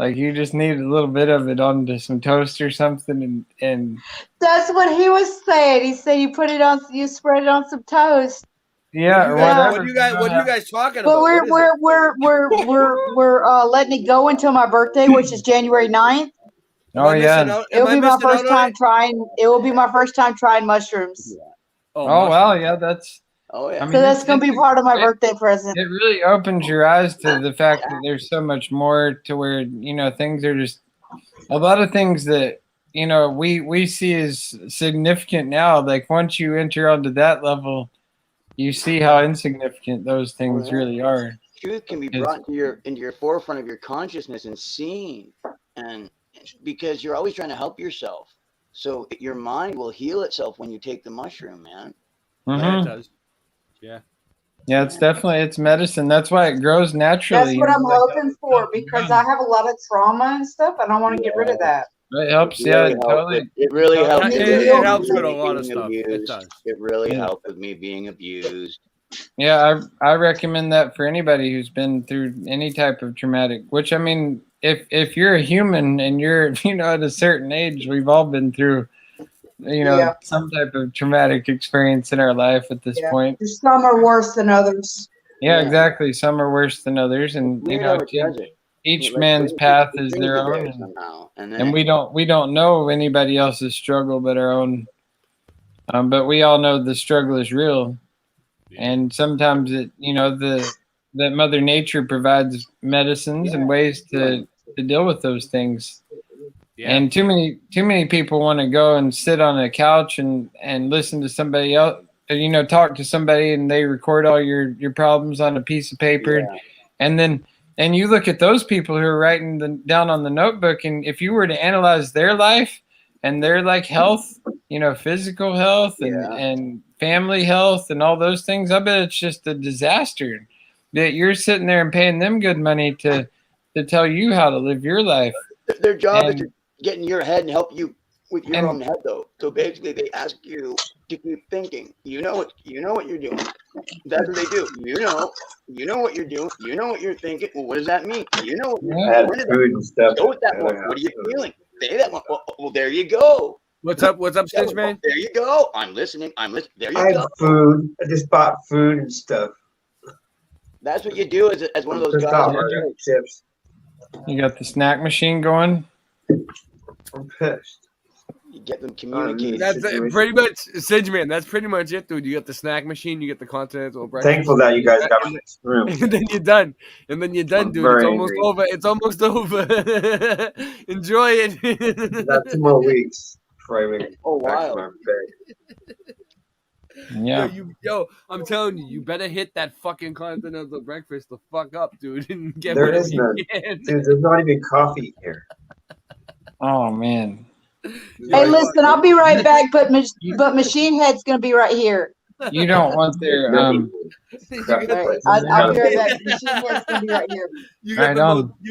Like you just need a little bit of it onto some toast or something, and That's what he was saying. He said you spread it on some toast. Yeah, or whatever. What are you guys talking But about? we're letting it go until my birthday, which is January 9th. Oh yeah. It will be my first time trying. It will be my first time trying mushrooms. Oh wow, yeah, that's. Oh yeah. I mean, So that's gonna be part of my birthday present. It really opens your eyes to the fact that there's so much more to where things are just a lot of things that we see as significant now. Like once you enter onto that level, you see how insignificant those things really are. Truth can be brought into your forefront of your consciousness and seen, and because you're always trying to help yourself, so your mind will heal itself when you take the mushroom, man. Yeah, it does. Yeah. Yeah, it's medicine. That's why it grows naturally. That's what I'm hoping for, because I have a lot of trauma and stuff, and I want to get rid of that. It helps. It really helps. It helps with a lot of stuff. It does. It really helped with me being abused. Yeah, I recommend that for anybody who's been through any type of traumatic. Which I mean, if you're a human and you're at a certain age, we've all been through some type of traumatic experience in our life at this point. Some are worse than others. Yeah, exactly. Some are worse than others, and each man's path is their own, and we don't know anybody else's struggle but our own. But we all know the struggle is real, and sometimes that Mother Nature provides medicines and ways to deal with those things. Yeah. And too many people want to go and sit on a couch and listen to somebody else, talk to somebody, and they record all your problems on a piece of paper, and you look at those people who are writing down on the notebook, and if you were to analyze their life and their health, physical health and family health and all those things, I bet it's just a disaster. That you're sitting there and paying them good money to tell you how to live your life. Their job is to get in your head and help you with your own head, though. So basically, they ask you to keep thinking. You know what you're doing. That's what they do. You know what you're doing. You know what you're thinking. Well, what does that mean? You know what you're doing. Food and stuff. Go with that one. What are you feeling? Say that one. Well, there you go. What's up, Stitch Man? There you go. I'm listening. There you I go. have food. I just bought food and stuff. That's what you do as one of those guys. Chips. You got the snack machine going. I'm pissed. You get them communicating. That's pretty much, Singe Man. That's pretty much it, dude. You got the snack machine. You get the continental breakfast. Thankful that you guys got me this room. And then you're done. Dude. It's almost over. It's almost over. Enjoy it. Got 2 more weeks before I make it back to my bed. Yeah. Yo, I'm telling you, you better hit that fucking continental breakfast the fuck up, dude, and get There whatever is you none. can. Dude, there's not even coffee here. Oh man. Hey, listen, I'll be right back, but Machine Head's gonna be right here. You don't want their I'll be right back. Machine Head's gonna be right here. You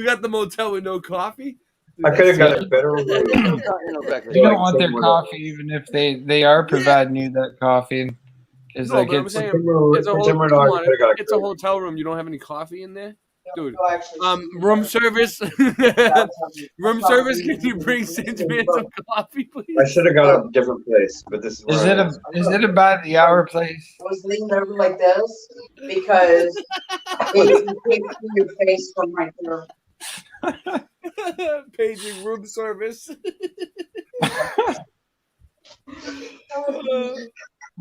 got the motel with no coffee? I could have got a better room. You don't want their coffee, even if they are providing you that coffee. It's no, it's a hotel room. You don't have any coffee in there, dude. Room service. Room service. Can you bring Singe Man some coffee, please? I should have got a different place, but this is. Is it a by the hour place? I was leaning over like this because you can't see your face from right there. Paging room service.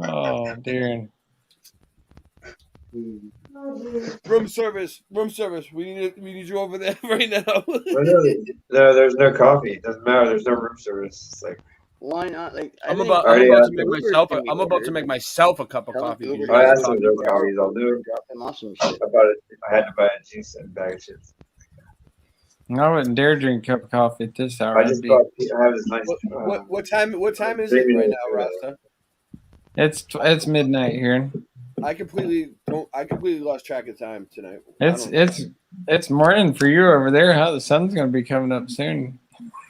Oh dear. Room service. We need you over there right now. No, there's no coffee. It doesn't matter. There's no room service. It's like, why not? Like I'm about to make myself a cup of coffee. I asked them no coffees. I'll do it. I had to buy a juice and a bag of chips. I wouldn't dare drink a cup of coffee at this hour. I have this nice. What time is it right now, Rasta? It's midnight here. I completely lost track of time tonight. It's morning for you over there. Huh? The sun's gonna be coming up soon.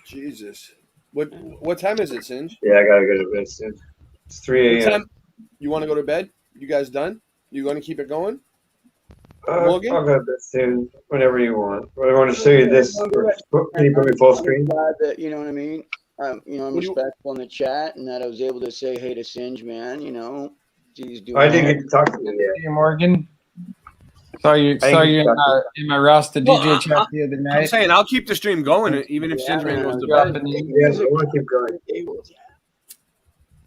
Jesus. What time is it, Singe? Yeah, I gotta go to bed soon. It's 3 a.m. You want to go to bed? You guys done? You going to keep it going? Morgan? I'll go this soon, whenever you want. I want to show you this. Can you put me full screen? I'm glad that, you know what I mean? I'm respectful in the chat, and that I was able to say hey to Singe, man. You know, he's doing. I didn't get to talk to you yet. Hey, Morgan. Saw you in my Rasta DJ chat the other night. I'm saying I'll keep the stream going, even if Singe Man goes to bed. Yes, I want to keep going.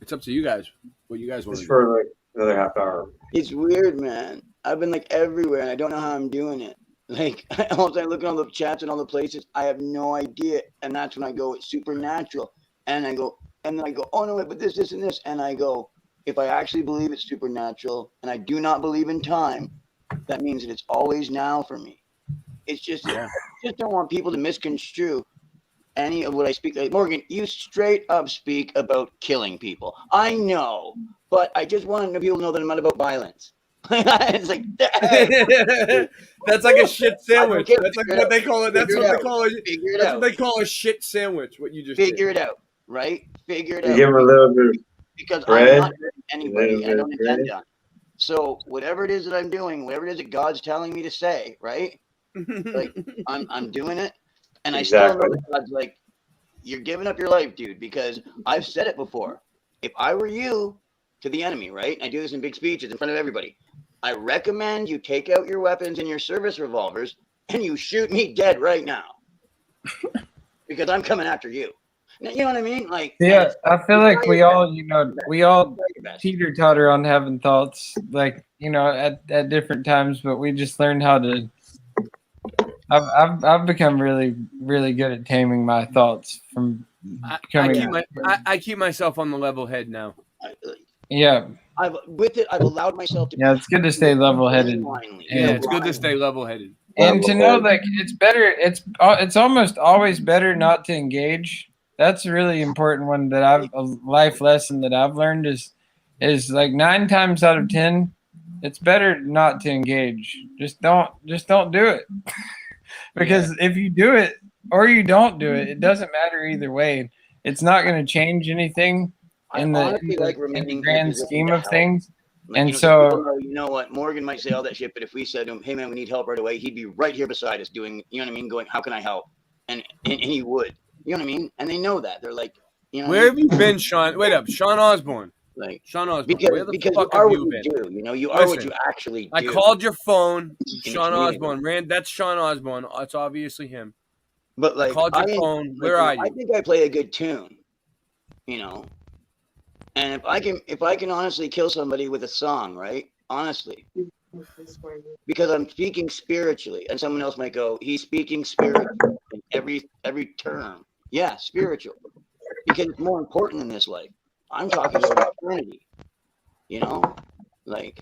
It's up to you guys. What you guys want to do. For like another half hour. It's weird, man. I've been like everywhere, and I don't know how I'm doing it. Like, all the time looking at all the chats and all the places, I have no idea. And that's when I go, it's supernatural. And I go, and then I go, oh no, wait, but this, and this. And I go, if I actually believe it's supernatural, and I do not believe in time, that means that it's always now for me. It's just, I just don't want people to misconstrue any of what I speak. Like, Morgan, you straight up speak about killing people. I know, but I just want people to know that I'm not about violence. It's like that's like a shit sandwich. That's like what they call it. That's what they call it. That's what they call a shit sandwich. What you just figure it out, right? Figure it out. Give him a little bit because I'm not hurting anybody. I don't intend on. So whatever it is that I'm doing, whatever it is that God's telling me to say, right? Like I'm doing it, and I still know that God's like, you're giving up your life, dude. Because I've said it before. If I were you to the enemy, right? I do this in big speeches in front of everybody. I recommend you take out your weapons and your service revolvers and you shoot me dead right now. Because I'm coming after you. You know what I mean? Like, yeah, I feel like we all teeter-totter on having thoughts, like, at different times, but we just learned how to. I've become really, really good at taming my thoughts from becoming. I keep myself on the level head now. Yeah. I've allowed myself to. Yeah, it's good to stay level-headed. Yeah, it's good to stay level-headed. And to know, like, it's better. It's almost always better not to engage. That's a really important one that a life lesson that I've learned is like 9 times out of 10, it's better not to engage. Just don't do it. Because if you do it or you don't do it, it doesn't matter either way. It's not going to change anything in the grand scheme of things. Like, and so, know, you know what, Morgan might say all that shit, but if we said to him, hey man, we need help right away, he'd be right here beside us doing, you know what I mean, going, how can I help? And he would, you know what I mean? And they know that. They're like, you know, where have you been, Sean? Wait up, Sean Osborne. Like Sean Osborne. Because you are what you do. You know, you are what you actually do. I called your phone, Sean Osborne. That's Sean Osborne. It's obviously him. But like, I called your phone. Where are you? I think I play a good tune. You know. And if I can honestly kill somebody with a song, right? Honestly. Because I'm speaking spiritually. And someone else might go, he's speaking spiritually in every term. Yeah, spiritual. Because it's more important in this life. I'm talking about eternity. You know? Like,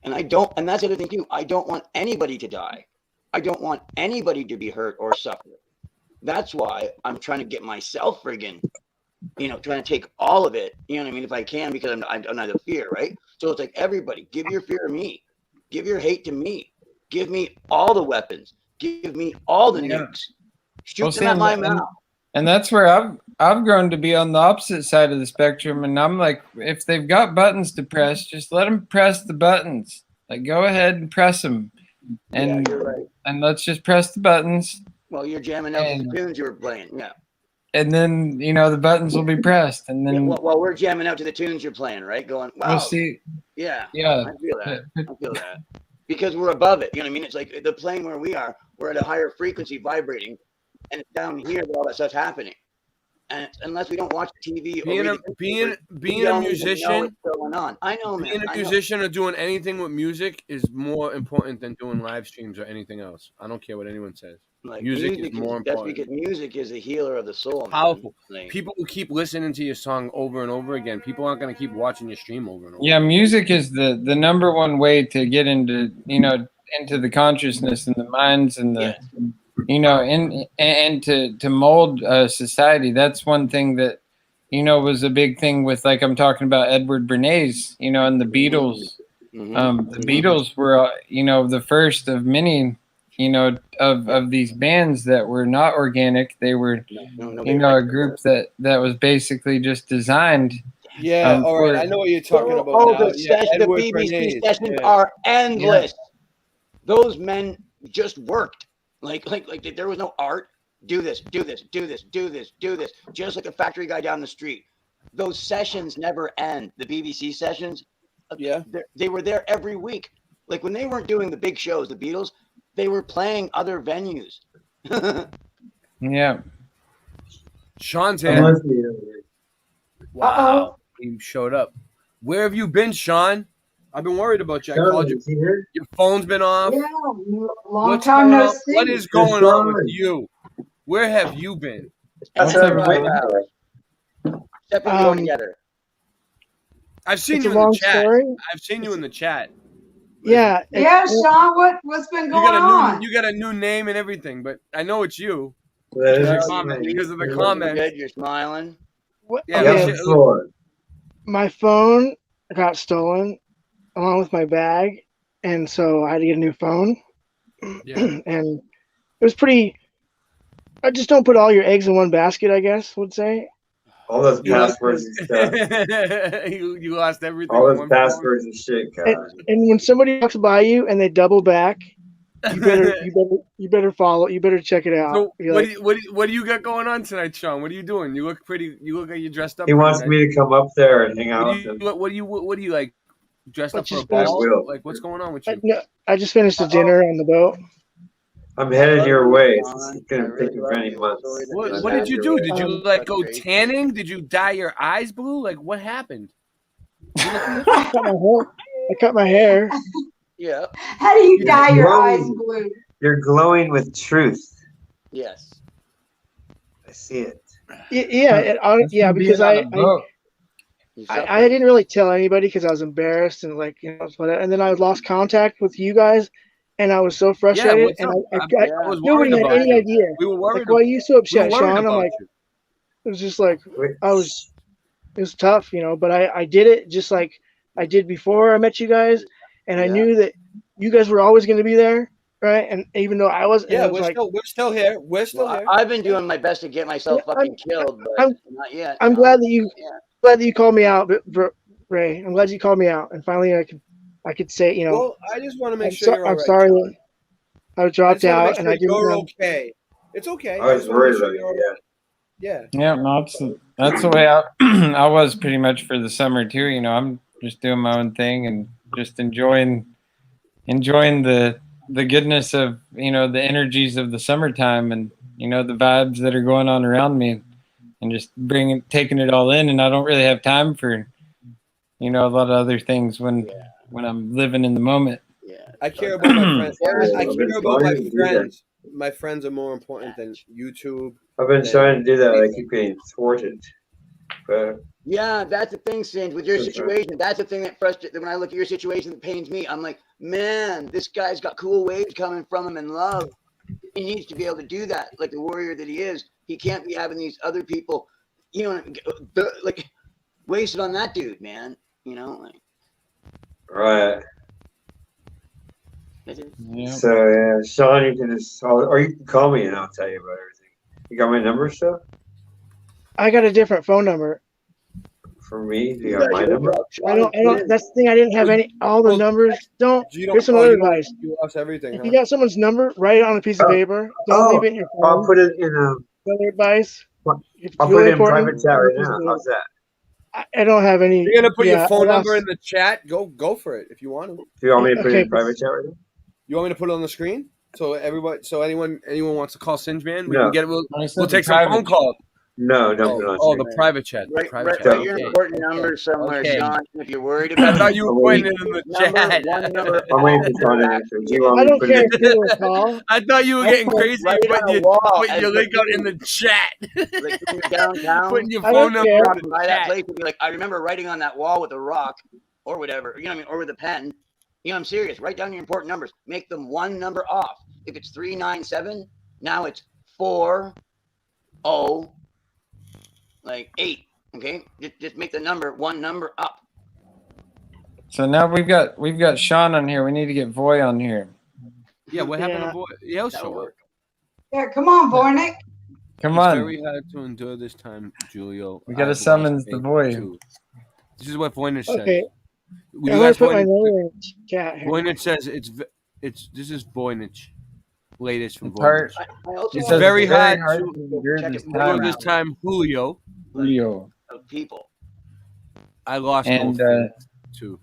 and that's the other thing too. I don't want anybody to die. I don't want anybody to be hurt or suffer. That's why I'm trying to get myself friggin', trying to take all of it, you know what I mean, if I can, because I'm not a fear, right? So it's like, everybody, give your fear to me. Give your hate to me. Give me all the weapons. Give me all the nukes. Shoot them at my mouth. And that's where I've grown to be on the opposite side of the spectrum. And I'm like, if they've got buttons to press, just let them press the buttons. Like, go ahead and press them. And, you're right. And let's just press the buttons. Well, you're jamming out the tunes you were playing, yeah. And then, the buttons will be pressed. And then while we're jamming out to the tunes you're playing, right? Going, wow. We'll see. Yeah. Yeah. I feel that. Because we're above it. You know what I mean? It's like the plane where we are, we're at a higher frequency vibrating, and it's down here that all that stuff's happening. And unless we don't watch the TV, being a musician, what's going on. I know, man. Being a musician or doing anything with music is more important than doing live streams or anything else. I don't care what anyone says. Like, music is more important. That's because music is a healer of the soul. Powerful. Like, people who keep listening to your song over and over again. People aren't going to keep watching your stream over and over. Yeah, music is the number one way to get into into the consciousness and the minds and the and to mold society. That's one thing that was a big thing with, like, I'm talking about Edward Bernays, and the Beatles. Mm-hmm. The Beatles were the first of many of these bands that were not organic. They were a group that was basically just designed. Yeah, all right. I know what you're talking about. The BBC sessions are endless. Those men just worked. Like there was no art. Do this, do this, do this, do this, do this. Just like a factory guy down the street. Those sessions never end. The BBC sessions, they were there every week. Like when they weren't doing the big shows, the Beatles, they were playing other venues. Yeah. Sean's here. Wow. He showed up. Where have you been, Sean? I've been worried about you. I called you. Your phone's been off. Yeah, long time no see. What is going on with you? Where have you been? That's what I'm waiting for. Together. I've seen It's you a in the long chat. story. I've seen you in the chat. Yeah. Yeah, Sean, what's been going on? You got a new name and everything, but I know it's you. Because of the comments. Good, you're smiling. Yeah, my phone got stolen along with my bag, and so I had to get a new phone. Yeah. And it was pretty. I just don't put all your eggs in one basket, I guess would say. All those passwords and stuff. you lost everything. All those passwords and shit, guys. And when somebody walks by you and they double back, you better follow. You better check it out. So what do you got going on tonight, Sean? What are you doing? You look like you're dressed up. He wants me to come up there and hang out with him. What do you like? Dressed up for a ball? Like what's going on with you? No, I just finished the dinner on the boat. I'm headed your way. It's gonna take you many months. What did you do? Did you like go tanning? Did you dye your eyes blue? Like what happened? I cut my hair. Yeah. How do you dye your eyes blue? You're glowing with truth. Yes. I see it. Yeah, because I didn't really tell anybody because I was embarrassed and and then I lost contact with you guys. And I was so frustrated, and I was nobody had any idea. We were worried. Like, why are you so upset, Sean? I'm like, it was just like it was tough, But I did it just like I did before I met you guys, and I knew that you guys were always going to be there, right? And even though I was, we're still here. We're still here. I've been doing my best to get myself fucking killed, but not yet. I'm glad that you called me out, Ray. I'm glad you called me out, and finally I could say, Well, I just want to make sure you're all I'm right. sorry that I dropped out and I didn't you're know. Okay. It's okay. I was worried about you. Yeah. Yeah, no, that's the way I was pretty much for the summer too. I'm just doing my own thing and just enjoying the goodness of the energies of the summertime and the vibes that are going on around me, and just taking it all in. And I don't really have time for a lot of other things when I'm living in the moment. Yeah, I care about my friends. I care about my friends. My friends are more important than YouTube. I've been trying to do that. I keep getting thwarted. But yeah, that's the thing, Singe, with your situation. That's the thing that frustrates. When I look at your situation, that pains me. I'm like, man, this guy's got cool waves coming from him in love. He needs to be able to do that, like the warrior that he is. He can't be having these other people, like wasted on that dude, man. Right. Yeah. So Sean, you can or you can call me and I'll tell you about everything. You got my number still? I got a different phone number. For me? You got my number? I don't. That's the thing. I didn't have all the numbers. Here's some other advice. You lost everything. If you got someone's number, write it on a piece of paper. Don't leave it in your phone. I'll put it in a. Other advice. I'll put it in private chat right now. How's that? I don't have any. You're gonna put your phone number in the chat. Go for it if you want to. Do you want me to put it in private chat right now? You want me to put it on the screen so anyone wants to call Singe Man, we No. can get it. We'll take some phone calls. No, don't put it on Oh, screen. the private chat. The Write private chat. your important number somewhere, Okay. Sean. If you're worried about I thought you were putting it in the chat. I'm waiting for Sean to answer. Do you want me I to don't put care it if you call. I thought you were getting crazy Write it on putting a wall your as link the out in the chat. like when you're downtown? Putting your I phone don't number care. in the By that chat. place, would be like, I remember writing on that wall with a rock or whatever, or with a pen. I'm serious. Write down your important numbers. Make them one number off. If it's 397, now it's 40, like 8. Okay, just make the number one number up. So now we've got Sean on here. We need to get Voy on here. Yeah, what happened to Boy? Yeah, he'll show up. Yeah, come on, Vornick. Come It's on. very hard to endure this time, Julio. We gotta I've summons lost the faith Voy. too. This is what Voynich says. Okay. You I'm gonna ask put my Voynich. number in chat here. Voynich says This is Voynich, latest from It's hard. Voynich. It's Because very hard to to endure this endure time. this time, Julio. Of people. I lost And most faith too.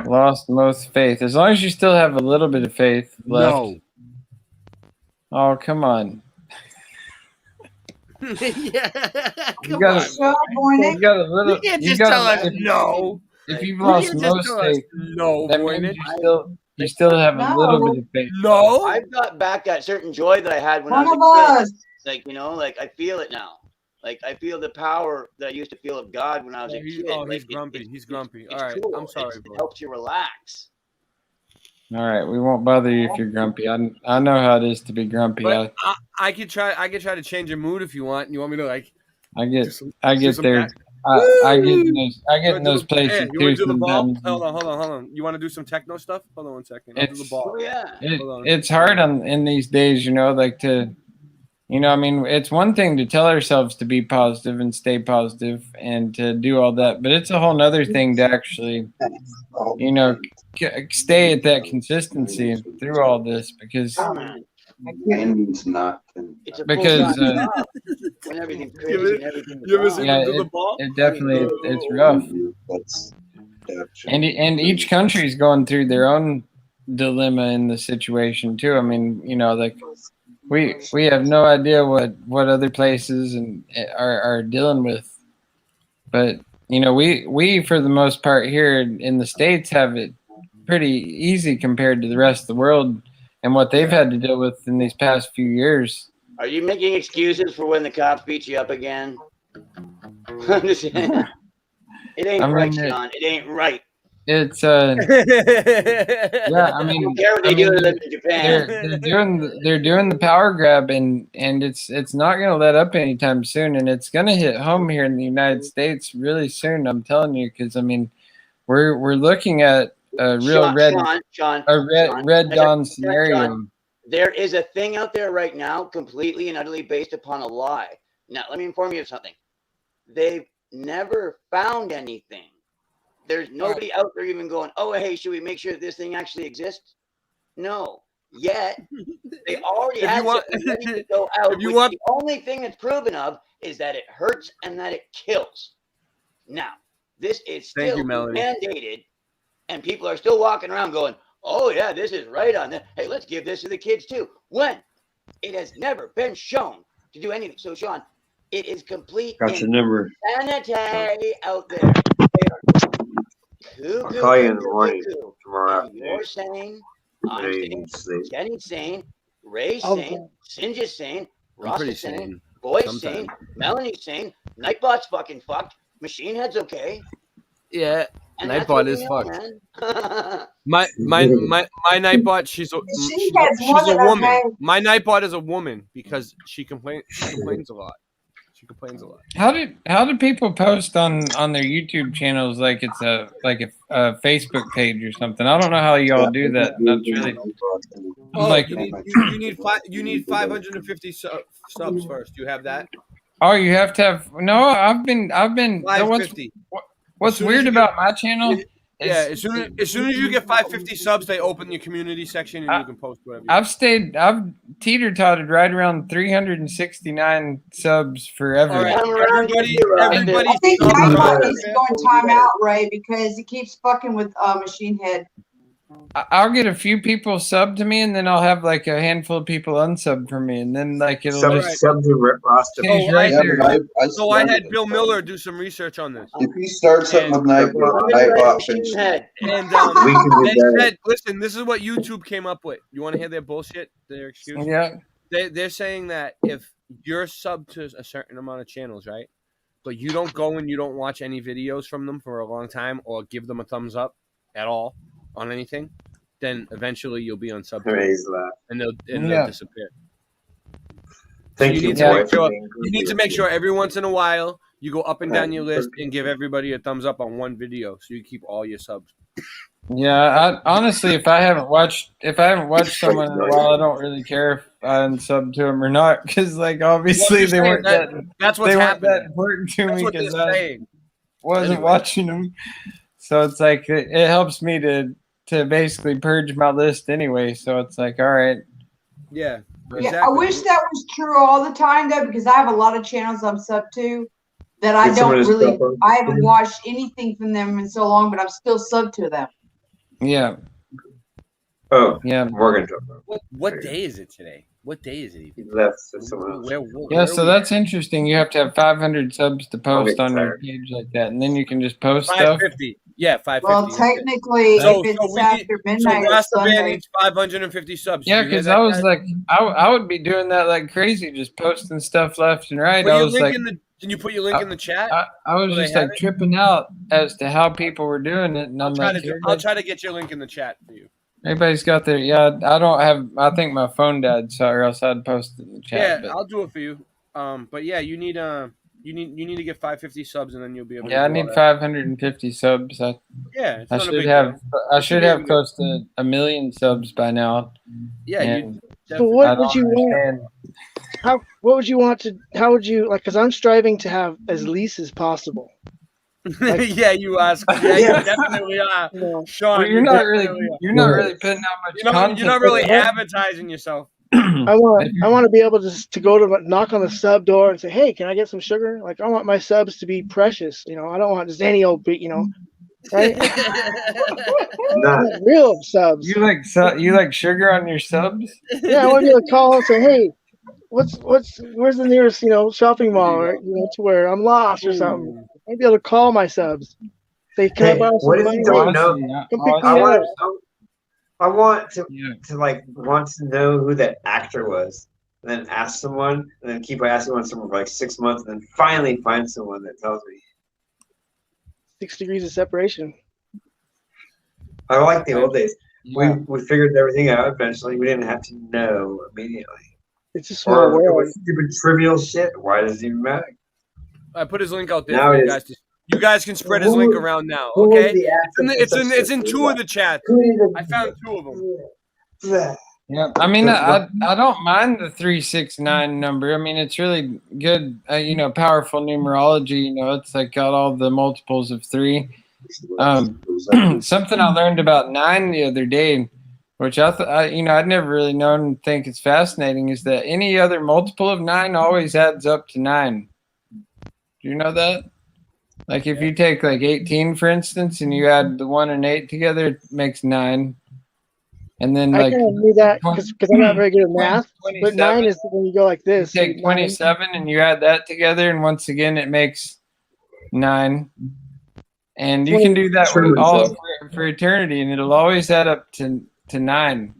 lost most faith. As long as you still have a little bit of faith left. No. Oh, come on. Yeah, You got a little. You can't just tell us no. If you've You lost can't just most tell us faith, no, that Voynich. means you still have a little bit of faith. No. I've got back that certain joy that I had when One I of was a us. kid. Like, you know, like I feel it now. Like I feel the power that I used to feel of God when I was a kid. He's grumpy. He's grumpy. All right, cool. I'm sorry, It bro. helps you relax. All right, we won't bother you if you're grumpy. I know how it is to be grumpy. But I could try. I could try to change your mood if you want. You want me to like? I get do some there. back- I get in do those the- places you want too to do the ball? sometimes. Hold on. You want to do some techno stuff? Hold on 1 second. I'll do the ball. Hold on. It's hard in these days, you know, like to, you know, I mean, it's one thing to tell ourselves to be positive and stay positive and to do all that, but it's a whole nother thing to actually, you know, stay at that consistency through all this because. It's not. It's a Because when everything's crazy and everything's you ever seen yeah, him do the ball? it definitely it's rough. And each country's going through their own dilemma in the situation too. I mean, you know, like we have no idea what other places and are dealing with, but you know, we for the most part here in the States have it pretty easy compared to the rest of the world and what they've had to deal with in these past few years. Are you making excuses for when the cops beat you up again? I'm just saying. It ain't right, Sean. It ain't right. It's yeah, I mean, I don't care what they do in Japan. They're doing the power grab and it's not going to let up anytime soon, and it's going to hit home here in the United States really soon. I'm telling you, because I mean, we're looking at a real red dawn scenario. Sean, there is a thing out there right now, completely and utterly based upon a lie. Now, let me inform you of something. They've never found anything. There's nobody out there even going, oh, hey, should we make sure that this thing actually exists? No. Yet, they already have something ready to go out. The only thing that's proven of is that it hurts and that it kills. Now, this is still mandated, and people are still walking around going, oh, yeah, this is right on that. Hey, let's give this to the kids, too. When it has never been shown to do anything. So, Sean, it is complete insanity out there. I'll call you in the morning tomorrow afternoon. You're sane. I'm sane. Jenny's sane. Ray's sane. Syngeys sane. Ross is sane. Boy's sane. Melanie's sane. Nightbot's fucking fucked. Machine Head's okay. Yeah, Nightbot is fucked. My Nightbot, she's a woman. My Nightbot is a woman because she complains a lot. She complains a lot. How do people post on their YouTube channels like it's a Facebook page or something? I don't know how y'all do that. That's really you need 550 subs first. Do you have that? Oh, you have to have. No, I've been. 550. What's weird about my channel? As soon as you get 550 subs, they open your community section and you can post whatever. I've teeter-totted right around 369 subs forever. All right. Everybody. I think Nightbot needs to go in timeout, Ray, because he keeps fucking with Machine Head. I'll get a few people sub to me, and then I'll have like a handful of people unsub for me, and then like it'll just sub to roster. Right there. So I had Bill Miller do some research on this. If you start something with Nightbot, and they said, listen, this is what YouTube came up with. You want to hear their bullshit? Their excuse? Yeah. They're saying that if you're sub to a certain amount of channels, right, but you don't go and you don't watch any videos from them for a long time or give them a thumbs up at all on anything, then eventually you'll be on sub and they'll disappear. Thank you. You need to make sure every once in a while you go up and down your list and give everybody a thumbs up on one video so you keep all your subs. Yeah, honestly, if I haven't watched someone in a while, I don't really care if I unsub to them or not, because like obviously they weren't that important to me because I wasn't watching them. So it's like it helps me to to basically purge my list anyway. So it's like, all right. Yeah. Exactly. Yeah, I wish that was true all the time though, because I have a lot of channels I'm sub to that I haven't watched anything from them in so long, but I'm still sub to them. Yeah. Oh, yeah. We're gonna talk about what day is it today? What day is it even? So that's interesting. You have to have 500 subs to post on your page like that, and then you can just post stuff. 550. Yeah, 550. Well, technically, if it's after midnight or Rastaman Sunday. needs 550 subs. Yeah, because I was like, I would be doing that like crazy, just posting stuff left and right. I was like, can you put your link in the chat? I was just like tripping out as to how people were doing it, and I'll try to get your link in the chat for you. Everybody's got their I don't have. I think my phone died, so or else I'd post it in the chat. Yeah, I'll do it for you. But yeah, you need to get 550 subs, and then you'll be able. Yeah, I need 550 subs. I should have close to 1 million subs by now. Yeah. So what would you want? How would you like? Because I'm striving to have as least as possible. Like, yeah, you ask. Yeah, you definitely are, Sean. Well, you're not really putting out much content. You're not really advertising yourself. I want to be able to go to knock on the sub door and say, "Hey, can I get some sugar?" Like I want my subs to be precious. I don't want just any old beat. Right? Real subs. You like sugar on your subs? Yeah, I want to be able to call and say, "Hey, where's the nearest shopping mall or to where I'm lost or something." I'd be able to call my subs. Say, "Can I borrow some money?" I want to know who that actor was, and then ask someone, and then keep asking someone for like 6 months, and then finally find someone that tells me. 6 degrees of separation. I like the old days. Yeah. We figured everything out eventually. We didn't have to know immediately. It's just small world. Stupid trivial shit. Why does it even matter? I put his link out there for you guys. You guys can spread his link around now. Okay, it's in 2 of the chats. I found 2 of them. Yeah, I mean, I don't mind the 369 number. I mean, it's really good. Powerful numerology. It's like got all the multiples of 3. Something I learned about 9 the other day, which I'd never really known and think it's fascinating, is that any other multiple of 9 always adds up to 9. Do you know that? Like if you take like 18, for instance, and you add the 1 and 8 together, it makes 9. And then I kind of knew that because I'm not very good at math. But 9 is when you go like this. You take 27 and you add that together, and once again, it makes 9. And you can do that for eternity, and it'll always add up to 9.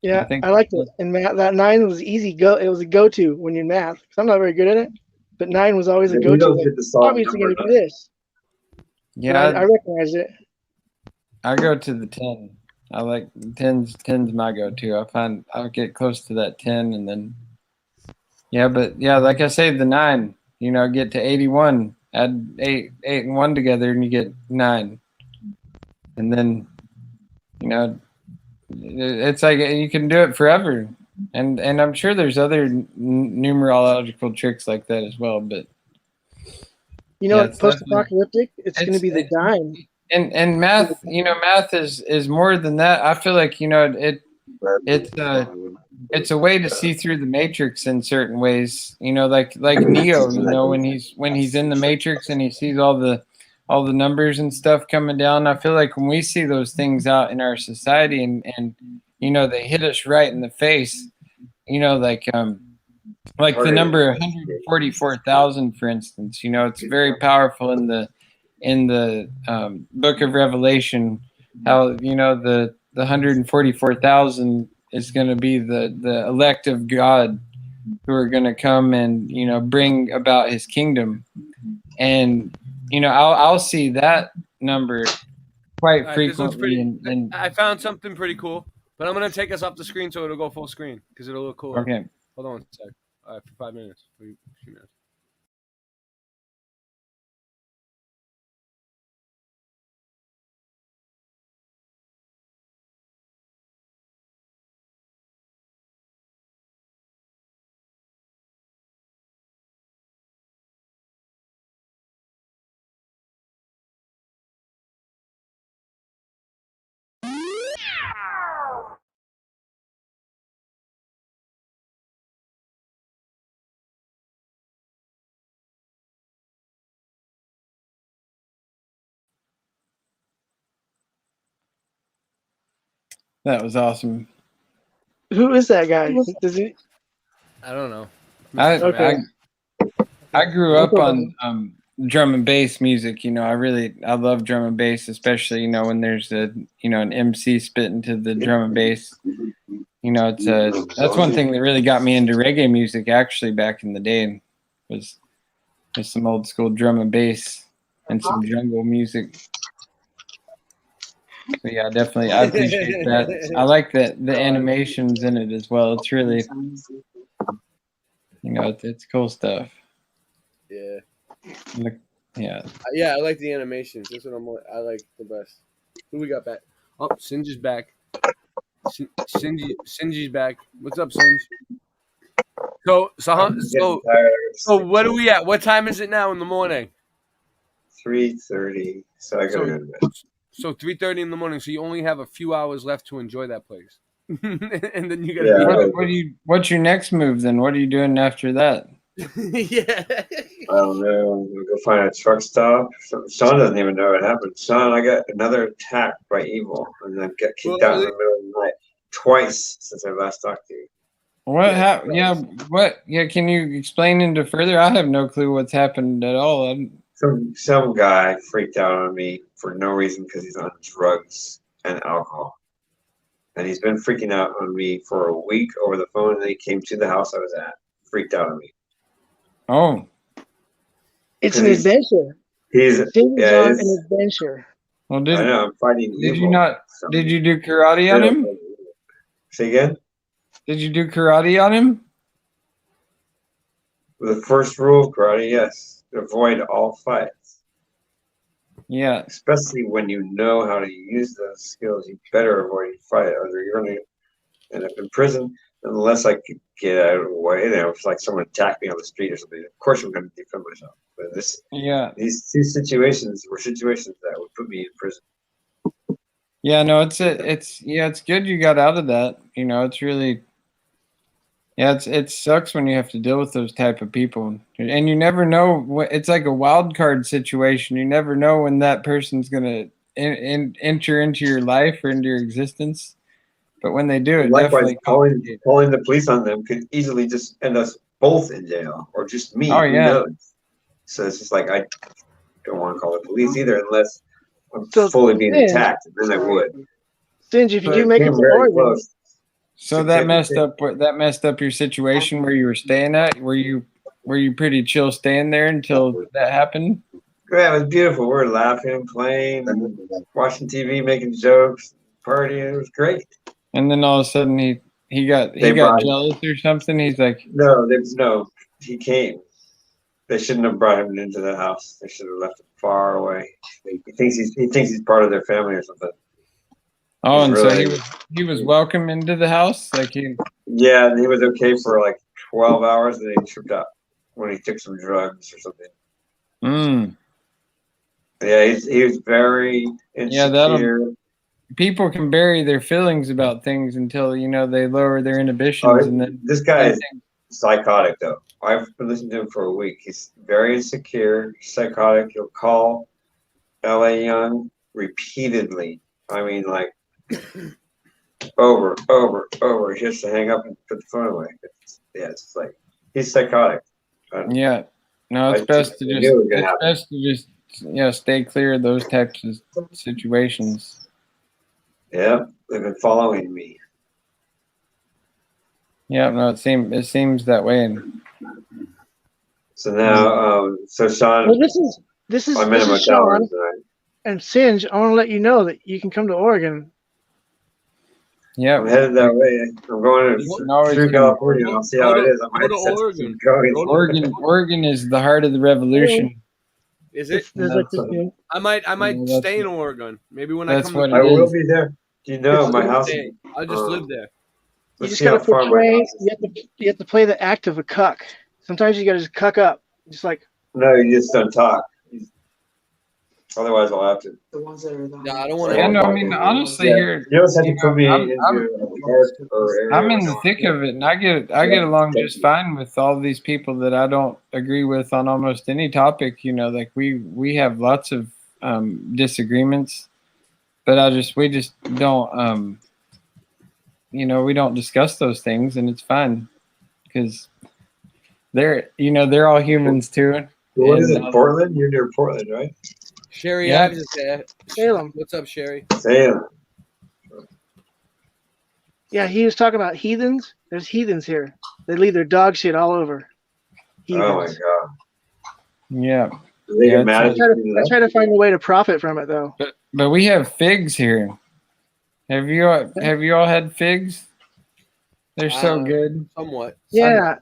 Yeah, I liked it. And math, that 9 was easy. It was a go-to when you're in math. Because I'm not very good at it. But 9 was always a go-to. Obviously, going to do this. Yeah, I recognize it. I go to the 10. I like 10's my go-to. I find I'll get close to that 10, and then like I say, the 9. Get to 81. Add 8 and 1 together, and you get 9. And then, it's like you can do it forever. And I'm sure there's other numerological tricks like that as well. But post-apocalyptic, it's going to be the dime. And math, math is more than that. I feel like it's a way to see through the matrix in certain ways. Like Neo. When he's in the matrix and he sees all the numbers and stuff coming down. I feel like when we see those things out in our society and they hit us right in the face. Like the number 144,000, for instance. It's very powerful in the Book of Revelation. How the 144,000 is going to be the elect of God who are going to come and bring about His kingdom. And I'll see that number quite frequently. And I found something pretty cool, but I'm gonna take us off the screen so it'll go full screen because it'll look cool. Okay. Hold on a sec. For 5 minutes. For a few minutes. That was awesome. Who is that guy? Does he? I don't know. I grew up on drum and bass music. You know, I love drum and bass, especially, you know, when there's an MC spitting to the drum and bass. You know, that's one thing that really got me into reggae music actually back in the day, was just some old school drum and bass and some jungle music. So yeah, definitely, I appreciate that. I like the animations in it as well. It's really, you know, it's cool stuff. Yeah. Yeah. Yeah, I like the animations. That's what I like the best. Who we got back? Oh, Singe is back. Singe's back. What's up, Singe? So what are we at? What time is it now in the morning? 3:30. So I gotta go to bed. So 3:30 in the morning. So you only have a few hours left to enjoy that place, and then you gotta. What's your next move then? What are you doing after that? Yeah. I don't know. I'm gonna go find a truck stop. Sean doesn't even know what happened. Sean, I got another attack by evil, and I got kicked out in the middle of the night twice since I last talked to you. What happened? Yeah, what? Yeah, can you explain into further? I have no clue what's happened at all. Some guy freaked out on me for no reason because he's on drugs and alcohol, and he's been freaking out on me for a week over the phone. And then he came to the house I was at, freaked out on me. Oh, it's an adventure. He's on an adventure. Well, I know, I'm fighting evil. Did you do karate on him? Say again? Did you do karate on him? The first rule of karate, yes. Avoid all fights. Yeah. Especially when you know how to use those skills, you better avoid a fight, or you're going to end up in prison. Unless I could get out of the way, then it's like someone attacked me on the street or something. Of course, I'm going to defend myself. But these two situations were situations that would put me in prison. Yeah, no, it's good you got out of that. You know, it's really, yeah, it sucks when you have to deal with those type of people, and you never know. It's like a wild card situation. You never know when that person's gonna enter into your life or into your existence. But when they do, it likewise, definitely calling the police on them could easily just end us both in jail, or just me. Oh, yeah. Who knows? So it's just like I don't want to call the police either, unless I'm fully being attacked. Then I would. Singe, if you do make it to Oregon, so that messed up your situation where you were staying at. Were you pretty chill staying there until that happened? Yeah, it was beautiful. We were laughing, playing, watching TV, making jokes, partying. It was great. And then all of a sudden he got jealous or something. He's like, no, he came. They shouldn't have brought him into the house. They should have left him far away. He thinks he's part of their family or something. Oh, and really, so he was welcome into the house, Yeah, and he was okay for like 12 hours, and then he tripped out when he took some drugs or something. Yeah, he was very insecure. Yeah, people can bury their feelings about things until they lower their inhibitions, and then this guy is psychotic though. I've been listening to him for a week. He's very insecure, psychotic. He'll call LA Young repeatedly. I mean, like over. He has to hang up and put the phone away. It's like he's psychotic. Yeah, no, it's best to just stay clear of those types of situations. Yeah, they've been following me. Yeah, no, it seems that way. So now, so Sean. Well, this is Sean. And Singe, I want to let you know that you can come to Oregon. Yeah, I'm headed that way. I'm going through California. I'll see how it is. I might Oregon is the heart of the revolution. Is it? I might stay in Oregon. Maybe when I come. I will be there. Do you know my house? I just live there. You just gotta portray. You have to play the act of a cuck. Sometimes you gotta just cuck up, just like. No, you just don't talk. Otherwise, I'll have to. The ones that are. No, I don't want to. Yeah, no, I mean honestly, you just have to put me into I'm in the thick of it, and I get along just fine with all these people that I don't agree with on almost any topic. Like we have lots of disagreements, but we just don't we don't discuss those things, and it's fine because they're all humans too. What is it, Portland? You're near Portland, right? Sherry Yeah. Ives is there. Salem. What's up, Sherry? Salem. Yeah, he was talking about heathens. There's heathens here. They leave their dog shit all over. Heathens. Oh my god. Yeah. They get mad at I try to find a way to profit from it though. But we have figs here. Have you all had figs? They're so good. Somewhat. Yeah.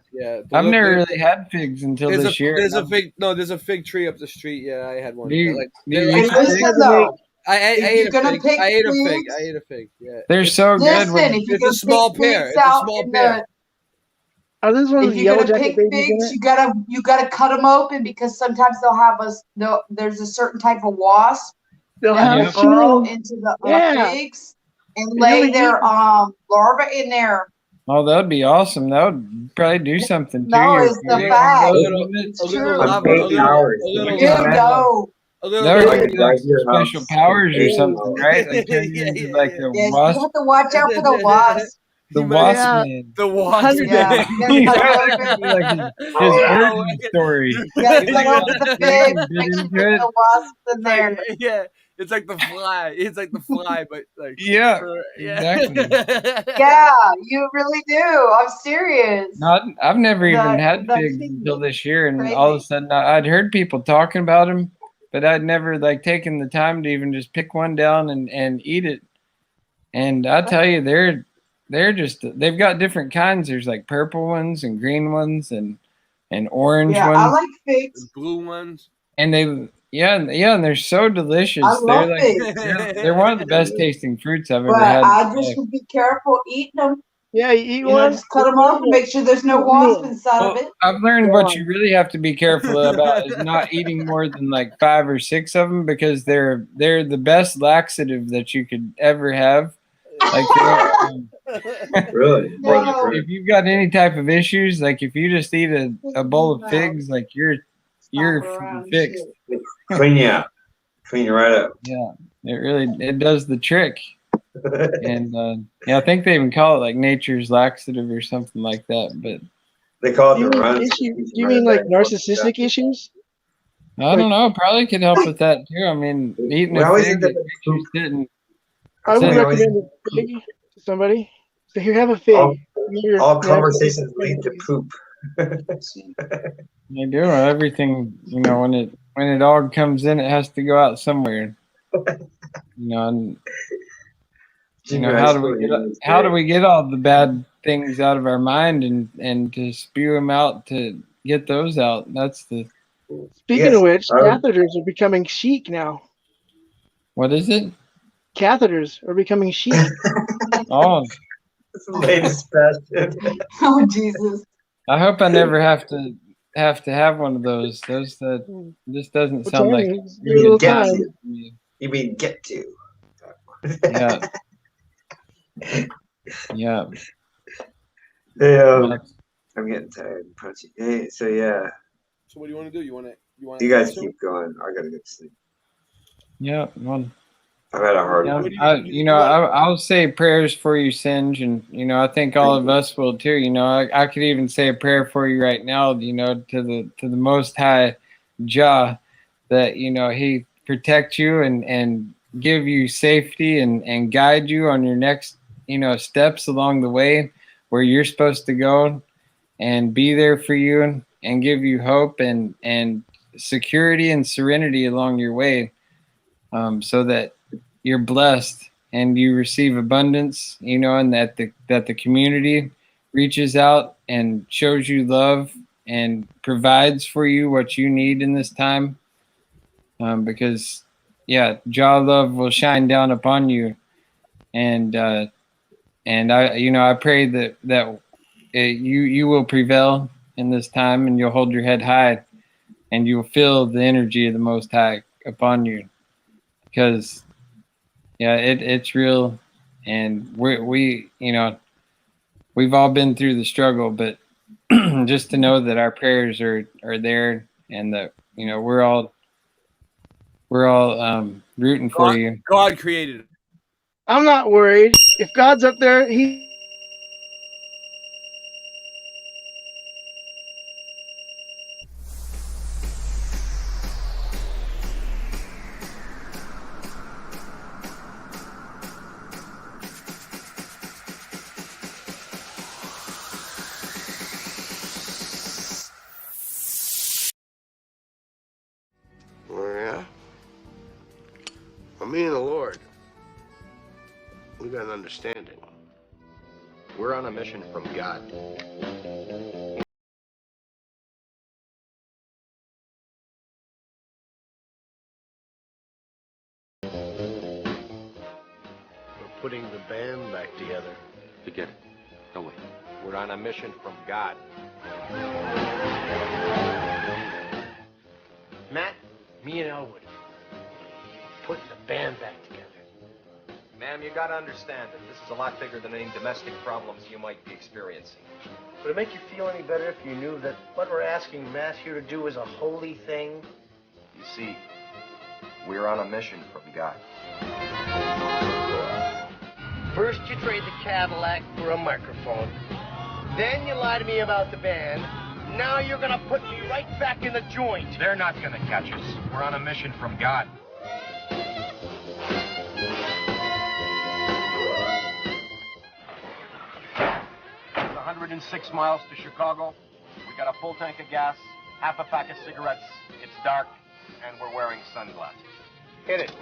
I've never really had figs until this year. There's a fig tree up the street. Yeah, I had one. Do you- Like, do you they're eat like- figs? I ate a gonna fig. pick I ate a fig. figs- I ate a fig. Yeah. They're so good. Listen, when- if you're It's gonna a small pick pear. figs It's a out small in pear. Are those ones if with you're yellow gonna jacket pick babies in figs, it? you gotta cut them open because sometimes they'll have there's a certain type of wasp They'll that have will burrow a into the Yeah. figs and They lay really their eat larvae in there. Oh, that'd be awesome. That would probably do something to No, you. it's the fact. It's true. That would give you like special powers or something, right? Like turn you into like a Yes, you wasp. have to watch out for the wasp. The wasp man. The wasp. Yeah. He's like his origin story. You gotta cut open the fig, make sure there's no wasps in there. Yeah, it's like the fly. It's like the fly, but like Yeah, exactly. Yeah, you really do. I'm serious. No, I've never even had that figs thing until this year, and crazy. all of a sudden I'd heard people talking about them, but I'd never like taken the time to even just pick one down and eat it. And I tell you, they've got different kinds. There's like purple ones and green ones and orange Yeah, ones. I like figs. Blue ones. And and they're so delicious. I love They're figs. they're one of the best tasting fruits I've ever But had. I just would be careful eating them. Yeah, you eat You know, one. just cut them off and make sure there's no wasp inside of it. I've learned what you really have to be careful about is not eating more than like 5 or 6 of them because they're the best laxative that you could ever have. Like Really? If you've got any type of issues, like if you just eat a bowl of figs, like you're fixed. Clean you out. Clean you right up. Yeah, it does the trick. And I think they even call it like nature's laxative or something like that. But they call it Do the you run. mean do you mean like narcissistic issues? I don't know. Probably could help with that too. I mean, eating a fig that makes you sit and I would sit- recommend a fig to somebody. So here, have a fig. All conversations lead to poop. They do everything. When a dog comes in, it has to go out somewhere. And how do we get all the bad things out of our mind and to spew them out to get those out? That's the. Speaking of which, catheters are becoming chic now. What is it? Catheters are becoming chic. Oh, It's the latest fashion. Oh Jesus! I hope I never have to have one of those. Those that this doesn't sound like. You mean get to. You mean get to. Yeah. Yeah. Hey, I'm getting tired and punchy. Hey, so yeah. So what do you want to do? You want You guys keep going. I gotta go to sleep. Yeah. Well, I've had a hard I'll say prayers for you, Singe, and I think all of us will too. I could even say a prayer for you right now. To the Most High Jah, that He protect you and give you safety and guide you on your next steps along the way where you're supposed to go, and be there for you and give you hope and security and serenity along your way, so that you're blessed and you receive abundance, and that the community reaches out and shows you love and provides for you what you need in this time. Because Jah love will shine down upon you. And I pray that you will prevail in this time, and you'll hold your head high, and you'll feel the energy of the Most High upon you, because it's real, and we've all been through the struggle, but just to know that our prayers are there, and that we're all rooting for you. God created it. I'm not worried. If God's up there, He's Me and the Lord, we got an understanding. We're on a mission from God. We're putting the band back together. Forget it. No way. We're on a mission from God. Matt, me and Elwood, putting the band back together. Ma'am, you gotta understand that this is a lot bigger than any domestic problems you might be experiencing. Would it make you feel any better if you knew that what we're asking Matthew to do is a holy thing? You see, we're on a mission from God. First you trade the Cadillac for a microphone. Then you lie to me about the band. Now you're gonna put me right back in the joint. They're not gonna catch us. We're on a mission from God. 106 miles to Chicago. We got a full tank of gas, half a pack of cigarettes. It's dark, and we're wearing sunglasses. Hit it.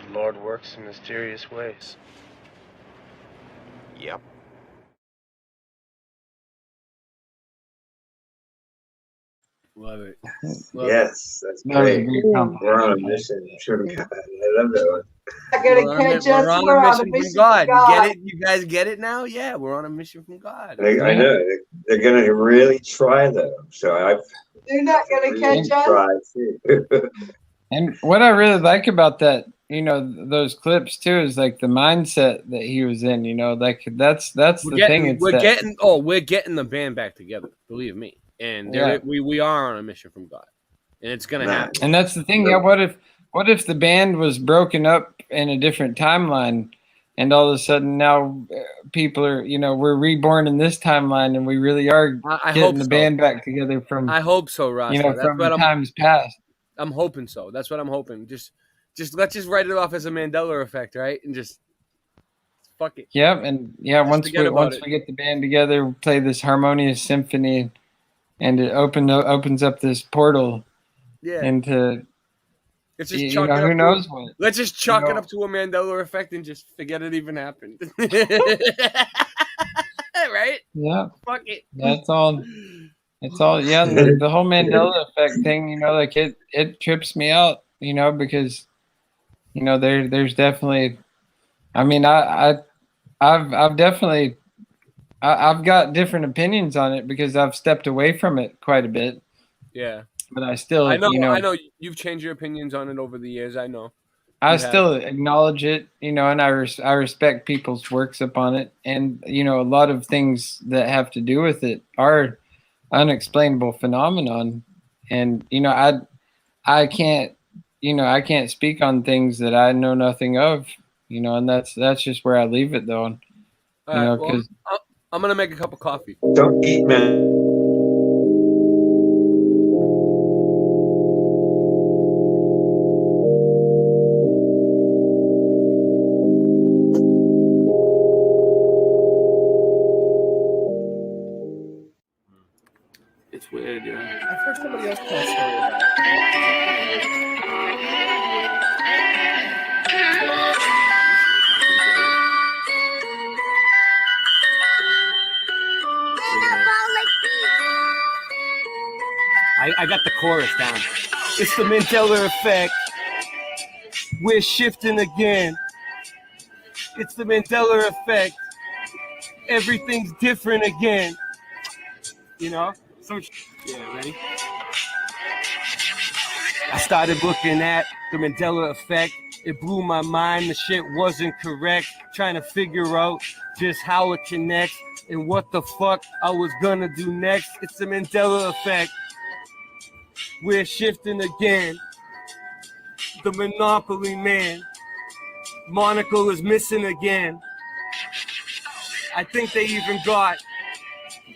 The Lord works in mysterious ways. Yep. Love it. Yes, that's great. We're on a mission from God. I love that one. We're on a mission from God. You get it? You guys get it now? Yeah, we're on a mission from God. I know. They're going to really try, though. So they're not going to catch us. And what I really like about that, those clips too, is like the mindset that he was in. Like that's the thing. We're getting the band back together. Believe me. And we are on a mission from God, and it's gonna happen. And that's the thing. Yeah. What if the band was broken up in a different timeline, and all of a sudden now people are, we're reborn in this timeline, and we really are getting the band back together from. I hope so, Ross. From the times past. I'm hoping so. That's what I'm hoping. Just let's just write it off as a Mandela effect, right? And just fuck it. Yep. And once we get the band together, play this harmonious symphony. And it opens up this portal into. It's just who knows what. Let's just chalk it up to a Mandela effect and just forget it even happened. Right? Yeah. Fuck it. That's all. It's all. Yeah. The whole Mandela effect thing. Like it trips me out. Because there's definitely. I mean, I've definitely. I've got different opinions on it because I've stepped away from it quite a bit. Yeah. But I still, I know you've changed your opinions on it over the years. I know. I still acknowledge it, and I respect people's works upon it. And, a lot of things that have to do with it are unexplainable phenomenon. And, I can't speak on things that I know nothing of, and that's just where I leave it though. Because I'm gonna make a cup of coffee. Don't eat, man. It's weird, yeah. I've heard somebody else tell a story about it. I got the chorus down. It's the Mandela effect. We're shifting again. It's the Mandela effect. Everything's different again. So yeah, ready? I started looking at the Mandela effect. It blew my mind. The shit wasn't correct. Trying to figure out just how it connects and what the fuck I was gonna do next. It's the Mandela effect. We're shifting again. The Monopoly man. Monocle is missing again. I think they even got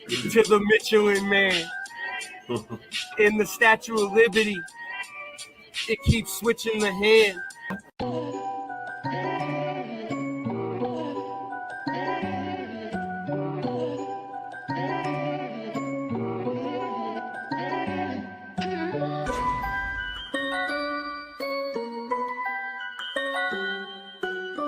to the Michelin man. In the Statue of Liberty, it keeps switching the hand.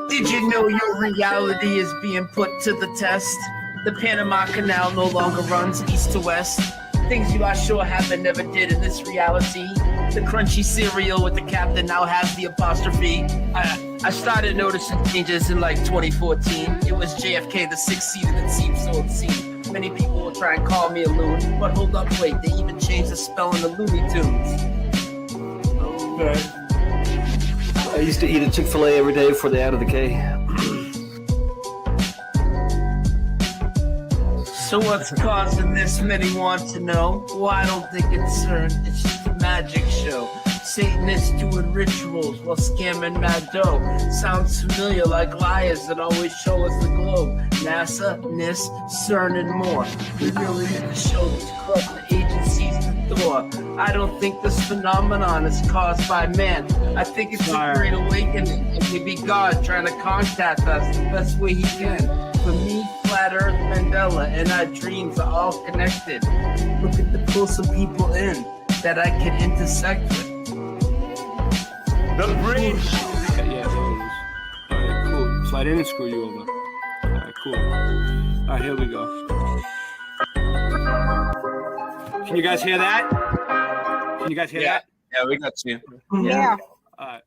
Did you know your reality is being put to the test? The Panama Canal no longer runs east to west. Things you are sure happen never did in this reality. The crunchy cereal with the captain now has the apostrophe. I started noticing changes in like 2014. It was JFK, the sixth seater that seemed so obscene. Many people will try and call me a loon, but hold up, wait, they even changed the spelling of Looney Tunes. Okay. I used to eat a Chick-fil-A every day before they added the K. So what's causing this? Many want to know. Well, I don't think it's CERN. It's just a magic show. Satanists doing rituals while scamming mad dough. Sounds familiar, like liars that always show us the globe. NASA, NIST, CERN, and more. We really need to show these corrupt agencies the door. I don't think this phenomenon is caused by man. I think it's a great awakening. It may be God trying to contact us the best way he can. For me, Flat Earth, Mandela, and our dreams are all connected. Look at the pull some people in that I can intersect with. The bridge! Yeah, there it is. Alright, cool. So I didn't screw you over. Alright, cool. Alright, here we go. Can you guys hear that? Can you guys hear that? Yeah, we got you. Yeah. Alright.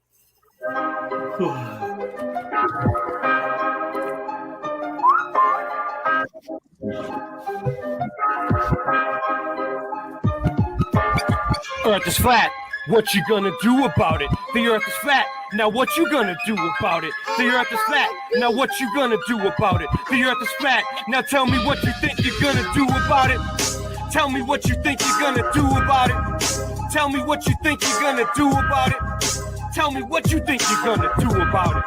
Earth is flat. What you gonna do about it? The earth is flat. Now what you gonna do about it? The earth is flat. Now what you gonna do about it? The earth is flat. Now tell me what you think you're gonna do about it. Tell me what you think you're gonna do about it. Tell me what you think you're gonna do about it. Tell me what you think you're gonna do about it.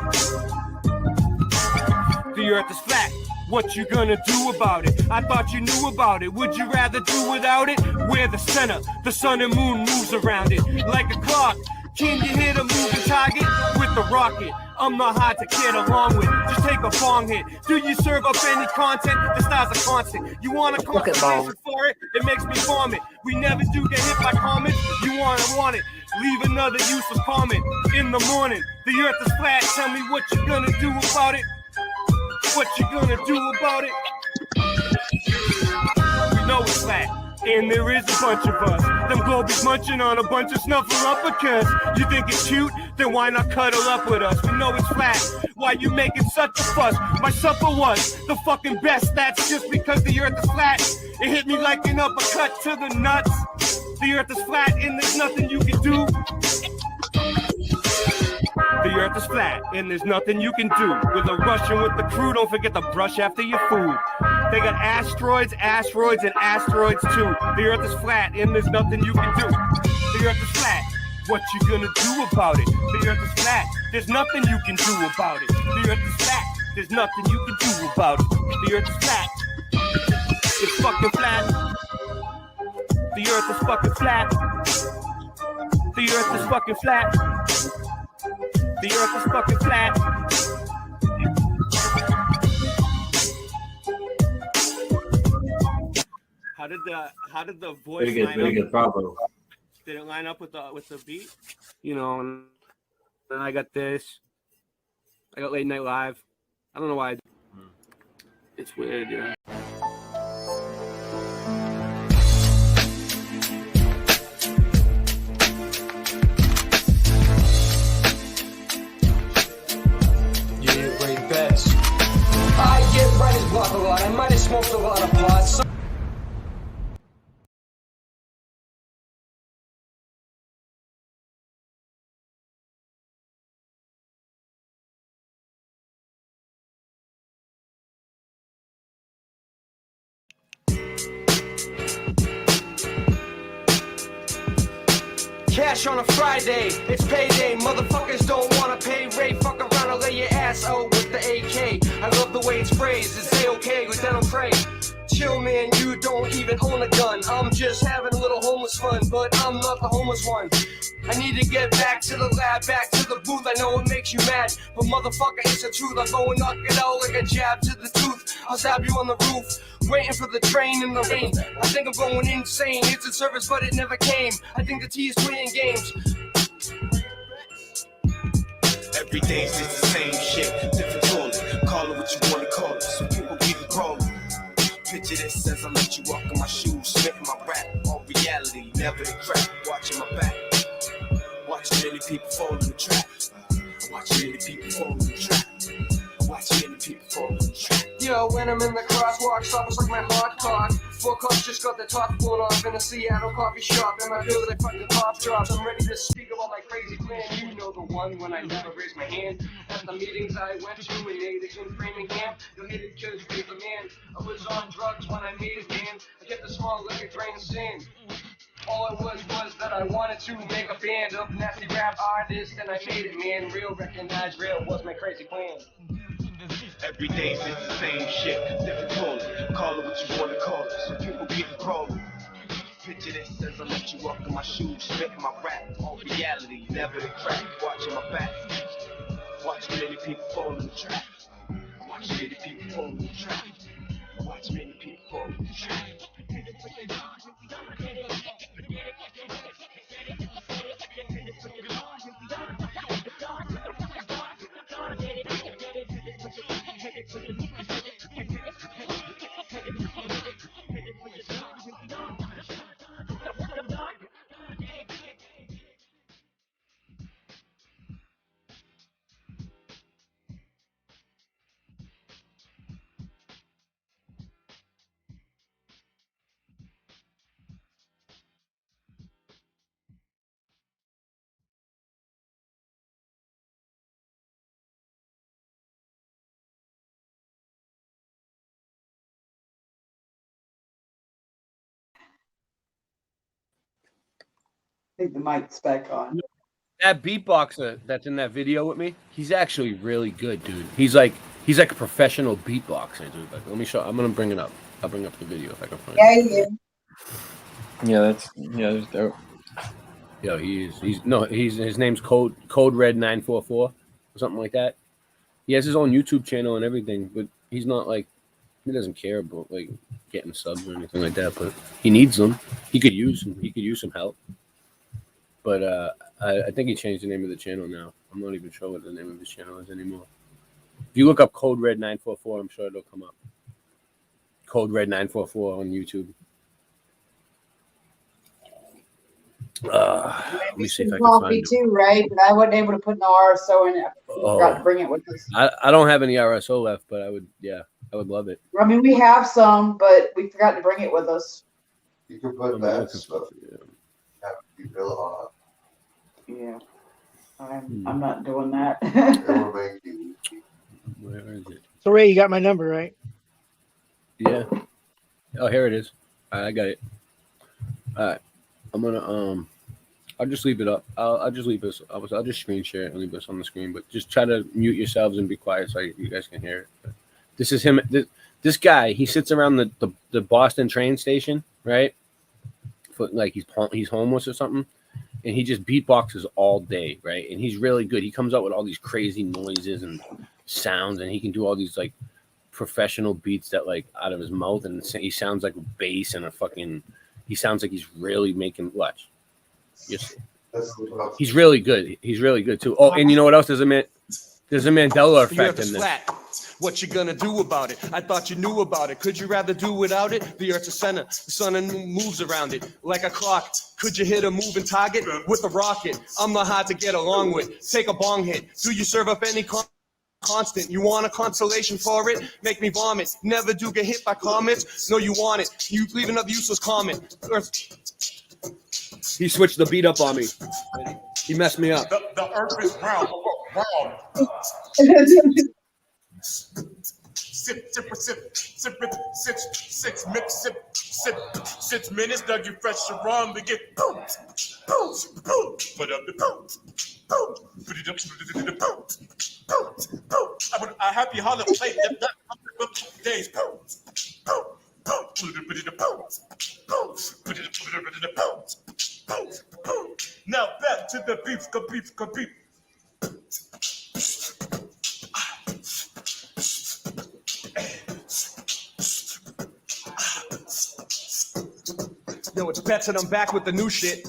The earth is flat. What you gonna do about it? I thought you knew about it. Would you rather do without it? We're the center. The sun and moon moves around it like a clock. Can you hit a moving target with the rocket? I'm not hard to get along with. Just take a bong hit. Do you serve up any content? The stars are constant. You want a conversation for it? It makes me vomit. We never do get hit by comments. You want it. Leave another useless comment in the morning. The earth is flat. Tell me what you gonna do about it. What you gonna do about it? We know it's flat, and there is a bunch of us. Them globies munching on a bunch of snuffleupagus. You think it's cute? Then why not cuddle up with us? We know it's flat. Why you making such a fuss? My supper was the fucking best. That's just because the earth is flat. It hit me like an uppercut to the nuts. The earth is flat, and there's nothing you can do. The earth is flat, and there's nothing you can do. With a Russian with the crew, don't forget to brush after your food. They got asteroids, asteroids, and asteroids too. The earth is flat, and there's nothing you can do. The earth is flat. What you gonna do about it? The earth is flat. There's nothing you can do about it. The earth is flat. There's nothing you can do about it. The earth is flat. It's fucking flat. The earth is fucking flat. The earth is fucking flat. The earth is fucking flat. How did the voice line up? Very good, bravo. Did it line up with the beat? You know, and then I got this. I got Late Night Live. I don't know why. It's weird, yeah. I get writer's block a lot. I might have smoked a lot of pot. Cash on a Friday, it's payday. Motherfuckers don't wanna pay rate. Fuck around and lay your ass out with the AK. I love the way it's phrased. It's A-okay with dental trade. chill, man, you don't even own a gun. I'm just having a little homeless fun, but I'm not the homeless one. I need to get back to the lab, back to the booth. I know it makes you mad, but motherfucker, it's the truth. I'll go and knock it out like a jab to the tooth. I'll stab you on the roof, waiting for the train in the rain. I think I'm going insane. It's a service, but it never came. I think the T is playing games. Every day's just the same shit, different toilet. Call it what you wanna call it, so people keep it calling. Picture this as I let you walk in my shoes, spitting my rap. All reality, never the crap. Watching my back, watching many people fall in the trap. Watching many people fall in the trap. Watching many people fall in the trap. Yo, when I'm in the crosswalk, stop us like my hot cock. 4 cups just got the top blown off in a Seattle coffee shop. And I feel that I fucking top drops. I'm ready to speak about my crazy plan. You know the one when I never raised my hand. At the meetings I went to in Natick and Framingham, you'll hit it cause you're the man. I was on drugs when I made it, man. I kept the small like a grain of sand. All it was that I wanted to make a band of nasty rap artists, and I made it, man. Real, recognize real was my crazy plan. Every day's just the same shit, different toilet. Call it what you wanna call it, so people keep it calling. Picture this as I let you walk in my shoes, spitting my rap. All reality, never the crap. Watching my back, watching many people fall in the trap. Watching many people fall in the trap. Watching many people fall in the trap. I think the mic's back on. That beatboxer that's in that video with me, he's actually really good, dude. He's like a professional beatboxer, dude. Like, let me show. I'm gonna bring it up. I'll bring up the video if I can find it. Yeah, that's dope. Yo, his name's Code Red 944 or something like that. He has his own YouTube channel and everything, but he's not like, he doesn't care about like getting subs or anything like that. But he needs them. He could use some help. But I think he changed the name of the channel now. I'm not even sure what the name of his channel is anymore. If you look up Code Red 944, I'm sure it'll come up. Code Red 944 on YouTube. Let me see if I can find it. too, right? But I wasn't able to put no RSO in it. Forgot to bring it with us. I don't have any RSO left, but I would love it. I mean, we have some, but we forgot to bring it with us. You can put that stuff. Have to be real hot. Yeah, I'm not doing that. Where is it? So Ray, you got my number, right? Yeah. Oh, here it is. All right, I got it. All right. I'm gonna I'll just leave it up. I'll just leave this. I'll just screen share it and leave this on the screen. But just try to mute yourselves and be quiet so you guys can hear it. But this is him. This guy. He sits around the Boston train station, right? Like he's homeless or something, and he just beatboxes all day, right? And he's really good. He comes out with all these crazy noises and sounds, and he can do all these like professional beats that like out of his mouth, and he sounds like bass and he sounds like he's really making watch. Yes, he's really good. He's really good too. Oh, and you know what else? There's a Mandela effect in this. What you gonna do about it? I thought you knew about it. Could you rather do without it? The Earth's a center, the sun and moon moves around it like a clock. Could you hit a moving target with a rocket? I'm not hard to get along with. Take a bong hit. Do you serve up any constant? You want a consolation for it? Make me vomit. Never do get hit by comets. No, you want it. You leave another useless comment. He switched the beat up on me. He messed me up. The earth is round. Sip, mix, sip, 6 minutes, dug you fresh rum to get boom, put up the boom, put it up, boom. I happy holiday play that days, boom. Now back to the beef, beef. Yo, it's Betts and I'm back with the new shit.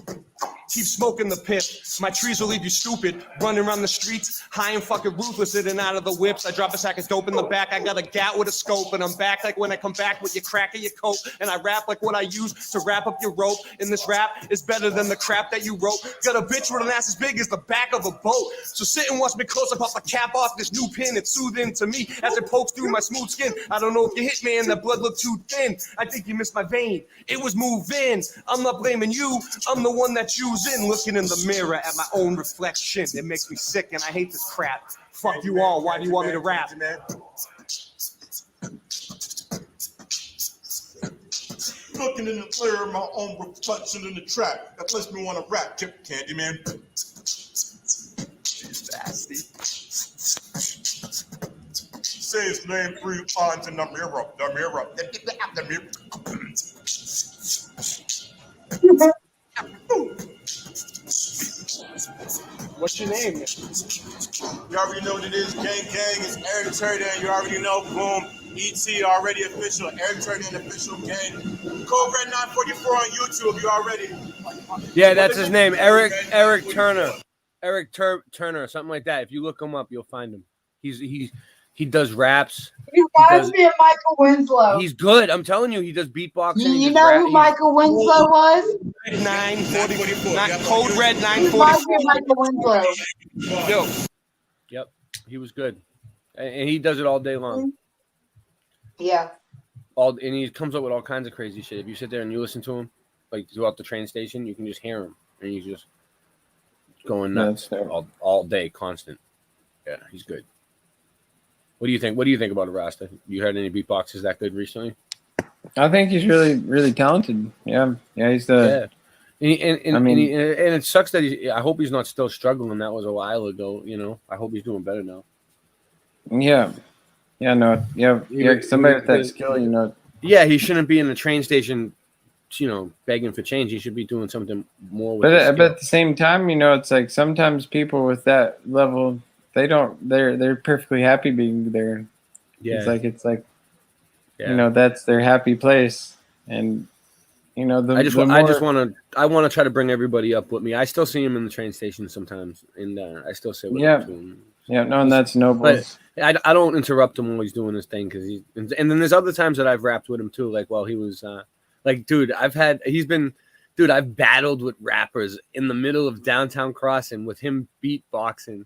Keep smoking the pip. My trees will leave you stupid. Running around the streets, high and fucking ruthless, in and out of the whips. I drop a sack of dope in the back. I got a gat with a scope, and I'm back like when I come back with your crack of your coat. And I rap like what I use to wrap up your rope. And this rap is better than the crap that you wrote. Got a bitch with an ass as big as the back of a boat. So sit and watch me close up, pop a cap off this new pin. It's soothing to me as it pokes through my smooth skin. I don't know if you hit me and the blood looked too thin. I think you missed my vein. It was moving. I'm not blaming you. I'm the one that's using. Looking in the mirror at my own reflection. It makes me sick and I hate this crap. Fuck you all. Why do you want me to rap? Looking in the mirror, my own reflection in the trap. That lets me want to rap, Chip Candyman. She's nasty. Say his name 3 times in the mirror. The mirror. The mirror. What's your name? You already know what it is. Gang is Eric Turner. You already know. Boom. ET already official. Eric Turner official gang. Code Red 944 on YouTube. You already. Yeah, that's his name. Eric Turner. Eric Turner, something like that. If you look him up, you'll find him. He does raps. He reminds me of Michael Winslow. He's good. I'm telling you, he does beatboxing. You know who Michael Winslow was? 944. Code Red 944. He reminds me of Michael Winslow. Yo. Yep, he was good, and he does it all day long. Yeah. And he comes up with all kinds of crazy shit. If you sit there and you listen to him, like throughout the train station, you can just hear him, and he's just going nuts all day, constant. Yeah, he's good. What do you think? What do you think about Rasta? You heard any beatboxes that good recently? I think he's really, really talented. Yeah, he's the. Yeah. And it sucks that I hope he's not still struggling. That was a while ago. You know, I hope he's doing better now. Yeah. Somebody with that skill, you know. Yeah, he shouldn't be in the train station, you know, begging for change. He should be doing something more. With but at the same time, you know, it's like sometimes people with that level, they're perfectly happy being there. Yeah, it's like, you know, that's their happy place, and you know, I want to try to bring everybody up with me. I still see him in the train station sometimes, and I still say what up to him. Yeah, no, and that's noble. But I don't interrupt him while he's doing his thing because and then there's other times that I've rapped with him too, like while he was I've battled with rappers in the middle of downtown Crossing with him beatboxing,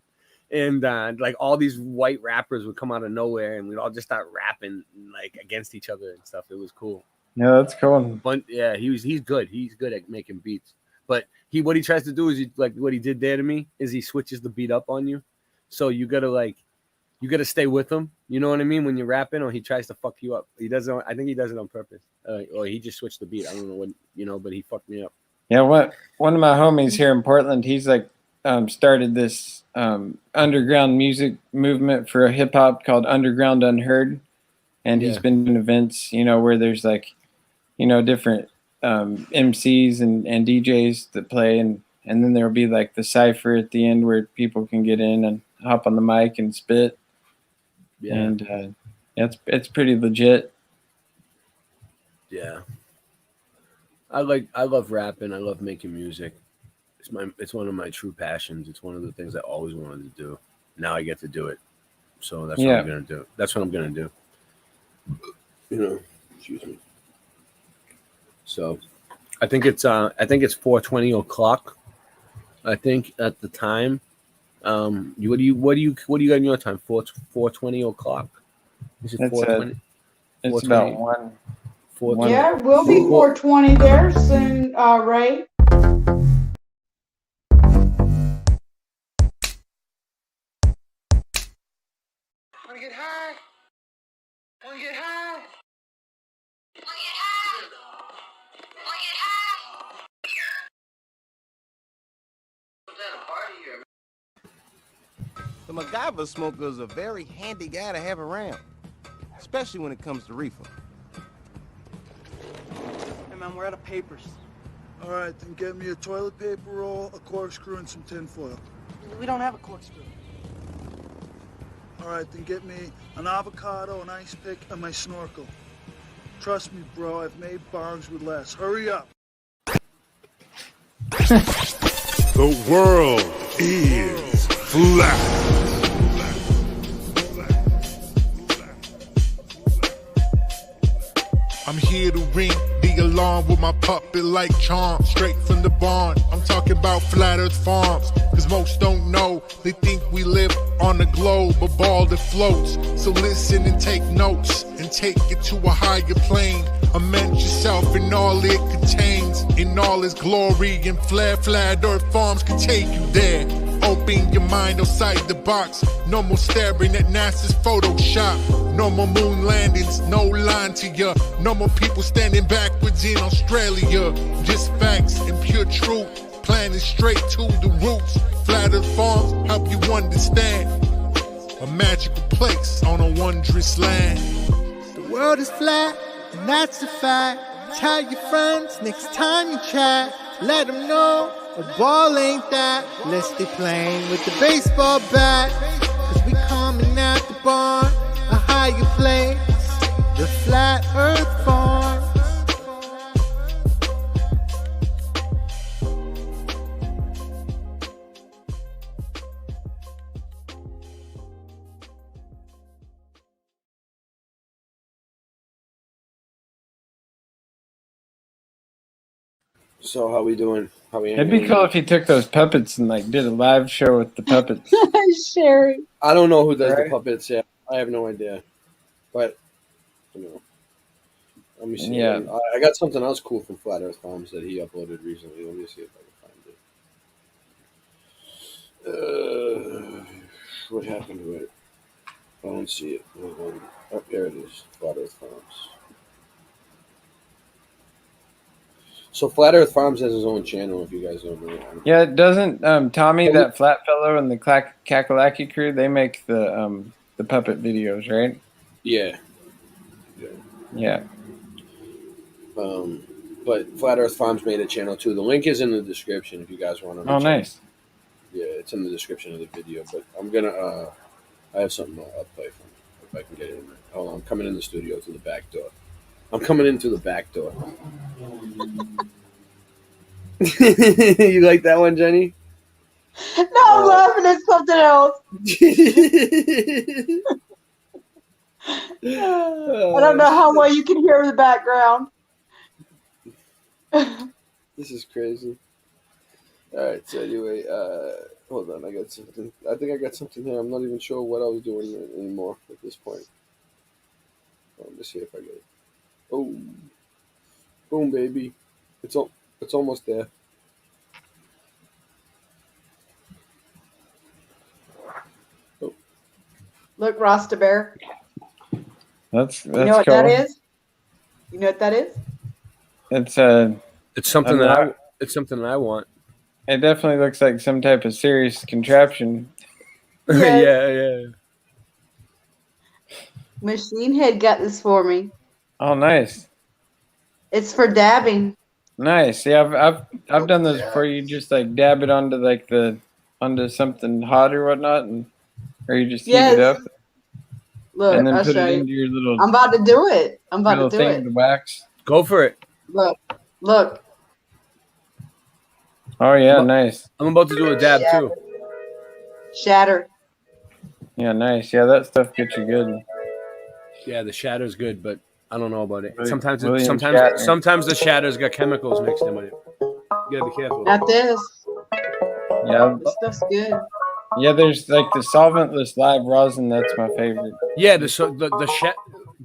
and like all these white rappers would come out of nowhere and we'd all just start rapping like against each other and stuff. It was cool. Yeah, that's cool. But yeah, he's good. He's good at making beats. But what he tries to do is like what he did there to me is he switches the beat up on you. So you gotta stay with him. You know what I mean? When you're rapping, or he tries to fuck you up. I think he does it on purpose. Or he just switched the beat. I don't know what, you know, but he fucked me up. Yeah, one of my homies here in Portland, he's like started this underground music movement for hip hop called Underground Unheard, and he's been doing events, you know, where there's like, you know, different MCs and DJs that play, and then there'll be like the cypher at the end where people can get in and hop on the mic and spit. Yeah. And it's pretty legit. Yeah. I love rapping. I love making music. It's one of my true passions. It's one of the things I always wanted to do. Now I get to do it. So that's what I'm gonna do. That's what I'm gonna do. You know, excuse me. So I think it's 4:20 o'clock. I think at the time. What do you got in your time? 4:20 o'clock. Is it 4:20? It's about 1. 4:20. Yeah, we'll be 4:20 there soon, Ray. Wanna get high? Wanna get high? The MacGyver smoker is a very handy guy to have around, especially when it comes to reefer. man. We're out of papers. All right, then get me a toilet paper roll, a corkscrew, and some tinfoil. We don't have a corkscrew. All right, then get me an avocado, an ice pick, and my snorkel. Trust me, bro, I've made bongs with less. Hurry up. The world is flat. I'm here to ring the alarm with my puppet like charm, straight from the barn. I'm talking about Flat Earth Farms, cause most don't know. They think we live on a globe, a ball that floats. So listen and take notes, and take it to a higher plane. Immerse yourself in all it contains, in all its glory, and Flat Earth Farms can take you there. Open your mind outside the box. No more staring at NASA's Photoshop. No more moon landings, no line to ya. No more people standing backwards in Australia. Just facts and pure truth, planning straight to the roots. Flat Earth Farms help you understand. A magical place on a wondrous land. The world is flat, and that's a fact. Tell your friends next time you chat. Let them know a ball ain't that. Let's stay playing with the baseball bat. Cause we coming at the barn, a higher place. The Flat Earth Farm. So how we doing? How we? It'd be cool if he took those puppets and like did a live show with the puppets. Sherry. I don't know who does Right. the puppets yet. I have no idea. But you know, let me see. Yeah. I got something else cool from Flat Earth Farms that he uploaded recently. Let me see if I can find it. What happened to it? I don't see it. Oh, there it is. Flat Earth Farms. So Flat Earth Farms has his own channel. If you guys don't know. Yeah, doesn't Tommy, that flat fellow, and the Kakalaki crew, they make the puppet videos, right? Yeah. Yeah. But Flat Earth Farms made a channel too. The link is in the description if you guys want to. Oh, nice. Yeah, it's in the description of the video. But I'm gonna. I have something I'll play from if I can get it in there. Hold on, I'm coming in the studio through the back door. I'm coming in through the back door. You like that one, Jenny? No, I'm laughing at something else. I don't know how well you can hear the background. This is crazy. All right, so anyway, hold on. I got something. I think I got something here. I'm not even sure what I was doing anymore at this point. Let me see if I get it. Oh, boom, baby! It's almost there. Oh. Look, Rasta Bear. That's you know what cool. that is? You know what that is? It's something it's something that I want. It definitely looks like some type of serious contraption. Yes. Yeah. Machine Head got this for me. Oh, nice. It's for dabbing. Nice. Yeah, I've done this before. You just like dab it onto something hot or whatnot, or you just heat it up. Look, and then I'll put show it you. into your little. I'm about to do it. I'm about to do thing it. with the wax. Go for it. Look. Oh yeah, nice. I'm about to do a dab too. Shatter. Yeah, nice. Yeah, that stuff gets you good. Yeah, the shatter's good, but I don't know about it. Sometimes William Shatner. sometimes the shatter's got chemicals mixed in with it. You gotta be careful. Not this. Yeah. This stuff's good. Yeah, there's like the solventless live rosin. That's my favorite. Yeah, the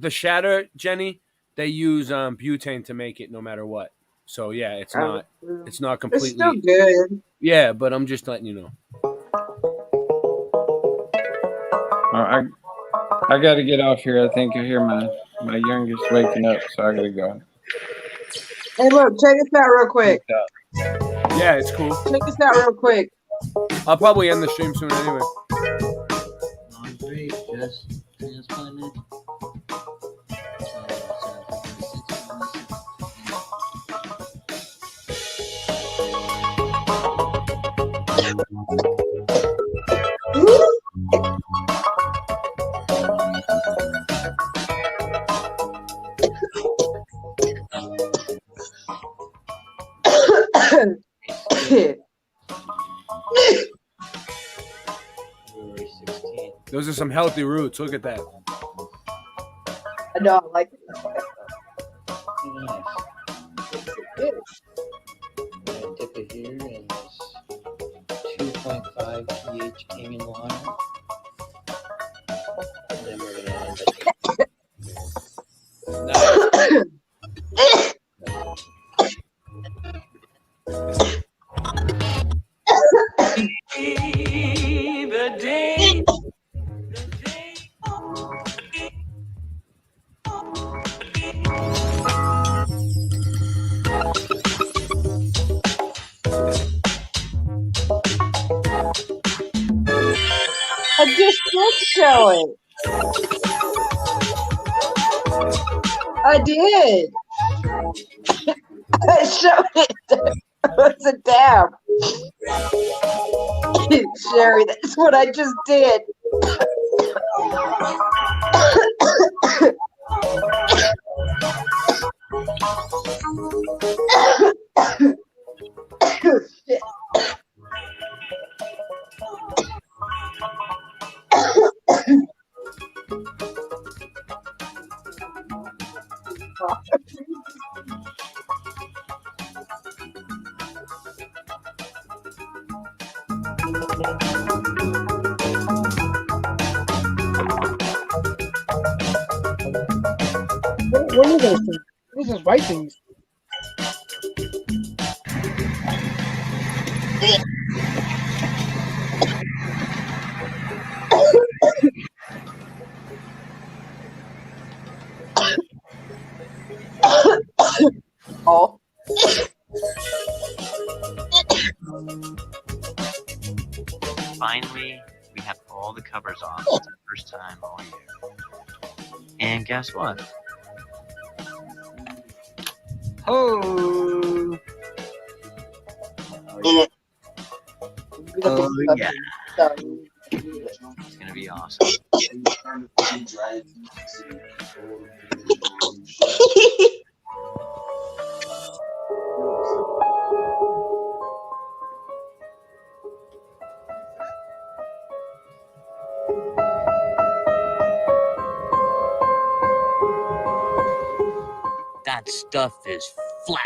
shatter, Jenny, they use butane to make it no matter what. So yeah, it's not completely. It's still good. Yeah, but I'm just letting you know. I got to get off here. I think I hear my youngest waking up, so I got to go. Hey, look, check this out real quick. Yeah, it's cool. Check this out real quick. I'll probably end the stream soon anyway. Those are some healthy roots. Look at that. I know, I like it. Yes. I'm gonna dip it here in this 2.5 pH Kangen water. And then we're gonna end it. The day. I just did show it. I did. I showed it. It's a dab. Sherry, that's what I just did. Shit. What are those things? What are those white things? Oh. Finally, we have all the covers off. It's the first time all year. And guess what? Oh. Oh yeah. It's gonna be awesome. That stuff is flat.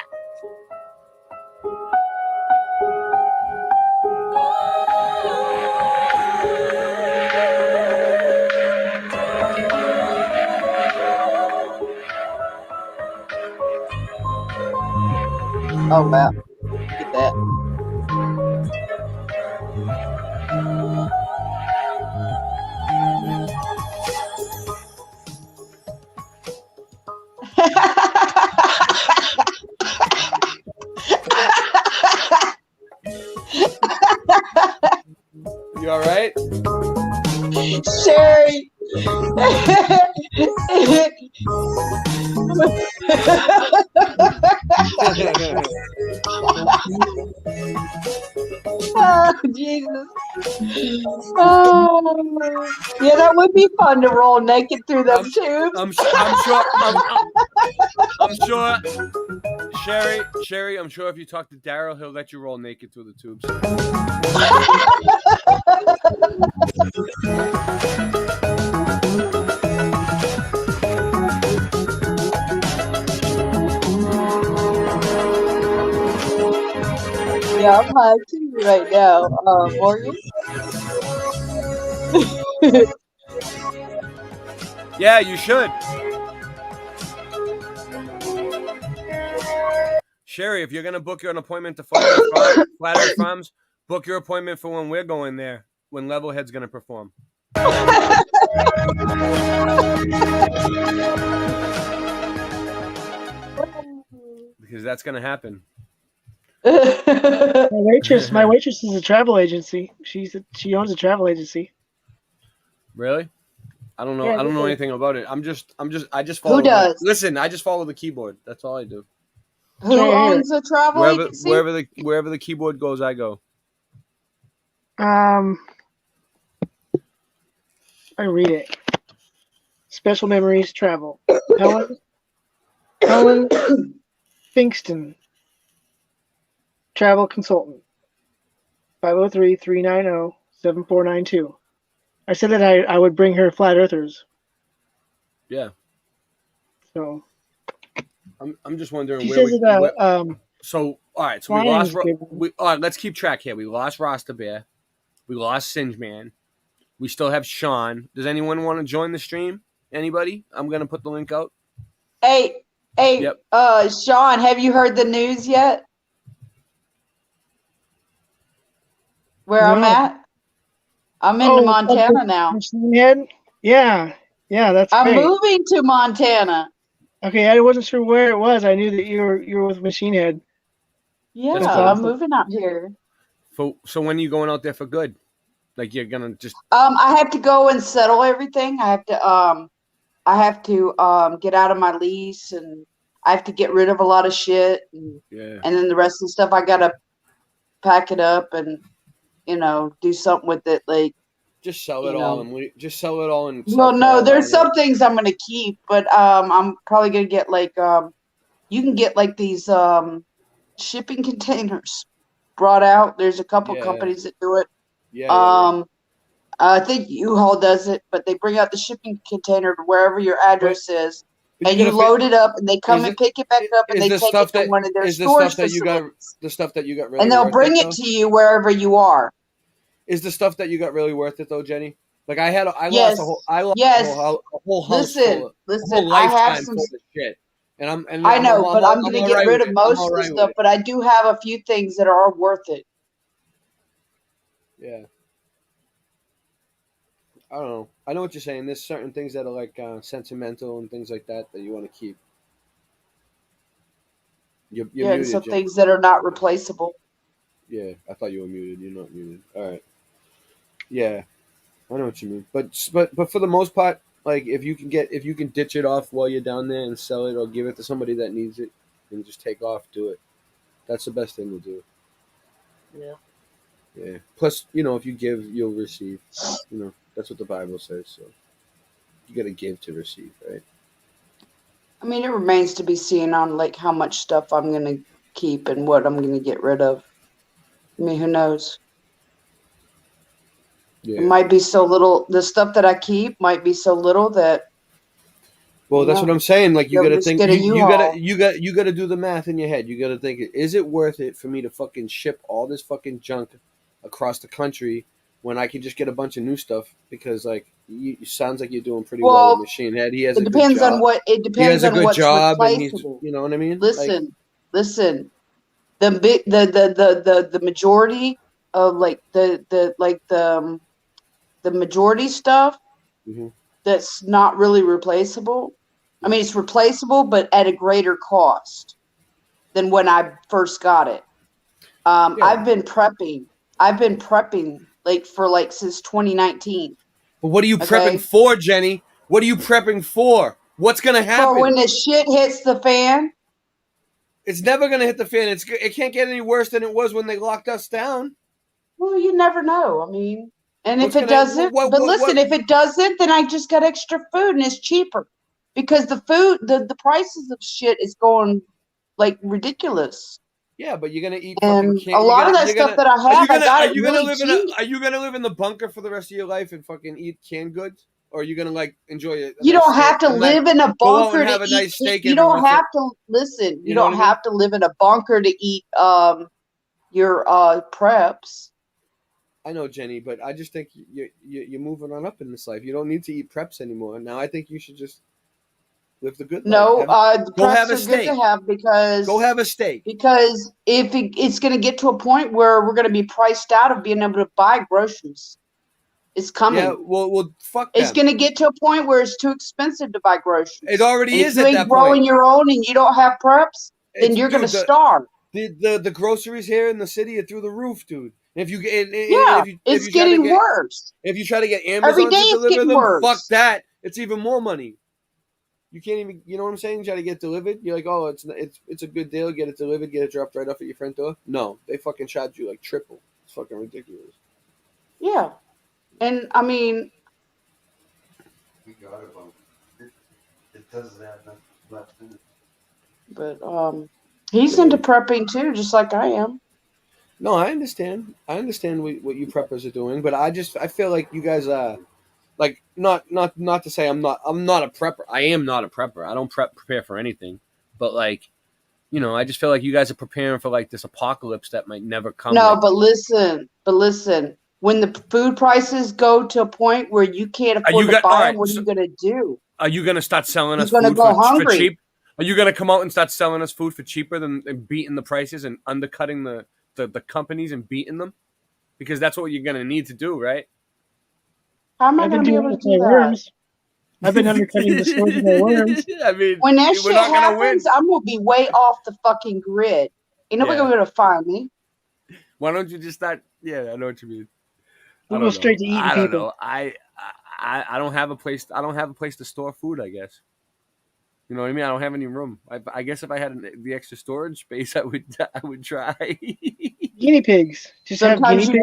Oh wow. Look at that. You all right? Sherry. Oh, Jesus. Oh, yeah, that would be fun to roll naked through them tubes. I'm sure. Sherry, I'm sure if you talk to Daryl, he'll let you roll naked through the tubes. Yeah, I'm high too right now, Morgan. Yeah, you should. Sherry, if you're gonna book an appointment to Flat Earth Farms, book your appointment for when we're going there. When Levelhead's gonna perform. Because that's gonna happen. My waitress is a travel agency. She owns a travel agency. Really? I don't know. Yeah, I don't know they- anything about it. I just follow. Who does? Listen, I just follow the keyboard. That's all I do. Who owns a travel agency? Wherever the keyboard goes, I go. I read it. Special Memories Travel. Helen Finkston, travel consultant. 503-390-7492. I said that I would bring her flat earthers. Yeah. So I'm just wondering she where says we. that So all right, so we flying lost. is good. All right, let's keep track here. We lost Rasta Bear. We lost Singe Man. We still have Sean. Does anyone want to join the stream? Anybody? I'm gonna put the link out. Hey, Yep. Sean, have you heard the news yet? Where I'm No. at? I'm in Montana now. Machine Head? Yeah, that's I'm great. moving to Montana. Okay, I wasn't sure where it was. I knew that you were with Machine Head. Yeah, That's cool. I'm awesome. moving out here. So when are you going out there for good? Like you're gonna just I have to go and settle everything. I have to get out of my lease, and I have to get rid of a lot of shit, and then the rest of the stuff I gotta pack it up and do something with it, like just sell it all and just sell it all in well, South no, there's Carolina. some things I'm gonna keep, but I'm probably gonna get like you can get like these shipping containers brought out. There's a couple companies that do it. I think U-Haul does it, but they bring out the shipping container to wherever your address is, but and you you gotta load it up, and they come and pick it back up, and they take it to one of their storage facilities. The stuff that you got really And they'll worth bring it it to you wherever you are. Is the stuff that you got really worth it though, Jenny? Like I Yes. lost a whole house Listen, full a whole I have lifetime some. full of shit. And I know, but I'm going to get rid of most of the right stuff. But I do have a few things that are worth it. Yeah. I don't know. I know what you're saying. There's certain things that are like sentimental and things like that that you want to keep. You're Yeah, and muted, some Jen. things that are not replaceable. Yeah, I thought you were muted. You're not muted. All right. Yeah, I know what you mean. But for the most part, like if you can ditch it off while you're down there and sell it or give it to somebody that needs it and just take off, do it. That's the best thing to do. Yeah. Yeah. Plus, if you give, you'll receive. That's what the Bible says. So you got to give to receive, right? I mean, it remains to be seen on like how much stuff I'm going to keep and what I'm going to get rid of. I mean, who knows? Yeah. It might be so little. The stuff that I keep might be so little that. Well, that's what I'm saying. Like you got to just think. get a You U-Haul. got to do the math in your head. You got to think: is it worth it for me to fucking ship all this fucking junk across the country when I can just get a bunch of new stuff? Because like, it sounds like you're doing pretty well with Machine Head. He has a good job. It depends on what. It depends on what's replaceable. You know what I mean? Listen. The majority of like the majority stuff that's not really replaceable. I mean, it's replaceable, but at a greater cost than when I first got it. I've been prepping. Since 2019. But what are you prepping for, Jenny? What are you prepping for? What's gonna happen? For when the shit hits the fan. It's never gonna hit the fan. It can't get any worse than it was when they locked us down. Well, you never know. I mean, and if it doesn't, if it doesn't, then I just got extra food and it's cheaper because the prices of shit is going like ridiculous. Yeah, but you're gonna eat. And a lot of that stuff that I have, I got it really cheap. Are you gonna live in the bunker for the rest of your life and fucking eat canned goods, or are you gonna like enjoy it? You don't have to live in a bunker to eat. Nice steak you don't have to listen. You don't have to live in a bunker to eat your preps. I know, Jenny, but I just think you're moving on up in this life. You don't need to eat preps anymore. Now I think you should just live the good life. No, the go preps have a are steak. good to have because go have a steak. Because if it's going to get to a point where we're going to be priced out of being able to buy groceries. It's coming. Yeah, well, fuck them. It's going to get to a point where it's too expensive to buy groceries. It already is at that point. If you ain't growing your own and you don't have preps, then you're going to starve. The groceries here in the city are through the roof, dude. If you it's getting worse. If you try to get Amazon every day to deliver them, worse. Fuck that. It's even more money. You can't even, you know what I'm saying? Try to get delivered. You're like, oh, it's a good deal. Get it delivered. Get it dropped right off at your front door. No, they fucking charge you like triple. It's fucking ridiculous. Yeah, and I mean, we got it. It doesn't have nothing left in it. But he's into prepping too, just like I am. No, I understand. I understand what you preppers are doing, but I feel like you guys like not to say I'm not a prepper. I am not a prepper. I don't prepare for anything. But like, you know, I just feel like you guys are preparing for like this apocalypse that might never come. No, like, but listen. When the food prices go to a point where you can't afford to buy them, what are you gonna do? Are you gonna start selling us You're gonna food go for hungry. cheap? Are you gonna come out and start selling us food for cheaper than and beating the prices and undercutting the companies and beating them? Because that's what you're gonna need to do, right? How am I I've been gonna be doing able it to with do my that? worms. I've been undercutting the stores with my worms. I mean, When that we're shit not gonna win. happens, I'm gonna be way off the fucking grid. Ain't nobody Yeah. gonna find me. Why don't you just start? Yeah, I know what you mean. We'll go straight to eating I don't people. know. I don't have a place. I don't have a place to store food. I guess. You know what I mean? I don't have any room. I guess if I had the extra storage space, I would try. Guinea pigs. Just have guinea Sometimes you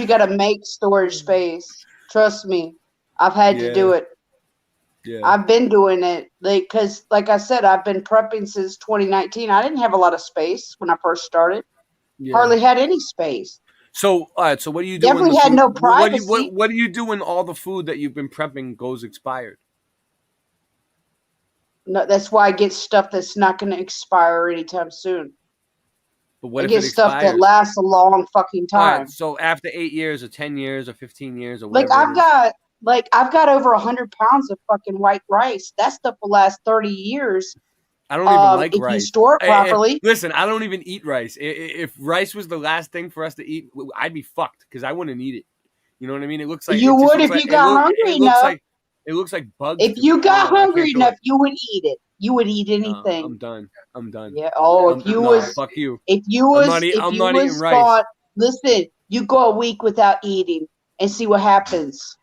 pigs. gotta make storage space. Trust me, I've had to do it. Yeah. I've been doing it, because like I said, I've been prepping since 2019. I didn't have a lot of space when I first started. Yeah. Hardly had any space. So, all right. So, what do you do? Definitely had no privacy. What do you do when all the food that you've been prepping goes expired? No, that's why I get stuff that's not going to expire anytime soon. But what I if get it stuff expires? that lasts a long fucking All time. right, so after 8 years or 10 years or 15 years or Like whatever, I've got over 100 pounds of fucking white rice. That stuff will last 30 years. I don't even like if rice. you store it properly. Listen, I don't even eat rice. If rice was the last thing for us to eat, I'd be fucked because I wouldn't eat it. You know what I mean? It looks like You would if you got hungry enough. It looks like bugs. If you got hungry enough, you would eat it. You would eat anything. I'm done. Yeah. Oh, fuck you. If you was eating rice. gone, listen, you go a week without eating and see what happens.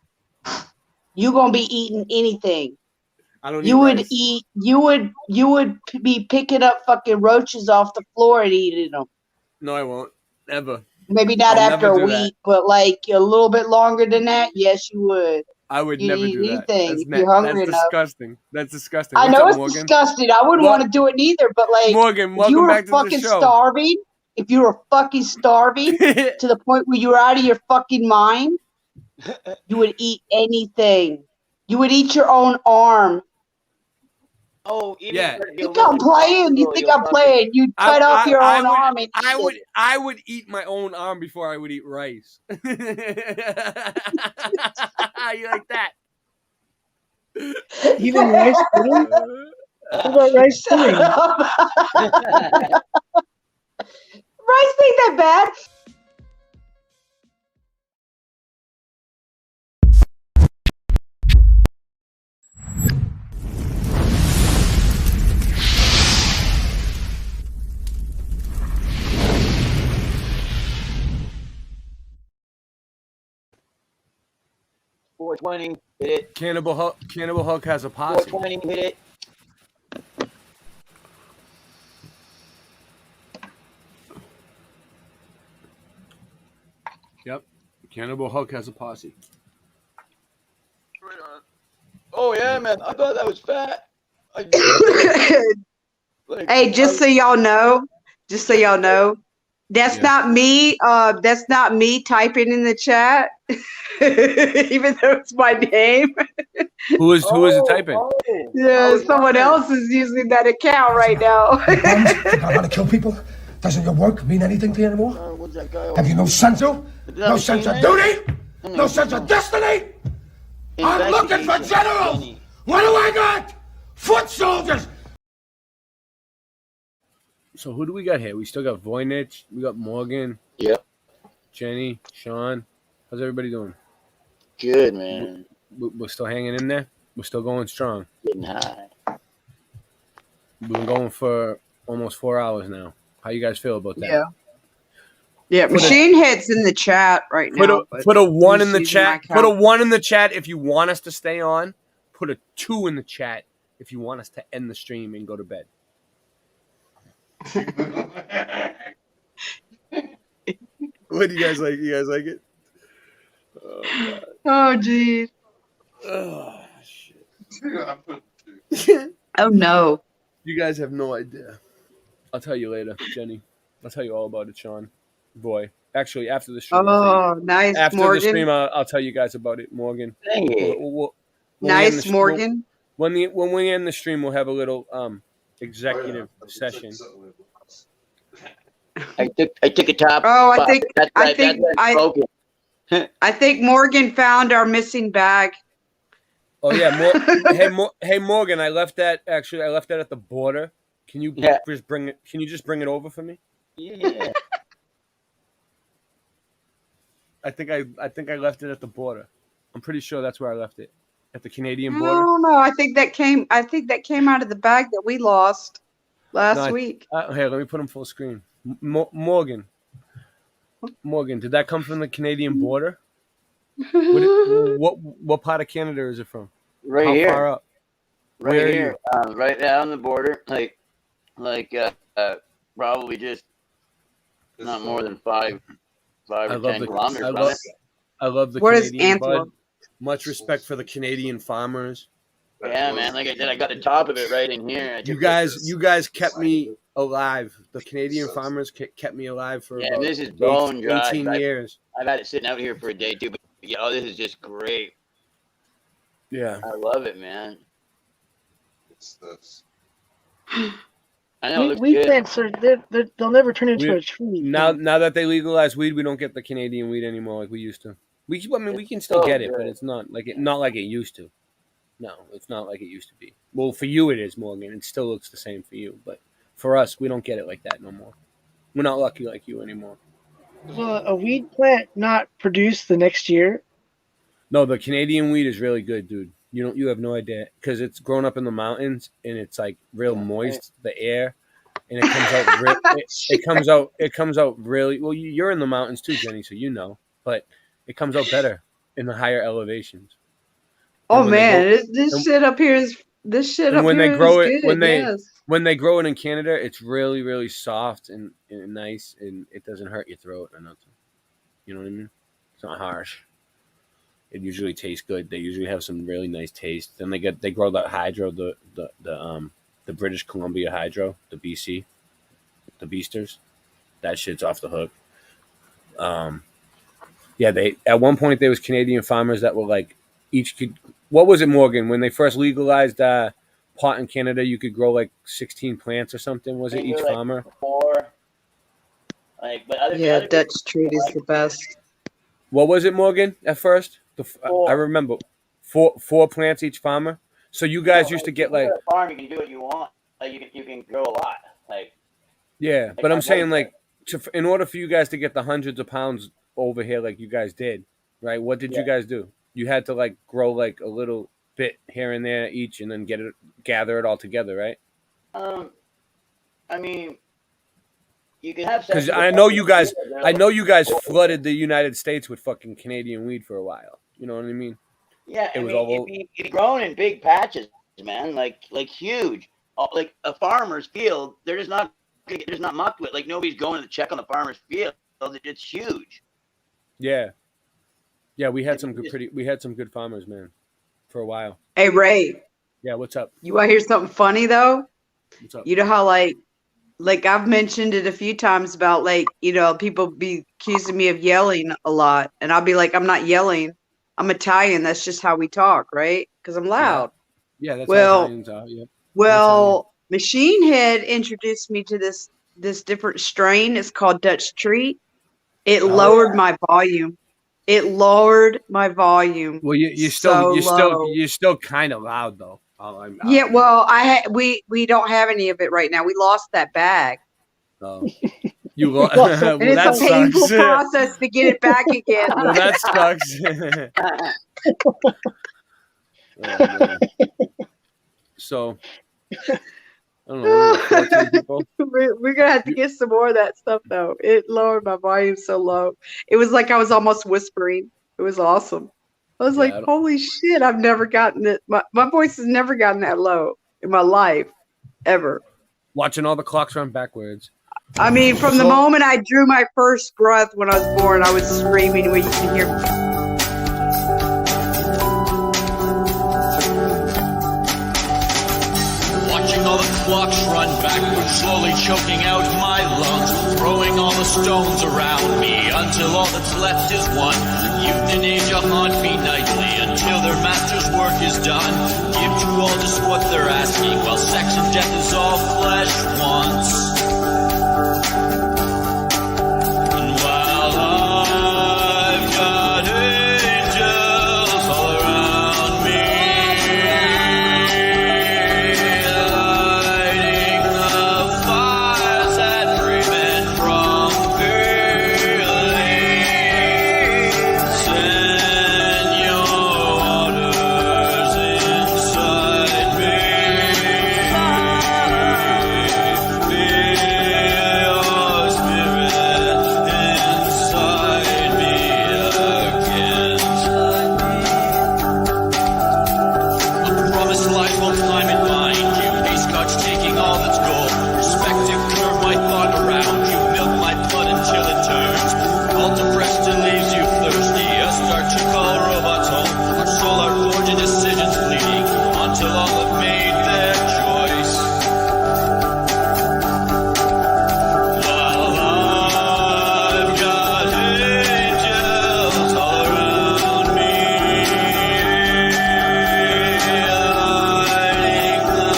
You're gonna be eating anything. I don't. You would eat. You would be picking up fucking roaches off the floor and eating them. No, I won't. Ever. Maybe not I'll after never a do that. week, but like a little bit longer than that. Yes, you would. I would You'd never eat do that. anything if you're hungry That's enough. disgusting. That's disgusting. I What's know up, it's Morgan? disgusting. I wouldn't want to do it neither. But like, Morgan, if welcome you were back to the fucking show. starving, if you were fucking starving to the point where you were out of your fucking mind, you would eat anything. You would eat your own arm. Oh, even Yeah. You think I'm playing? You think I'm playing? You cut off your own arm and I would eat my own arm before I would eat rice. You like that? Even rice pudding? What about rice pudding? Rice ain't that bad. $4.20, hit it. Cannibal Hulk has a posse. $4.20, hit it. Yep. Cannibal Hulk has a posse. Oh yeah, man. I thought that was fat. Hey, just so y'all know, that's not me. That's not me typing in the chat, even though it's my name. Who is it typing? Yeah, someone else is using that account right now. You know how to kill people? Doesn't your work mean anything to you anymore? Have you no sense of? No sense of duty? No sense of destiny? I'm looking for generals! What do I got? Foot soldiers! So who do we got here? We still got Voynich. We got Morgan. Yep. Jenny, Sean. How's everybody doing? Good, man. We're still hanging in there. We're still going strong. Getting high. We've been going for almost 4 hours now. How you guys feel about that? Yeah. Yeah, Machine Head's in the chat right now. Put a 1 in the using my chat. Put a account. 1 in the chat if you want us to stay on. Put a 2 in the chat if you want us to end the stream and go to bed. What do you guys like? You guys like it? Oh, God. Oh, geez. Oh, shit. Oh, no. You guys have no idea. I'll tell you later, Jenny. I'll tell you all about it, Sean. Boy. Actually, after the stream. Oh, nice, After Morgan. the stream, I'll tell you guys about it, Morgan. Dang it. When Nice, Morgan. When we end the stream, we'll have a little executive session. I took a top. Oh, I think broken. I think Morgan found our missing bag. Oh yeah, hey Morgan, I left that at the border. Can you just bring it? Can you just bring it over for me? Yeah. I think I left it at the border. I'm pretty sure that's where I left it, at the Canadian I border. don't know. I think that came out of the bag that we lost last week. Hey, let me put them full screen. Morgan, did that come from the Canadian border? What part of Canada is it from? Right How here. far up? Right Where are here. you? Right down the border. Probably just not more than 5 or 10 kilometers from it. I love the What is Canadian bud. antelope? Much respect for the Canadian farmers. Yeah, man. Like I said, I got the top of it right in here. You guys kept me alive. The Canadian farmers kept me alive for about this is bone dry. 18 years. I've had it sitting out here for a day too. But yeah, this is just great. Yeah, I love it, man. I know. It looks Weed good. plants are they'll never turn into a tree. Now that they legalize weed, we don't get the Canadian weed anymore like we used to. We can still get it, but it's not like it used to. No, it's not like it used to be. Well, for you it is, Morgan. It still looks the same for you, but for us, we don't get it like that no more. We're not lucky like you anymore. Will a weed plant not produce the next year? No, the Canadian weed is really good, dude. You have no idea, because it's grown up in the mountains and it's like real moist, the air, and it comes out. It comes out really well. You're in the mountains too, Jenny, so you know. But it comes out better in the higher elevations. Oh man, this shit up here is good. When they grow it in Canada, it's really, really soft and nice, and it doesn't hurt your throat or nothing. You know what I mean? It's not harsh. It usually tastes good. They usually have some really nice taste. Then they grow that hydro, the British Columbia hydro, the BC, the Beasters. That shit's off the hook. Yeah, at one point there was Canadian farmers that were like each could. What was it, Morgan? When they first legalized pot in Canada, you could grow like 16 plants or something. Was it each farmer? 4. Dutch treat is the best. What was it, Morgan? At first, I remember 4 plants each farmer. So you guys used to get like a farm. You can do what you want. Like you can grow a lot. Yeah, but I'm saying like in order for you guys to get the hundreds of pounds over here like you guys did, right? What did you guys do? You had to like grow like a little bit here and there each, and then gather it all together, right? I mean, you can have. Because I know you guys flooded the United States with fucking Canadian weed for a while. You know what I mean? Yeah, it's grown in big patches, man. Like huge. Like a farmer's field, they're just not mucked with. Like nobody's going to check on the farmer's field. It's huge. Yeah. Yeah, we had some good farmers, man, for a while. Hey Ray. Yeah, what's up? You want to hear something funny though? What's up? You know how like I've mentioned it a few times about people be accusing me of yelling a lot, and I'll be like, I'm not yelling. I'm Italian. That's just how we talk, right? Because I'm loud. Yeah, that's how Italians are. Yeah. Well, Machine Head introduced me to this different strain. It's called Dutch Treat. It lowered my volume. It lowered my volume. Well, you're still kind of loud though. Yeah, well, we don't have any of it right now. We lost that bag. Oh, you lost. And it's a painful process to get it back again. Well, that sucks. So, I don't know. 14 people. We're gonna have to get some more of that stuff though. It lowered my volume so low. It was like I was almost whispering. It was awesome. I was like, holy shit, I've never gotten it. My voice has never gotten that low in my life, ever. Watching all the clocks run backwards. I mean, from the moment I drew my first breath when I was born, I was screaming when you can hear me. Watching all the clocks run backwards, slowly choking out my lungs, throwing all the stones around me until all that's left is one. Euthanasia haunt me nightly until their master's work is done. Give to all just what they're asking, while sex and death is all flesh once. And while I've got angels all around me, lighting the fires that prevent from feeling, send your orders inside me. Feel your spirit inside me again. A promised life will climb in mind you. These cards taking all that's gold. Perspective curve my thought around you. Milk my blood until it turns. All depressed and leaves you thirsty. A start to call robots home. Our soul, our forged decisions fleeting until all have made their choice. While I've got angels all around me, lighting the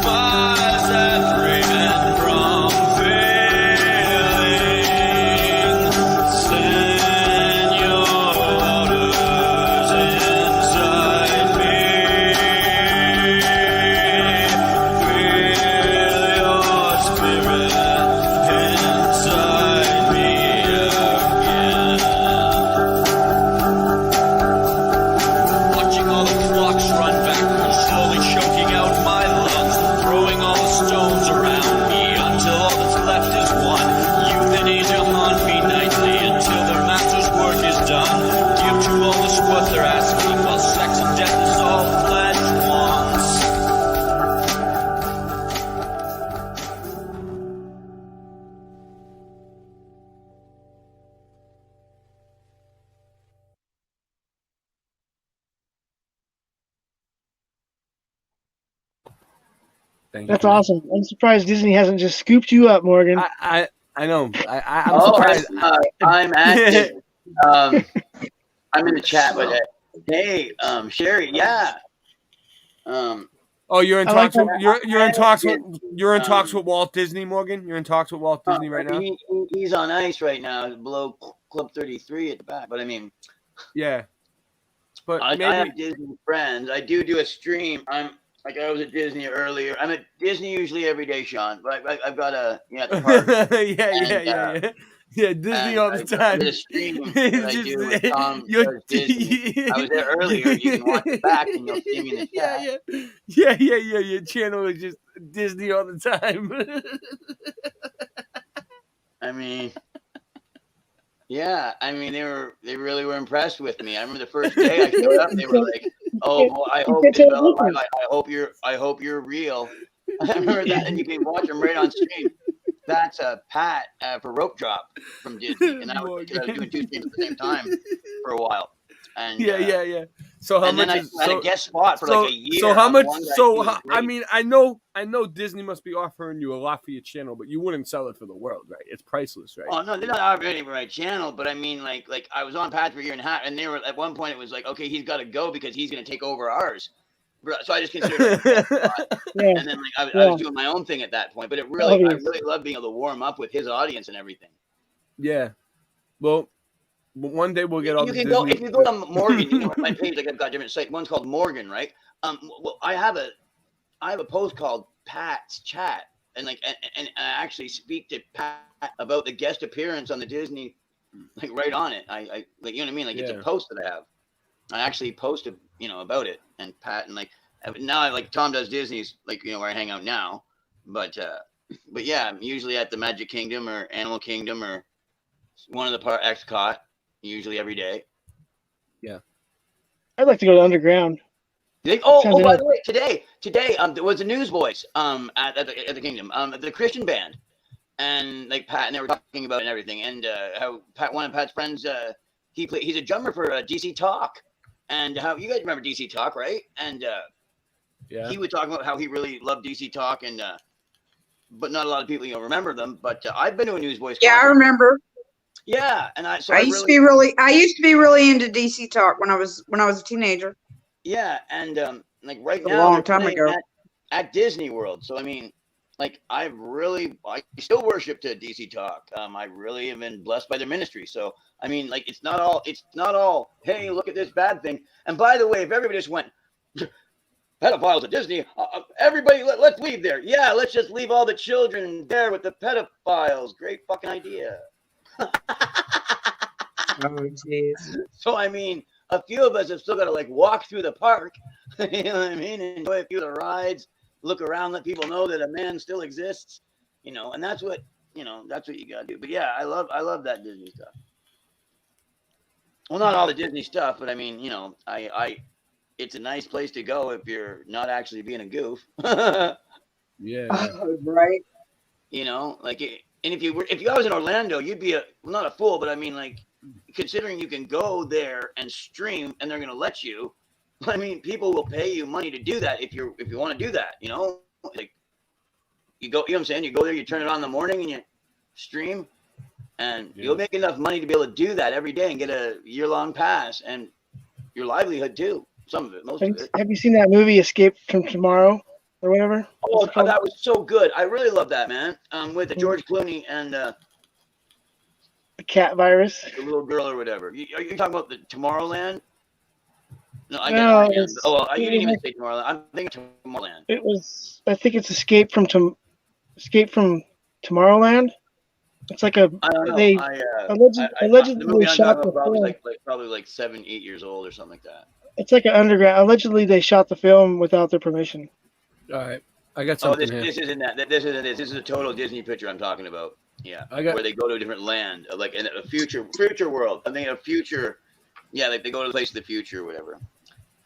fires that prevent from failing, send your orders inside me. Feel your spirit inside me again. Watching all the clocks run backwards, slowly choking out my lungs, throwing all the stones around me until all that's left is one. Euthanasia haunt me nightly until their master's work is done. Give to all this what they're asking, while sex and death is all flesh once. Thank you. That's awesome. I'm surprised Disney hasn't just scooped you up, Morgan. I know. I'm Oh, surprised. I'm active. I'm in the chat, but hey, Sherry, yeah. Oh, you're in I like talks. that. You're in talks with Walt Disney, Morgan. You're in talks with Walt Disney right now. He's on ice right now, below Club 33 at the back. But I mean, Yeah, but I maybe have Disney friends. I do a stream. I was at Disney earlier. I'm at Disney usually every day, Sean. But I've got a at the park. yeah. Disney all the I time. did a stream that I do with Tom you're- does Disney. I was there earlier. You can watch it back and you'll see me in the chat. Yeah. Your channel is just Disney all the time. I mean, yeah. I mean, they really were impressed with me. I remember the first day I showed up, they were like, "Oh, boy, I hope you're real." I remember that, and you can watch them right on stream. That's Pat for Rope Drop from Disney, and I was doing two streams at the same time for a while. And yeah. So how and much? then I had a guest spot for like a year. So how on much? one guy So who was I great. mean, I know Disney must be offering you a lot for your channel, but you wouldn't sell it for the world, right? It's priceless, right? Oh no, they're not offering for my channel, but I mean, like I was on Pat for a year and a half, and they were at one point it was like, okay, he's got to go because he's going to take over ours. So I just considered it a spot. And then I was doing my own thing at that point, but I really love being able to warm up with his audience and everything. Yeah. Well, one day we'll get all You the can Disney. go if you go to Morgan. You know, my page, like I've got different sites. One's called Morgan, right? Well, I have a post called Pat's Chat, and I actually speak to Pat about the guest appearance on the Disney, like right on it. I like, you know what I mean? Like it's a post that I have. I actually posted, about it, and Pat, and now Tom does Disney's, where I hang out now, but yeah, I'm usually at the Magic Kingdom or Animal Kingdom or one of the Xcot, usually every day. Yeah, I'd like to go to Underground. By the way, today there was the Newsboys at the Kingdom, the Christian band, and Pat and they were talking about it and everything, and how one of Pat's friends he's a drummer for DC Talk. And how you guys remember DC Talk, right? And he was talking about how he really loved DC Talk, and but not a lot of people remember them. But I've been to a Newsboys. Yeah, I remember. Yeah, and I used to be really into DC Talk when I was a teenager. Yeah, and like right A now, long they're time playing ago. at Disney World. So I mean, like I still worship to DC Talk. I really have been blessed by their ministry. So I mean, like it's not all. Hey, look at this bad thing. And by the way, if everybody just went pedophiles at Disney, everybody let's leave there. Yeah, let's just leave all the children there with the pedophiles. Great fucking idea. Oh jeez. So I mean, a few of us have still got to like walk through the park, you know what I mean? Enjoy a few of the rides, look around, let people know that a man still exists, and that's what you got to do. But yeah, I love that Disney stuff. Well, not all the Disney stuff, but I mean, it's a nice place to go if you're not actually being a goof. Yeah. Right. And if you was in Orlando, you'd be not a fool, but I mean, like, considering you can go there and stream, and they're going to let you. I mean, people will pay you money to do that if you want to do that. Like you go, you know what I'm saying? You go there, you turn it on in the morning, and you stream, and you'll make enough money to be able to do that every day and get a year-long pass and your livelihood too. Some of it, most of it. Have you seen that movie Escape from Tomorrow or whatever? Oh, that was so good. I really love that, man. With the George Clooney and the cat virus, the little girl or whatever. Are you talking about the Tomorrowland? No, I No, guess. it's- Oh, well, you didn't even say Tomorrowland. I'm thinking Tomorrowland. it was. I think it's Escape from Tomorrowland. It's like I don't know. they the allegedly movie I'm shot talking the about was film. probably like 7, 8 years old or something like that. It's like an underground. Allegedly, they shot the film without their permission. All right, I got Oh, something this here. isn't that. This isn't this. This is a total Disney picture I'm talking about. Yeah, where they go to a different land, like in a future world. I think a future. Yeah, like they go to the place of the future or whatever.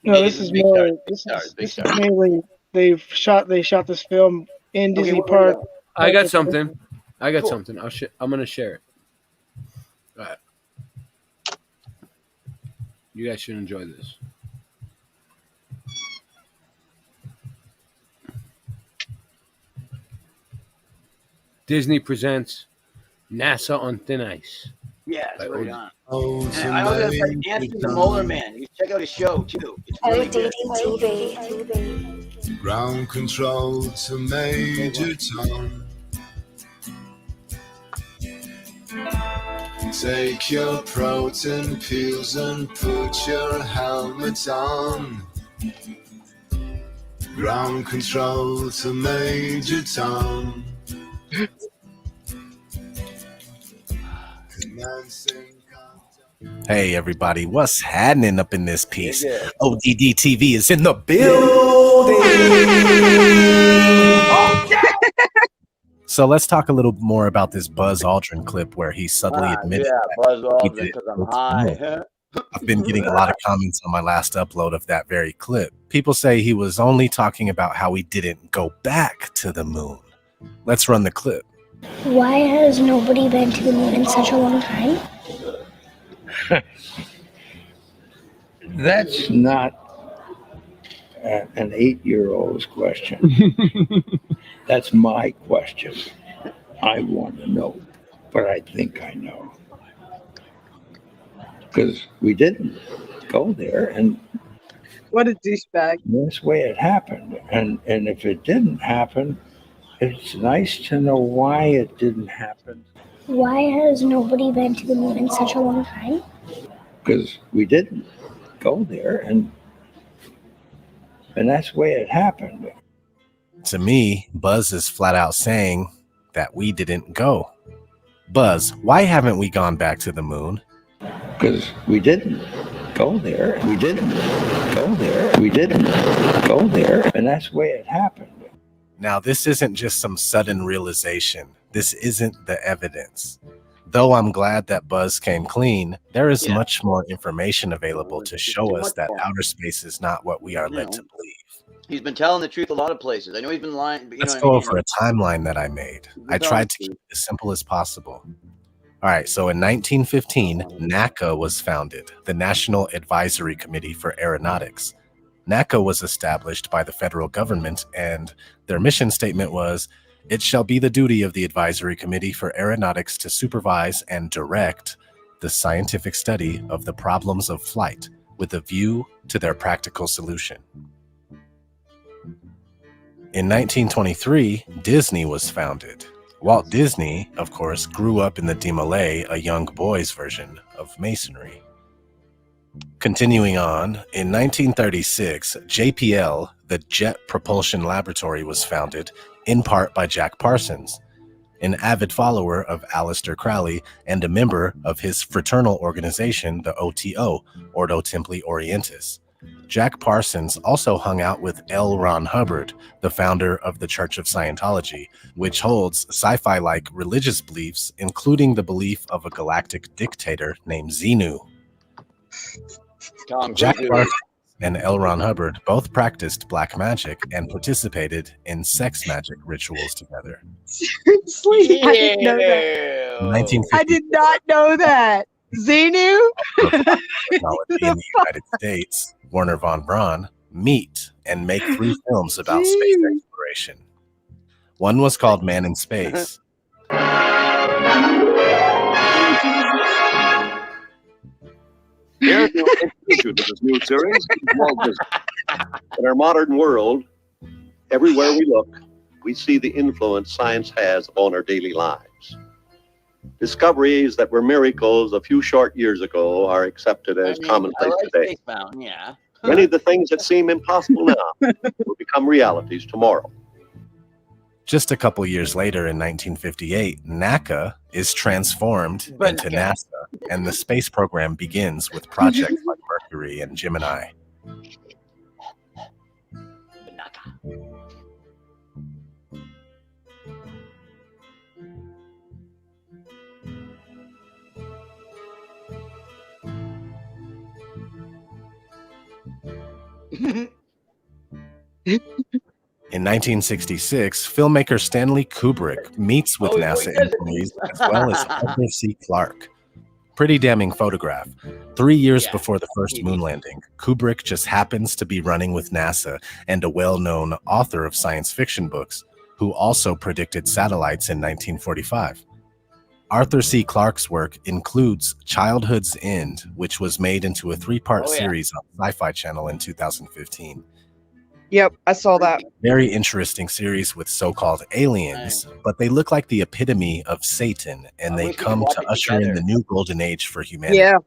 No, Maybe this is big more. stars, This stars, is big this is stars. mainly they shot this film in Okay, Disney what- Park. I got something. I got Cool. something. I'm gonna share it. All right. You guys should enjoy this. Disney presents NASA on Thin Ice. Yeah, it's By right OG. on. Oh, And I was gonna say Anthony the Molar Man. You check out his show too. It's really good. Ground control to Major Tom. Take your protein pills and put your helmet on. Ground control to Major Tom. Hey everybody, what's happening up in this piece? ODD TV is in the building. So let's talk a little more about this Buzz Aldrin clip where he subtly admitted Yeah, that Buzz he Aldrin did because go I'm to the high. moon. I've been getting a lot of comments on my last upload of that very clip. People say he was only talking about how we didn't go back to the moon. Let's run the clip. Why has nobody been to the moon in such a long time? That's not an 8-year-old's question. That's my question. I want to know, but I think I know. Because we didn't go there, and What a douchebag. that's the way it happened. And if it didn't happen, it's nice to know why it didn't happen. Why has nobody been to the moon in such a long time? Because we didn't go there, and that's the way it happened. To me, Buzz is flat out saying that we didn't go. Buzz, why haven't we gone back to the moon? Because we didn't go there. We didn't go there. We didn't go there, and that's the way it happened. Now, this isn't just some sudden realization. This isn't the evidence. Though I'm glad that Buzz came clean, there is much more information available to show us that outer space is not what we are led to believe. He's been telling the truth a lot of places. I know he's been lying, but Let's go over a timeline that I made. I tried to keep it as simple as possible. All right, so in 1915, NACA was founded, the National Advisory Committee for Aeronautics. NACA was established by the federal government, and their mission statement was It shall be the duty of the Advisory Committee for Aeronautics to supervise and direct the scientific study of the problems of flight with a view to their practical solution. In 1923, Disney was founded. Walt Disney, of course, grew up in the Demolay, a young boy's version of Masonry. Continuing on, in 1936, JPL, the Jet Propulsion Laboratory, was founded, in part by Jack Parsons, an avid follower of Aleister Crowley and a member of his fraternal organization, the OTO, Ordo Templi Orientis. Jack Parsons also hung out with L. Ron Hubbard, the founder of the Church of Scientology, which holds sci-fi-like religious beliefs, including the belief of a galactic dictator named Xenu. Jack Parsons and L. Ron Hubbard both practiced black magic and participated in sex magic rituals together. Seriously, I didn't know that. I did not know that. Xenu? Technology in the United States, Werner von Braun, meet and make 3 films about space exploration. One was called Man in Space. Here's the introduction to this new series. In our modern world, everywhere we look, we see the influence science has on our daily lives. Discoveries that were miracles a few short years ago are accepted as commonplace today. Yeah. Many of the things that seem impossible now will become realities tomorrow. Just a couple years later, in 1958, NACA is transformed into NASA, and the space program begins with projects like Mercury and Gemini. In 1966, filmmaker Stanley Kubrick meets with NASA employees as well as Arthur C. Clarke. Pretty damning photograph. 3 years before the first moon landing, Kubrick just happens to be running with NASA and a well-known author of science fiction books, who also predicted satellites in 1945. Arthur C. Clarke's work includes Childhood's End, which was made into a 3-part series on Sci-Fi Channel in 2015. Yep, I saw that. Very interesting series with so-called aliens, but they look like the epitome of Satan, and they come to usher in the new golden age for humanity. Yeah.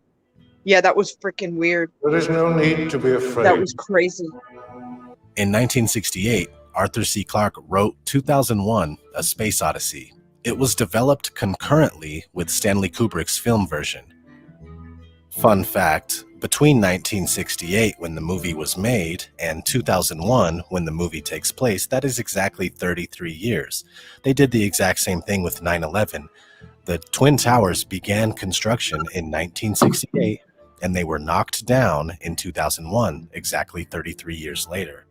Yeah, that was freaking weird. There is no need to be afraid. That was crazy. In 1968, Arthur C. Clarke wrote 2001: A Space Odyssey. It was developed concurrently with Stanley Kubrick's film version. Fun fact, between 1968, when the movie was made, and 2001, when the movie takes place, that is exactly 33 years. They did the exact same thing with 9/11. The Twin Towers began construction in 1968, and they were knocked down in 2001, exactly 33 years later.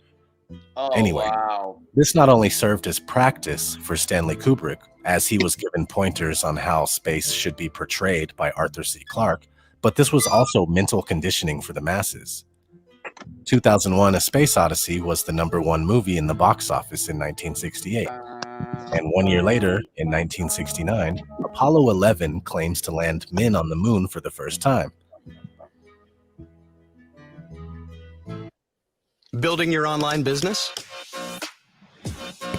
Anyway, this not only served as practice for Stanley Kubrick, as he was given pointers on how space should be portrayed by Arthur C. Clarke, but this was also mental conditioning for the masses. 2001: A Space Odyssey was the #1 movie in the box office in 1968. And 1 year later, in 1969, Apollo 11 claims to land men on the moon for the first time. Building your online business?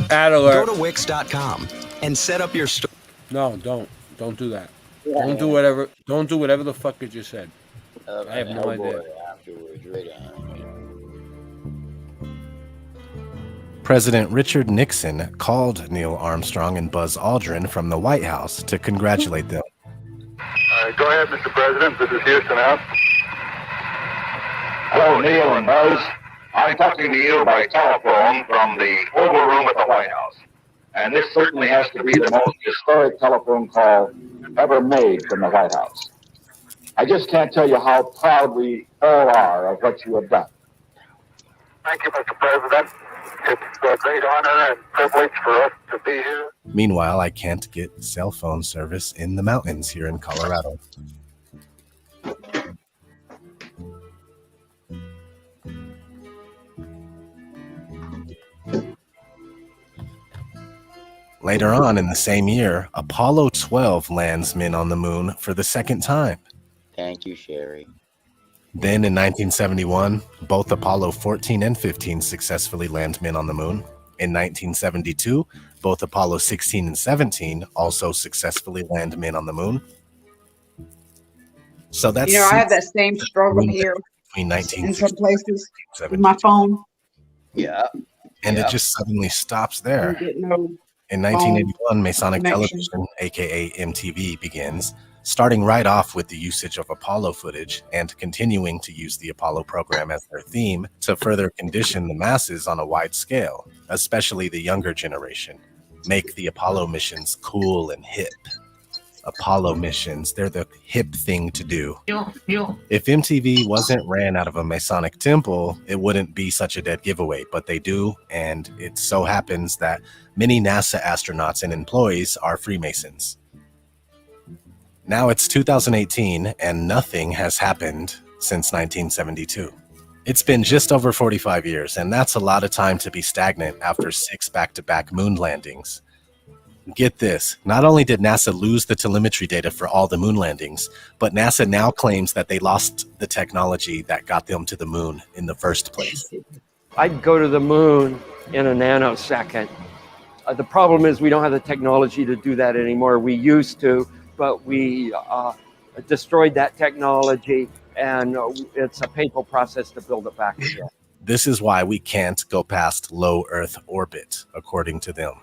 Ad alert. Go to Wix.com and set up your store. No, don't do that. Don't do whatever the fuck you just said. I have no idea. President Richard Nixon called Neil Armstrong and Buzz Aldrin from the White House to congratulate them. Go ahead, Mr. President. This is Houston out. Hello, Neil and Buzz. I'm talking to you by telephone from the Oval Room at the White House. And this certainly has to be the most historic telephone call ever made from the White House. I just can't tell you how proud we all are of what you have done. Thank you, Mr. President. It's a great honor and privilege for us to be here. Meanwhile, I can't get cell phone service in the mountains here in Colorado. Later on in the same year, Apollo 12 lands men on the moon for the second time. Thank you, Sherry. Then in 1971, both Apollo 14 and 15 successfully land men on the moon. In 1972, both Apollo 16 and 17 also successfully land men on the moon. So that's I have that same struggle here between in some places with 1972. my phone. Yeah. And it just suddenly stops there. I'm getting no In phone 1981, Masonic connection. Television, aka MTV, begins, starting right off with the usage of Apollo footage and continuing to use the Apollo program as their theme to further condition the masses on a wide scale, especially the younger generation. Make the Apollo missions cool and hip. Apollo missions, they're the hip thing to do. If MTV wasn't ran out of a Masonic temple, it wouldn't be such a dead giveaway, but they do, and it so happens that many NASA astronauts and employees are Freemasons. Now it's 2018, and nothing has happened since 1972. It's been just over 45 years, and that's a lot of time to be stagnant after 6 back-to-back moon landings. Get this, not only did NASA lose the telemetry data for all the moon landings, but NASA now claims that they lost the technology that got them to the moon in the first place. I'd go to the moon in a nanosecond. The problem is we don't have the technology to do that anymore. We used to, but we destroyed that technology, and it's a painful process to build it back again. This is why we can't go past low Earth orbit, according to them.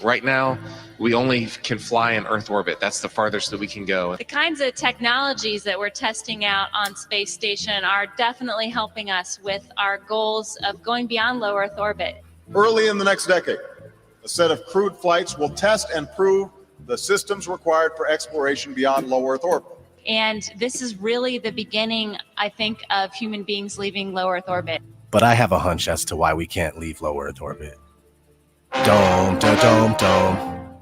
Right now, we only can fly in Earth orbit. That's the farthest that we can go. The kinds of technologies that we're testing out on Space Station are definitely helping us with our goals of going beyond low Earth orbit. Early in the next decade, a set of crewed flights will test and prove the systems required for exploration beyond low Earth orbit. And this is really the beginning, I think, of human beings leaving low Earth orbit. But I have a hunch as to why we can't leave low Earth orbit. Dome, dome, dome, dome.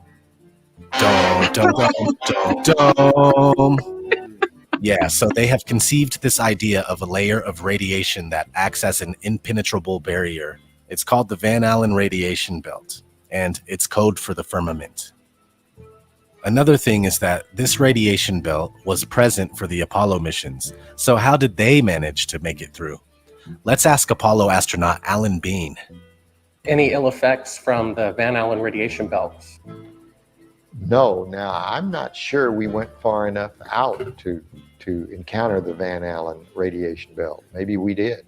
Dome, dome, dome, dome, dome. Yeah, so they have conceived this idea of a layer of radiation that acts as an impenetrable barrier. It's called the Van Allen radiation belt, and it's code for the firmament. Another thing is that this radiation belt was present for the Apollo missions. So how did they manage to make it through? Let's ask Apollo astronaut Alan Bean. Any ill effects from the Van Allen radiation belts? No. Now, I'm not sure we went far enough out to encounter the Van Allen radiation belt. Maybe we did.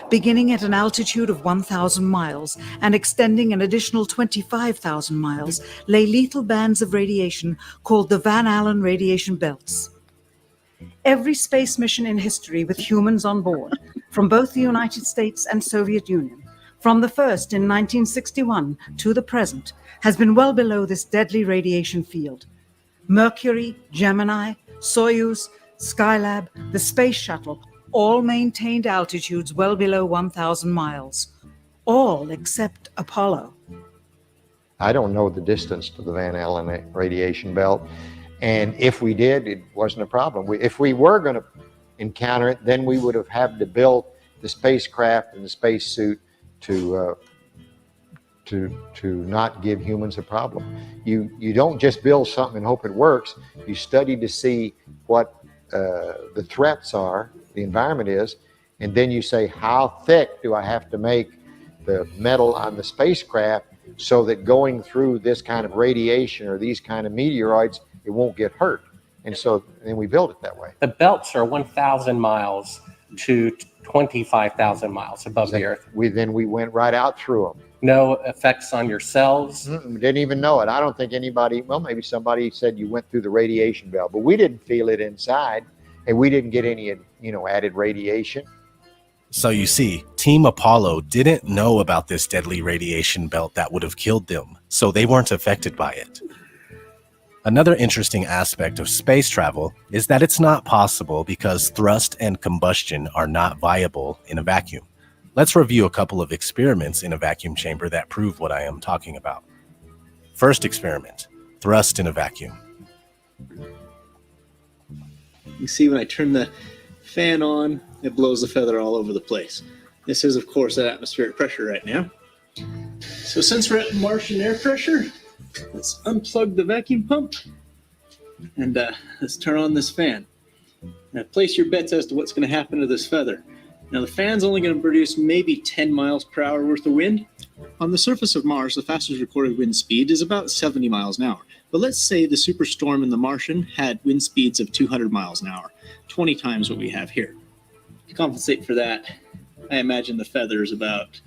Beginning at an altitude of 1,000 miles and extending an additional 25,000 miles, lay lethal bands of radiation called the Van Allen radiation belts. Every space mission in history with humans on board, from both the United States and Soviet Union, from the first in 1961 to the present, has been well below this deadly radiation field. Mercury, Gemini, Soyuz, Skylab, the Space Shuttle, all maintained altitudes well below 1,000 miles. All except Apollo. I don't know the distance to the Van Allen radiation belt. And if we did, it wasn't a problem. If we were going to encounter it, then we would have had to build the spacecraft and the spacesuit to not give humans a problem. You don't just build something and hope it works. You study to see what the threats are, the environment is, and then you say, how thick do I have to make the metal on the spacecraft so that going through this kind of radiation or these kind of meteoroids, it won't get hurt. And so then we build it that way. The belts are 1,000 miles to 25,000 miles above the Earth. We went right out through them. No effects on your cells? Didn't even know it. I don't think anybody, well, maybe somebody said you went through the radiation belt, but we didn't feel it inside, and we didn't get any, added radiation. So you see, Team Apollo didn't know about this deadly radiation belt that would have killed them, so they weren't affected by it. Another interesting aspect of space travel is that it's not possible because thrust and combustion are not viable in a vacuum. Let's review a couple of experiments in a vacuum chamber that prove what I am talking about. First experiment, thrust in a vacuum. You see, when I turn the fan on, it blows the feather all over the place. This is, of course, at atmospheric pressure right now. So since we're at Martian air pressure, let's unplug the vacuum pump and let's turn on this fan. Now place your bets as to what's going to happen to this feather. Now the fan's only going to produce maybe 10 miles per hour worth of wind. On the surface of Mars, the fastest recorded wind speed is about 70 miles an hour. But let's say the superstorm in the Martian had wind speeds of 200 miles an hour, 20 times what we have here. To compensate for that, I imagine the feather is about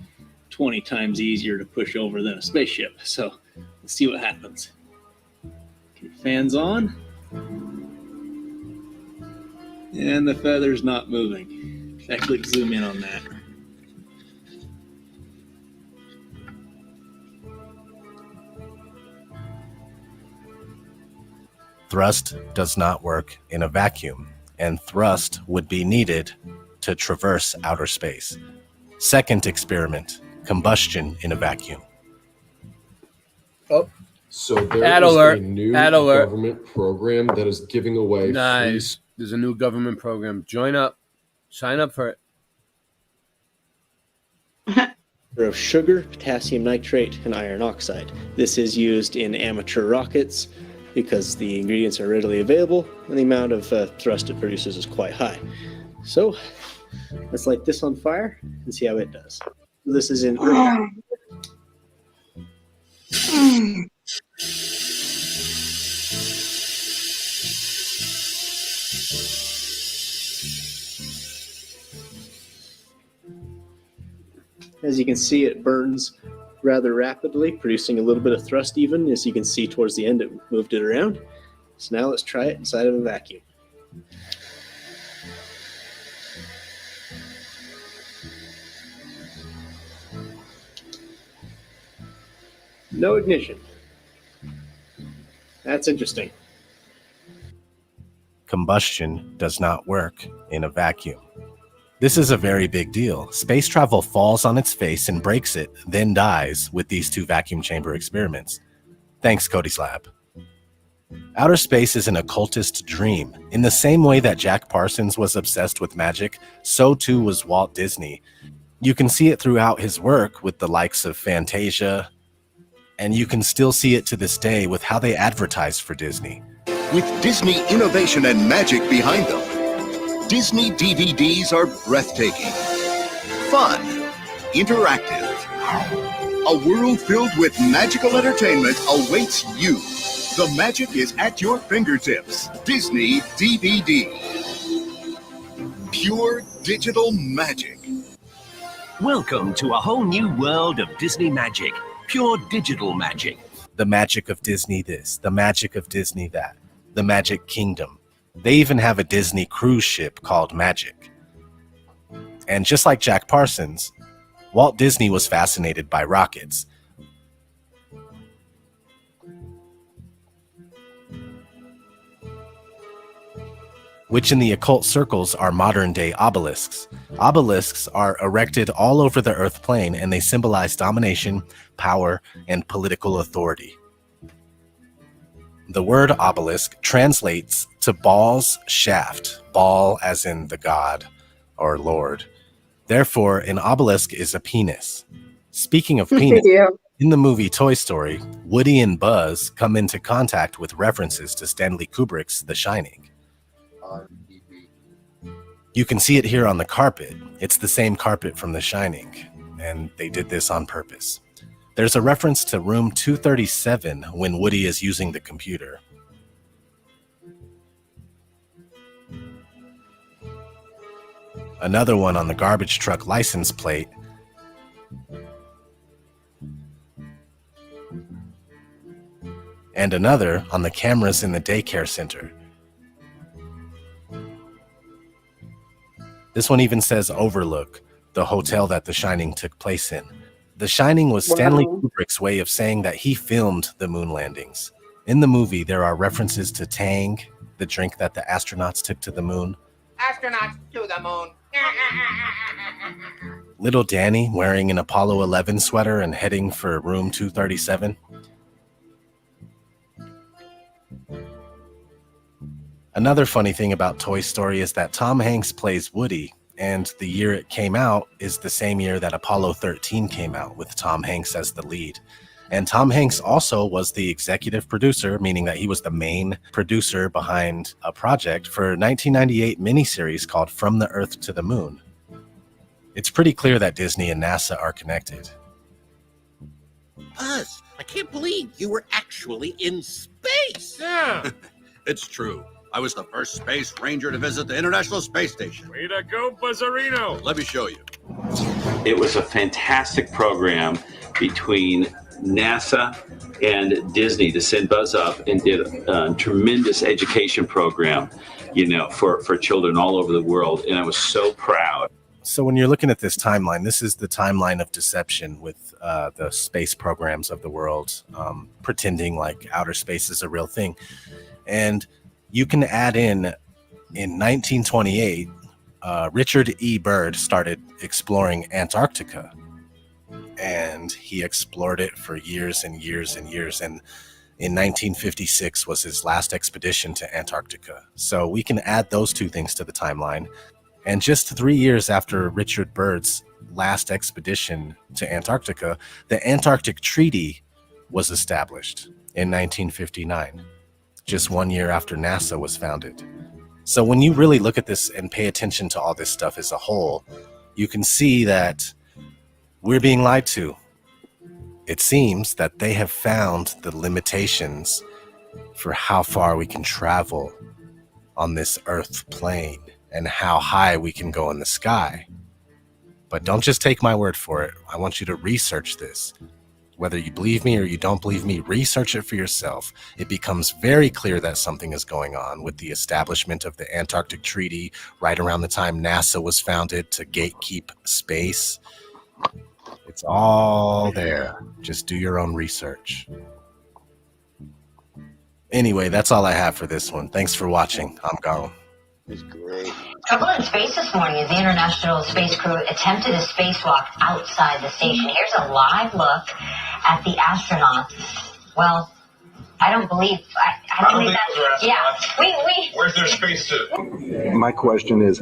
20 times easier to push over than a spaceship. So let's see what happens. Okay, fans on. And the feather's not moving. I click zoom in on that. Thrust does not work in a vacuum, and thrust would be needed to traverse outer space. Second experiment, combustion in a vacuum. Oh. So there Ad is alert. a new Ad alert. government program that is giving away Nice. There's a new government program. Join up. Sign up for it. Of sugar, potassium nitrate, and iron oxide. This is used in amateur rockets because the ingredients are readily available and the amount of thrust it produces is quite high. So let's light this on fire and see how it does. This is in Earth. As you can see, it burns rather rapidly, producing a little bit of thrust even. As you can see towards the end, it moved it around. So now let's try it inside of a vacuum. No ignition. That's interesting. Combustion does not work in a vacuum. This is a very big deal. Space travel falls on its face and breaks it, then dies with these two vacuum chamber experiments. Thanks, Cody's lab. Outer space is an occultist dream. In the same way that Jack Parsons was obsessed with magic, so too was Walt Disney. You can see it throughout his work with the likes of Fantasia, and you can still see it to this day with how they advertise for Disney. With Disney innovation and magic behind them, Disney DVDs are breathtaking, fun, interactive. A world filled with magical entertainment awaits you. The magic is at your fingertips. Disney DVD. Pure digital magic. Welcome to a whole new world of Disney magic. Pure digital magic. The magic of Disney this, the magic of Disney that, the Magic Kingdom. They even have a Disney cruise ship called Magic. And just like Jack Parsons, Walt Disney was fascinated by rockets. Which in the occult circles are modern-day obelisks. Obelisks are erected all over the Earth plane, and they symbolize domination, power, and political authority. The word obelisk translates to Baal's shaft, Baal as in the god or lord. Therefore, an obelisk is a penis. Speaking of penis, Yeah. in the movie Toy Story, Woody and Buzz come into contact with references to Stanley Kubrick's The Shining. You can see it here on the carpet. It's the same carpet from The Shining, and they did this on purpose. There's a reference to room 237 when Woody is using the computer. Another one on the garbage truck license plate. And another on the cameras in the daycare center. This one even says Overlook, the hotel that The Shining took place in. The Shining was Stanley Kubrick's way of saying that he filmed the moon landings. In the movie, there are references to Tang, the drink that the astronauts took to the moon. Astronauts to the moon. Little Danny wearing an Apollo 11 sweater and heading for room 237. Another funny thing about Toy Story is that Tom Hanks plays Woody, and the year it came out is the same year that Apollo 13 came out with Tom Hanks as the lead. And Tom Hanks also was the executive producer, meaning that he was the main producer behind a project for a 1998 miniseries called From the Earth to the Moon. It's pretty clear that Disney and NASA are connected. Buzz, I can't believe you were actually in space. Yeah. It's true. I was the first space ranger to visit the International Space Station. Way to go, Buzzarino. Let me show you. It was a fantastic program between NASA and Disney to send Buzz up and did a tremendous education program, for children all over the world. And I was so proud. So when you're looking at this timeline, this is the timeline of deception with the space programs of the world, pretending like outer space is a real thing. And you can add in 1928, Richard E. Byrd started exploring Antarctica. And he explored it for years and years and years. And in 1956 was his last expedition to Antarctica. So we can add those two things to the timeline. And just 3 years after Richard Byrd's last expedition to Antarctica, the Antarctic Treaty was established in 1959, just 1 year after NASA was founded. So when you really look at this and pay attention to all this stuff as a whole, you can see that we're being lied to. It seems that they have found the limitations for how far we can travel on this Earth plane and how high we can go in the sky. But don't just take my word for it. I want you to research this. Whether you believe me or you don't believe me, research it for yourself. It becomes very clear that something is going on with the establishment of the Antarctic Treaty right around the time NASA was founded to gatekeep space. It's all there. Just do your own research. Anyway, that's all I have for this one. Thanks for watching. I'm gone. It's great. Trouble in space this morning as the International Space Crew attempted a spacewalk outside the station. Here's a live look at the astronauts. Well, I don't believe that. Yeah, Where's their spacesuit? My question is,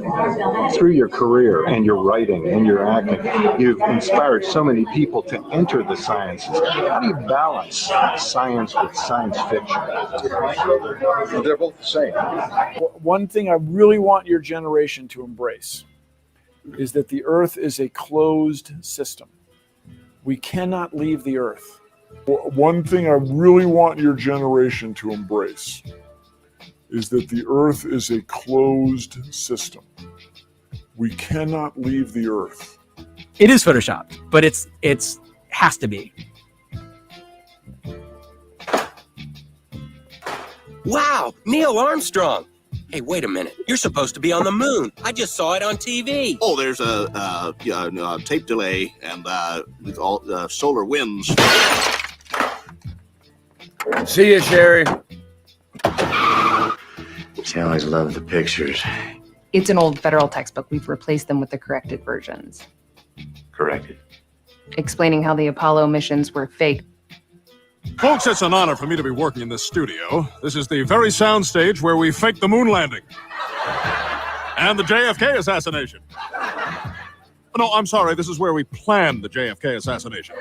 through your career and your writing and your acting, you've inspired so many people to enter the sciences. How do you balance science with science fiction? They're both the same. One thing I really want your generation to embrace is that the Earth is a closed system. We cannot leave the Earth. One thing I really want your generation to embrace is that the Earth is a closed system. We cannot leave the Earth. It is Photoshopped, but it's has to be. Wow, Neil Armstrong. Hey, wait a minute. You're supposed to be on the moon. I just saw it on TV. Oh, there's a tape delay and with all solar winds. See you, Sherry. She always loved the pictures. It's an old federal textbook. We've replaced them with the corrected versions. Corrected. Explaining how the Apollo missions were fake. Folks, it's an honor for me to be working in this studio. This is the very sound stage where we faked the moon landing. And the JFK assassination. No, I'm sorry, this is where we planned the JFK assassination.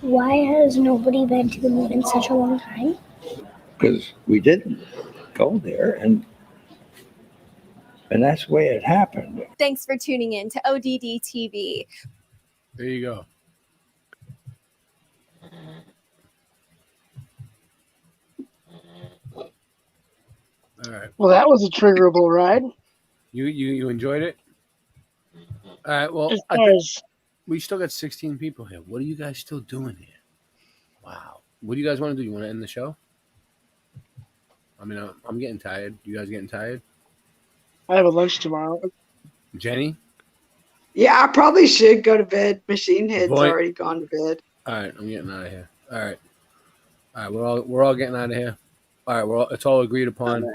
Why has nobody been to the moon in such a long time? Because we didn't go there, and that's the way it happened. Thanks for tuning in to ODD TV. There you go. All right. Well, that was a triggerable ride. You enjoyed it? All right. Well, we still got 16 people here. What are you guys still doing here? Wow. What do you guys want to do? You want to end the show? I mean, I'm getting tired. You guys getting tired? I have a lunch tomorrow. Jenny? Yeah, I probably should go to bed. Machine Head's Boy. already gone to bed. All right, I'm getting out of here. All right, we're all getting out of here. All right, it's all agreed upon.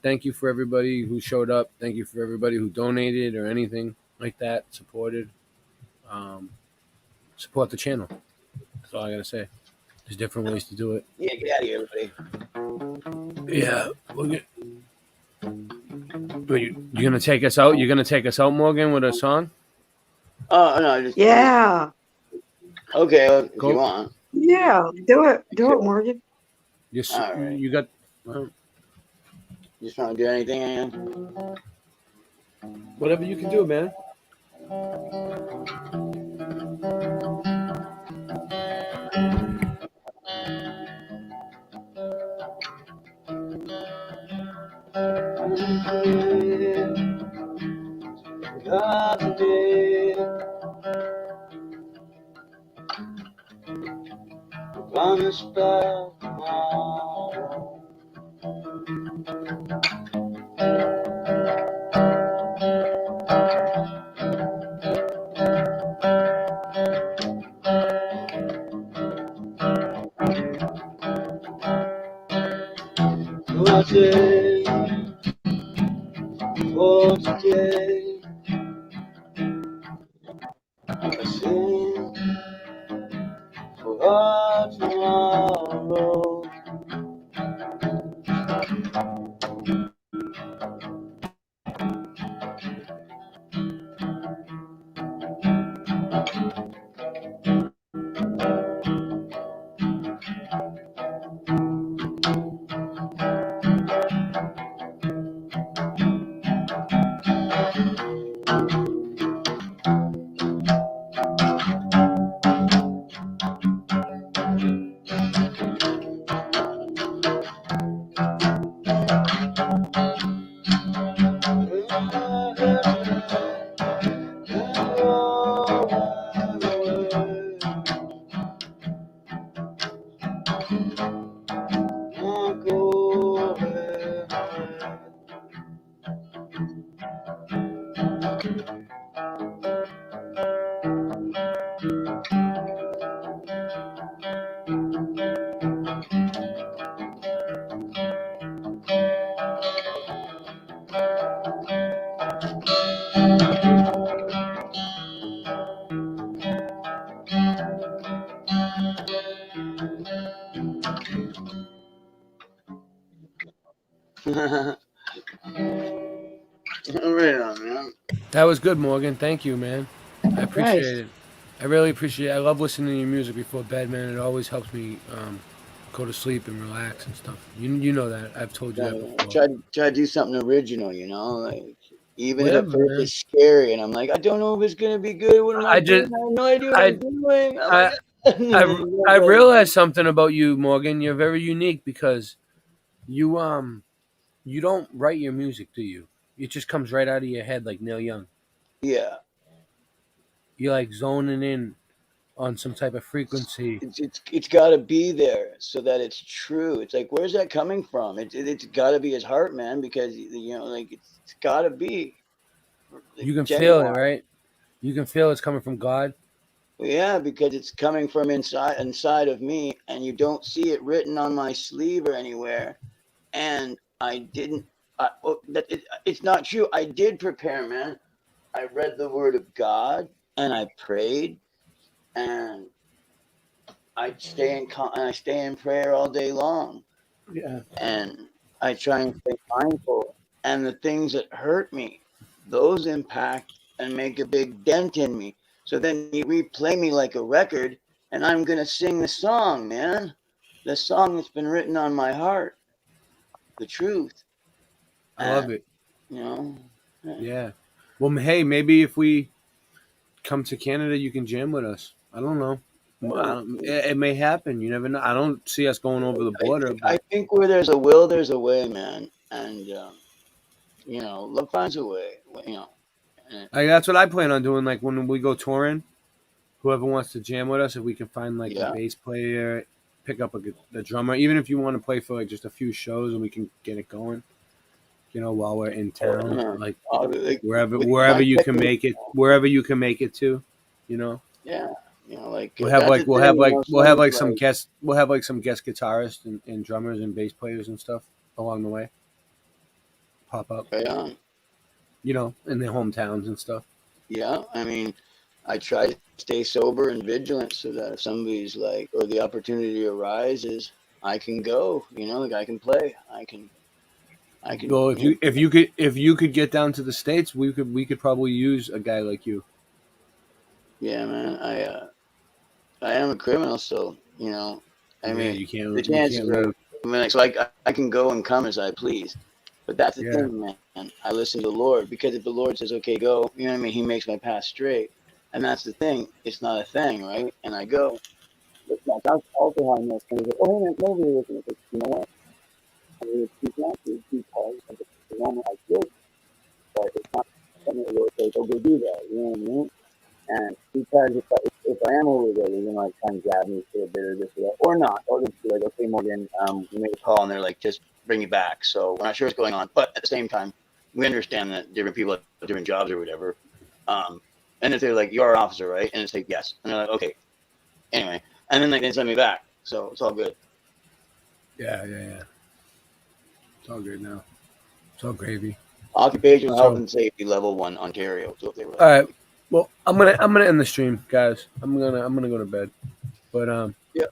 Thank you for everybody who showed up. Thank you for everybody who donated or anything like that, supported. Support the channel. That's all I gotta say. There's different ways to do it. Yeah, get out of here, everybody. Yeah, you're gonna take us out. You're gonna take us out, Morgan, with a song. Oh no, just Yeah. Okay, well, if Go. you want. Yeah. Do it. Do it, Morgan. Yes, All right. you got. Well, You just want to do anything, Ian? whatever you can do, man. Promise by tomorrow. Was it for today? I sing for tomorrow. Right on, man. That was good, Morgan. Thank you, man. I appreciate Nice. it. I really appreciate it. I love listening to your music before bed, man. It always helps me go to sleep and relax and stuff. You know that. I've told you that before. Try to do something original, you know, like even if Whatever, at first man. it's scary, and I'm like, I don't know if it's gonna be good. What am I doing? I have no idea what I'm doing. I'm like, I realized something about you, Morgan. You're very unique because you don't write your music, do you? It just comes right out of your head like Neil Young. yeah, You're like zoning in on some type of frequency. it's got to be there so that it's true. It's like, where's that coming from? It's got to be his heart, man, because you know, like it's got to be You can feel it, genuine. right? You can feel it's coming from God. Yeah, because it's coming from inside of me, and you don't see it written on my sleeve or anywhere. And I didn't. It's not true. I did prepare, man. I read the Word of God, and I prayed, and I stay in prayer all day long, Yeah. and I try and stay mindful. And the things that hurt me, those impact and make a big dent in me. So then you replay me like a record, and I'm gonna sing the song, man. The song that's been written on my heart, the truth. I love it. You know. Yeah. Well, hey, maybe if we come to Canada, you can jam with us. I don't know. It may happen. You never know. I don't see us going over the border. I think where there's a will, there's a way, man. And you know, love finds a way. You know. That's what I plan on doing. Like when we go touring, whoever wants to jam with us, if we can find like a bass player, pick up a drummer, even if you want to play for like just a few shows and we can get it going. You know, while we're in town, like wherever you can make it, wherever you can make it to, you know. Yeah, you know, like we'll have some guest guitarists and drummers and bass players and stuff along the way. Pop up, you know, in their hometowns and stuff. Yeah, I mean, I try to stay sober and vigilant so that if somebody's like, or the opportunity arises, I can go. You know, like I can play. I can. Well, if you could get down to the States, we could probably use a guy like you. Yeah, man. I am a criminal, so I mean, you can't. The chances are, so I can go and come as I please. But that's the thing, man. I listen to the Lord, because if the Lord says, "Okay, go," you know what I mean. He makes my path straight, and that's the thing. It's not a thing, right? And I go. But that's also how I know it's going to go. Oh, man, nobody looking at this. You know what? I mean, it's too too hard. The moment I feel, but it's not something the Lord says, "Okay, do that." You know what I mean? And because if I am over there, they're gonna try and grab me for a bit or this or that, or not, or just be like, "Okay, Morgan, we made a call," and they're like, "Just bring you back." So we're not sure what's going on, but at the same time, we understand that different people have different jobs or whatever. And if they're like, "You're an officer, right?" and it's like, "Yes," and they're like, "Okay." Anyway, and then they send me back, so it's all good. Yeah. It's all good now. It's all gravy. Occupational health and safety level 1, Ontario. So if they were all right. Well, I'm gonna end the stream, guys. I'm gonna go to bed. But yeah.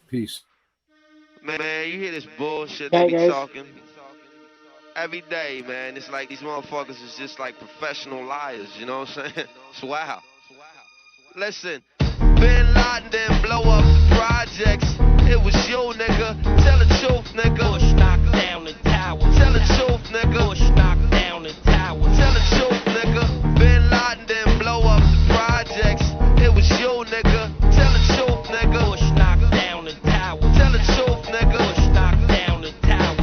Peace. Man, you hear this bullshit Hey, they be guys. talking every day, man. It's like these motherfuckers is just like professional liars. You know what I'm saying? It's wild. Listen, Bin Laden didn't blow up the projects. It was you, nigga. Tell the truth, nigga. Bush knocked down the tower. Tell the truth, nigga. Bush knocked down the tower. Tell the truth, nigga. Bin Laden didn't blow up the projects. It was you, nigga. Tell the truth, nigga. Bush knocked down the tower. Tell the truth, nigga. Bush knocked down the tower.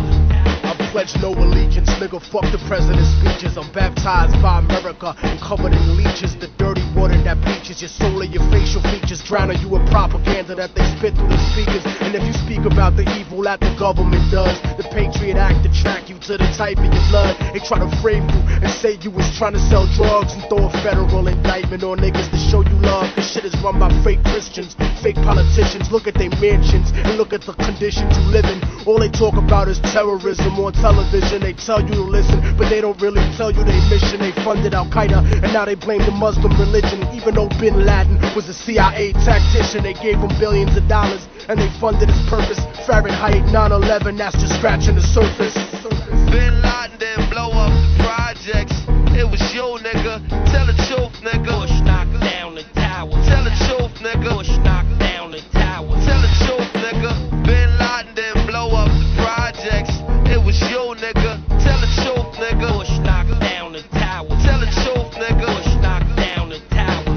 I pledge no allegiance, nigga. Fuck the president's speeches. I'm baptized by America and covered in leeches. The dirty water that bleaches your soul and your facial features, drowning you in propaganda that they spit through the speakers. And if you speak about the evil that the government does, the Patriot Act to track you to the type of your blood. They try to frame you and say you was trying to sell drugs and throw a federal indictment on niggas to show you love. This shit is run by fake Christians, fake politicians. Look at their mansions and look at the conditions you live in. All they talk about is terrorism on television. They tell you to listen, but they don't really tell you their mission. They funded Al-Qaeda and now they blame the Muslim religion. Even though Bin Laden was a CIA tactician, they gave him billions of dollars and they funded his purpose. Fahrenheit 9/11, that's just scratching the surface. Bin Laden didn't blow up the projects. It was you, nigga. Tell the truth, nigga. Bush knocked down the tower. Tell the truth, nigga. Bush knocked down the tower. Tell the truth, nigga. Bin Laden didn't blow up the projects. It was you, nigga. Tell the truth, nigga. Bush knocked down the tower. Tell the truth, nigga. Bush knocked down the tower.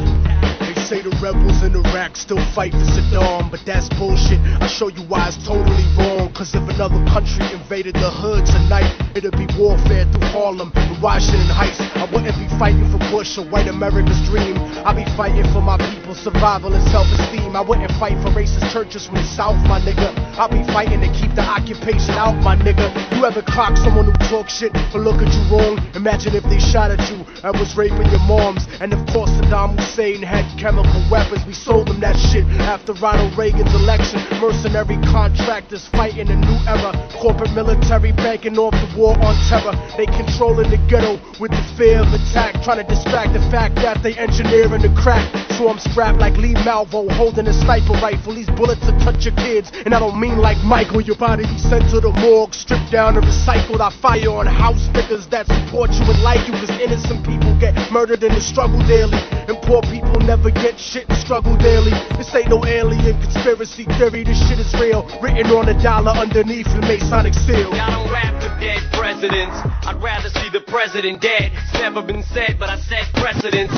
They say the rebels in Iraq still fight for Saddam, but that's bullshit. I'll show you why it's totally wrong. Cause if another country invaded the hood tonight, it'd be warfare through Harlem and Washington Heights. I wouldn't be fighting for Bush or white America's dream. I'd be fighting for my people's survival and self-esteem. I wouldn't fight for racist churches from the South, my nigga. I'll be fighting to keep the occupation out, my nigga. You ever clock someone who talk shit or look at you wrong? Imagine if they shot at you and was raping your moms. And of course Saddam Hussein had chemical weapons. We sold them that shit after Ronald Reagan's election. Mercenary contractors fighting a new era. Corporate military banking off the war on terror. They controlling the ghetto with the fear of attack, trying to distract the fact that they engineering the crack. So I'm strapped like Lee Malvo, holding a sniper rifle. These bullets will touch your kids, and I don't mean like Michael. Your body be sent to the morgue, stripped down and recycled. I fire on house niggas that support you and like you, cause innocent people get murdered in the struggle daily, and poor people never get shit and struggle daily. This ain't no alien conspiracy theory, this shit is real, written on a dollar underneath the Masonic seal. I don't rap for dead presidents, I'd rather see the president dead. It's never been said, but I set precedents.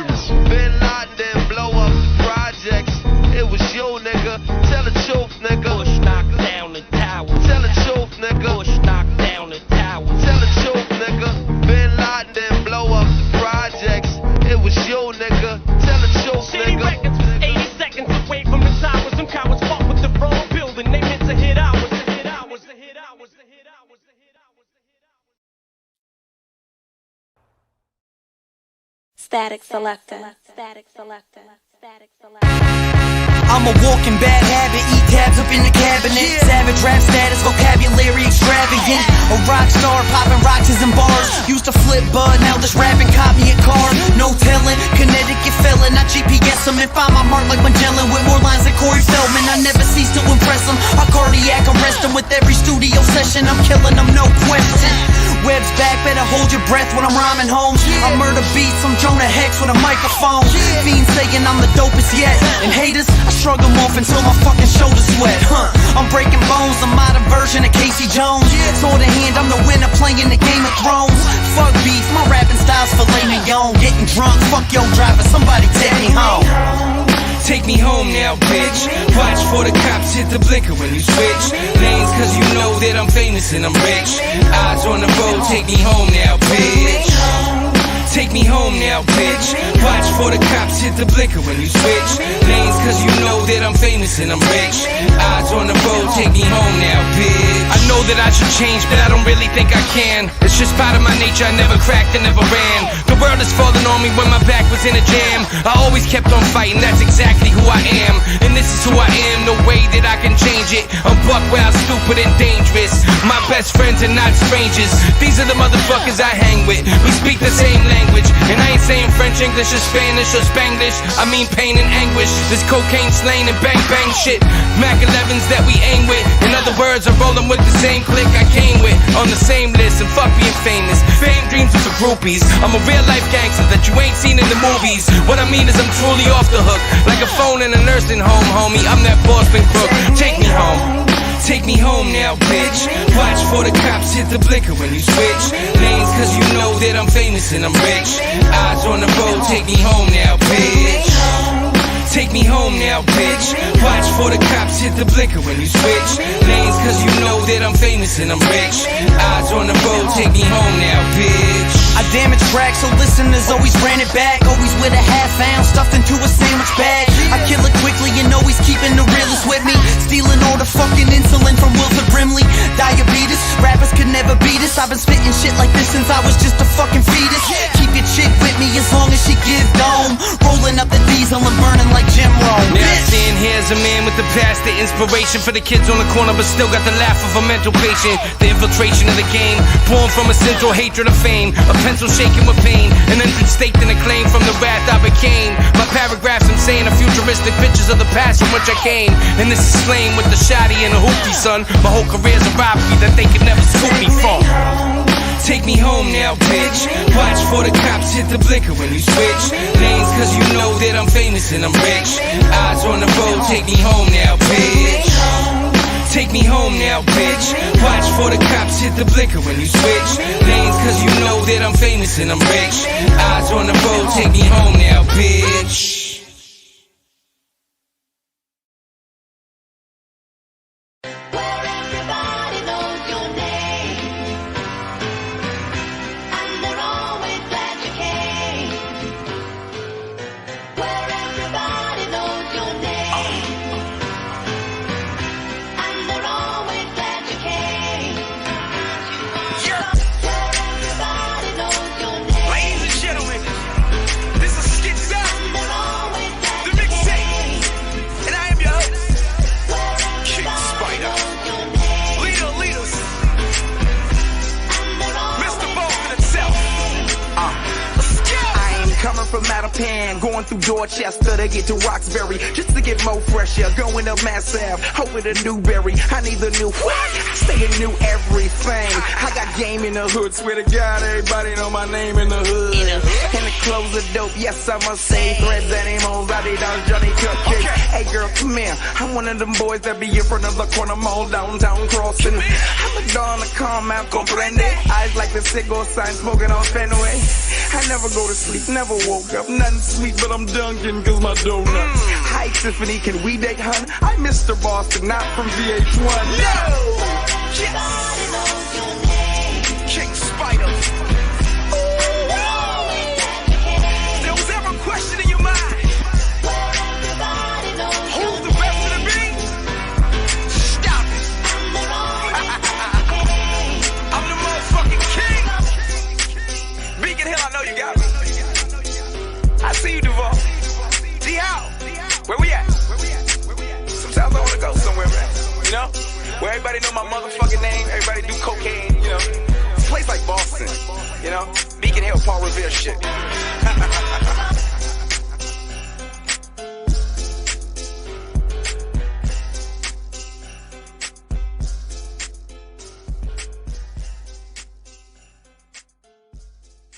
Bin Laden didn't blow up the projects. It was you, nigga. Tell the truth, nigga. Bush knocked down the tower. Tell the truth, nigga. Bush knocked down the tower. Tell the truth, nigga. Bin Laden didn't blow up the projects. It was you, nigga. Tell the truth, Shady nigga. Records was 80 seconds away from the towers. Some cowards fought with the wrong building. They meant to hit ours. Static selector. Static selector. Static selector. I'm a walking bad habit, eat tabs up in the cabinet. Savage rap status, vocabulary extravagant. A rock star, popping rocks in bars. Used to flip bud, now just rapping, caught me a car. No telling, Connecticut felon. I GPS them and find my mark like Magellan. With more lines than Corey Feldman, I never cease to impress them. I cardiac arrest them with every studio session. I'm killing them, no question. Web's back, better hold your breath when I'm rhyming, Holmes. I murder beats, I'm Jonah Hex with a microphone. Fiends saying I'm the dopest yet, and haters, I shrug them off until my fucking shoulders sweat. I'm breaking bones, the modern version of Casey Jones. Sword in hand, I'm the winner playing the Game of Thrones. Fuck beef, my rapping style's filet mignon. Getting drunk, fuck your driver, somebody take me home. Take me home now, bitch. Watch for the cops hit the blinker when you switch lanes, cause you know that I'm famous and I'm rich. Eyes on the road, take me home now, bitch. Take me home now, bitch. Watch for the cops hit the blinker when you switch lanes, cause you know that I'm famous and I'm rich. Eyes on the road, take me home now, bitch. I know that I should change, but I don't really think I can. It's just part of my nature, I never cracked and never ran. The world is falling on me when my back was in a jam. I always kept on fighting, that's exactly who I am. And this is who I am, no way that I can change it. I'm buck wild, stupid and dangerous. My best friends are not strangers. These are the motherfuckers I hang with. We speak the same language, and I ain't saying French, English, or Spanish, or Spanglish. I mean pain and anguish. This cocaine slaying and bang bang shit. Mac 11s that we aim with. In other words, I'm rolling with the same clique I came with. On the same list, and fuck being famous. Fame dreams are for groupies. I'm a real life gangster that you ain't seen in the movies. What I mean is I'm truly off the hook, like a phone in a nursing home, homie. I'm that Boston crook. Take me home. Take me home now, bitch. Watch for the cops hit the blinker when you switch lanes, cause you know that I'm famous and I'm rich. Eyes on the road, take me home now, bitch. Take me home now, bitch. Watch for the cops hit the blinker when you switch lanes, cause you know that I'm famous and I'm rich. Eyes on the road, take me home now, bitch. I damage tracks, so listeners always ran it back. Always with a half ounce stuffed into a sandwich bag. I kill it quickly and always keeping the realest with me. Stealing all the fucking insulin from Wilford Brimley. Diabetes, rappers could never beat us. I've been spitting shit like this since I was just a fucking fetus. Keep your chick with me as long as she give dome. Rolling up the diesel and burning like Jim Rome. Now stand here's a man with the past, the inspiration for the kids on the corner, but still got the laugh of a mental patient. The infiltration of the game, born from a central hatred of fame. A pencil shaking with pain, an entrance staked in a claim from the wrath I became. My paragraphs insane, a futuristic pictures of the past from which I came. And this is slain with the shotty and the hoopty, son. My whole career's a robbery that they could never scoop me from. Take me home now, bitch. Watch for the cops hit the blinker when you switch lanes, cause you know that I'm famous and I'm rich. Eyes on the road, take me home now, bitch. Take me home now, bitch. Watch for the cops hit the blinker when you switch lanes, cause you know that I'm famous and I'm rich. Eyes on the road, take me home now, bitch. From Mattapan, going through Dorchester to get to Roxbury, just to get more fresh air. Going up Mass Ave, hoping a Newberry. I need the new what? I stay in new everything. I got game in the hood, swear to God, everybody know my name in the hood. And the clothes are dope, yes I must say. Threads and emos, Adidas, Johnny Cupcake. Hey girl, come here. I'm one of them boys that be in front of the corner mall downtown crossing. I'm a dawn to come out, comprende. Eyes like the cigar sign, smoking on Fenway. I never go to sleep, never woke up, nothing sweet, but I'm dunking cause my donuts. Hi Tiffany, can we date, hun? I'm Mr. Boston, not from VH1. No! Yes! King Spider. There was ever a question in your mind? Who's the best of the beat? Stop it. I'm the motherfucking king. Beacon Hill, I know you got me. I see you, Duval. D out. Where we at? Sometimes I wanna go somewhere, man. You know? Where everybody know my motherfucking name, everybody do cocaine, you know? It's a place like Boston, you know? Beacon Hill, Paul Revere shit.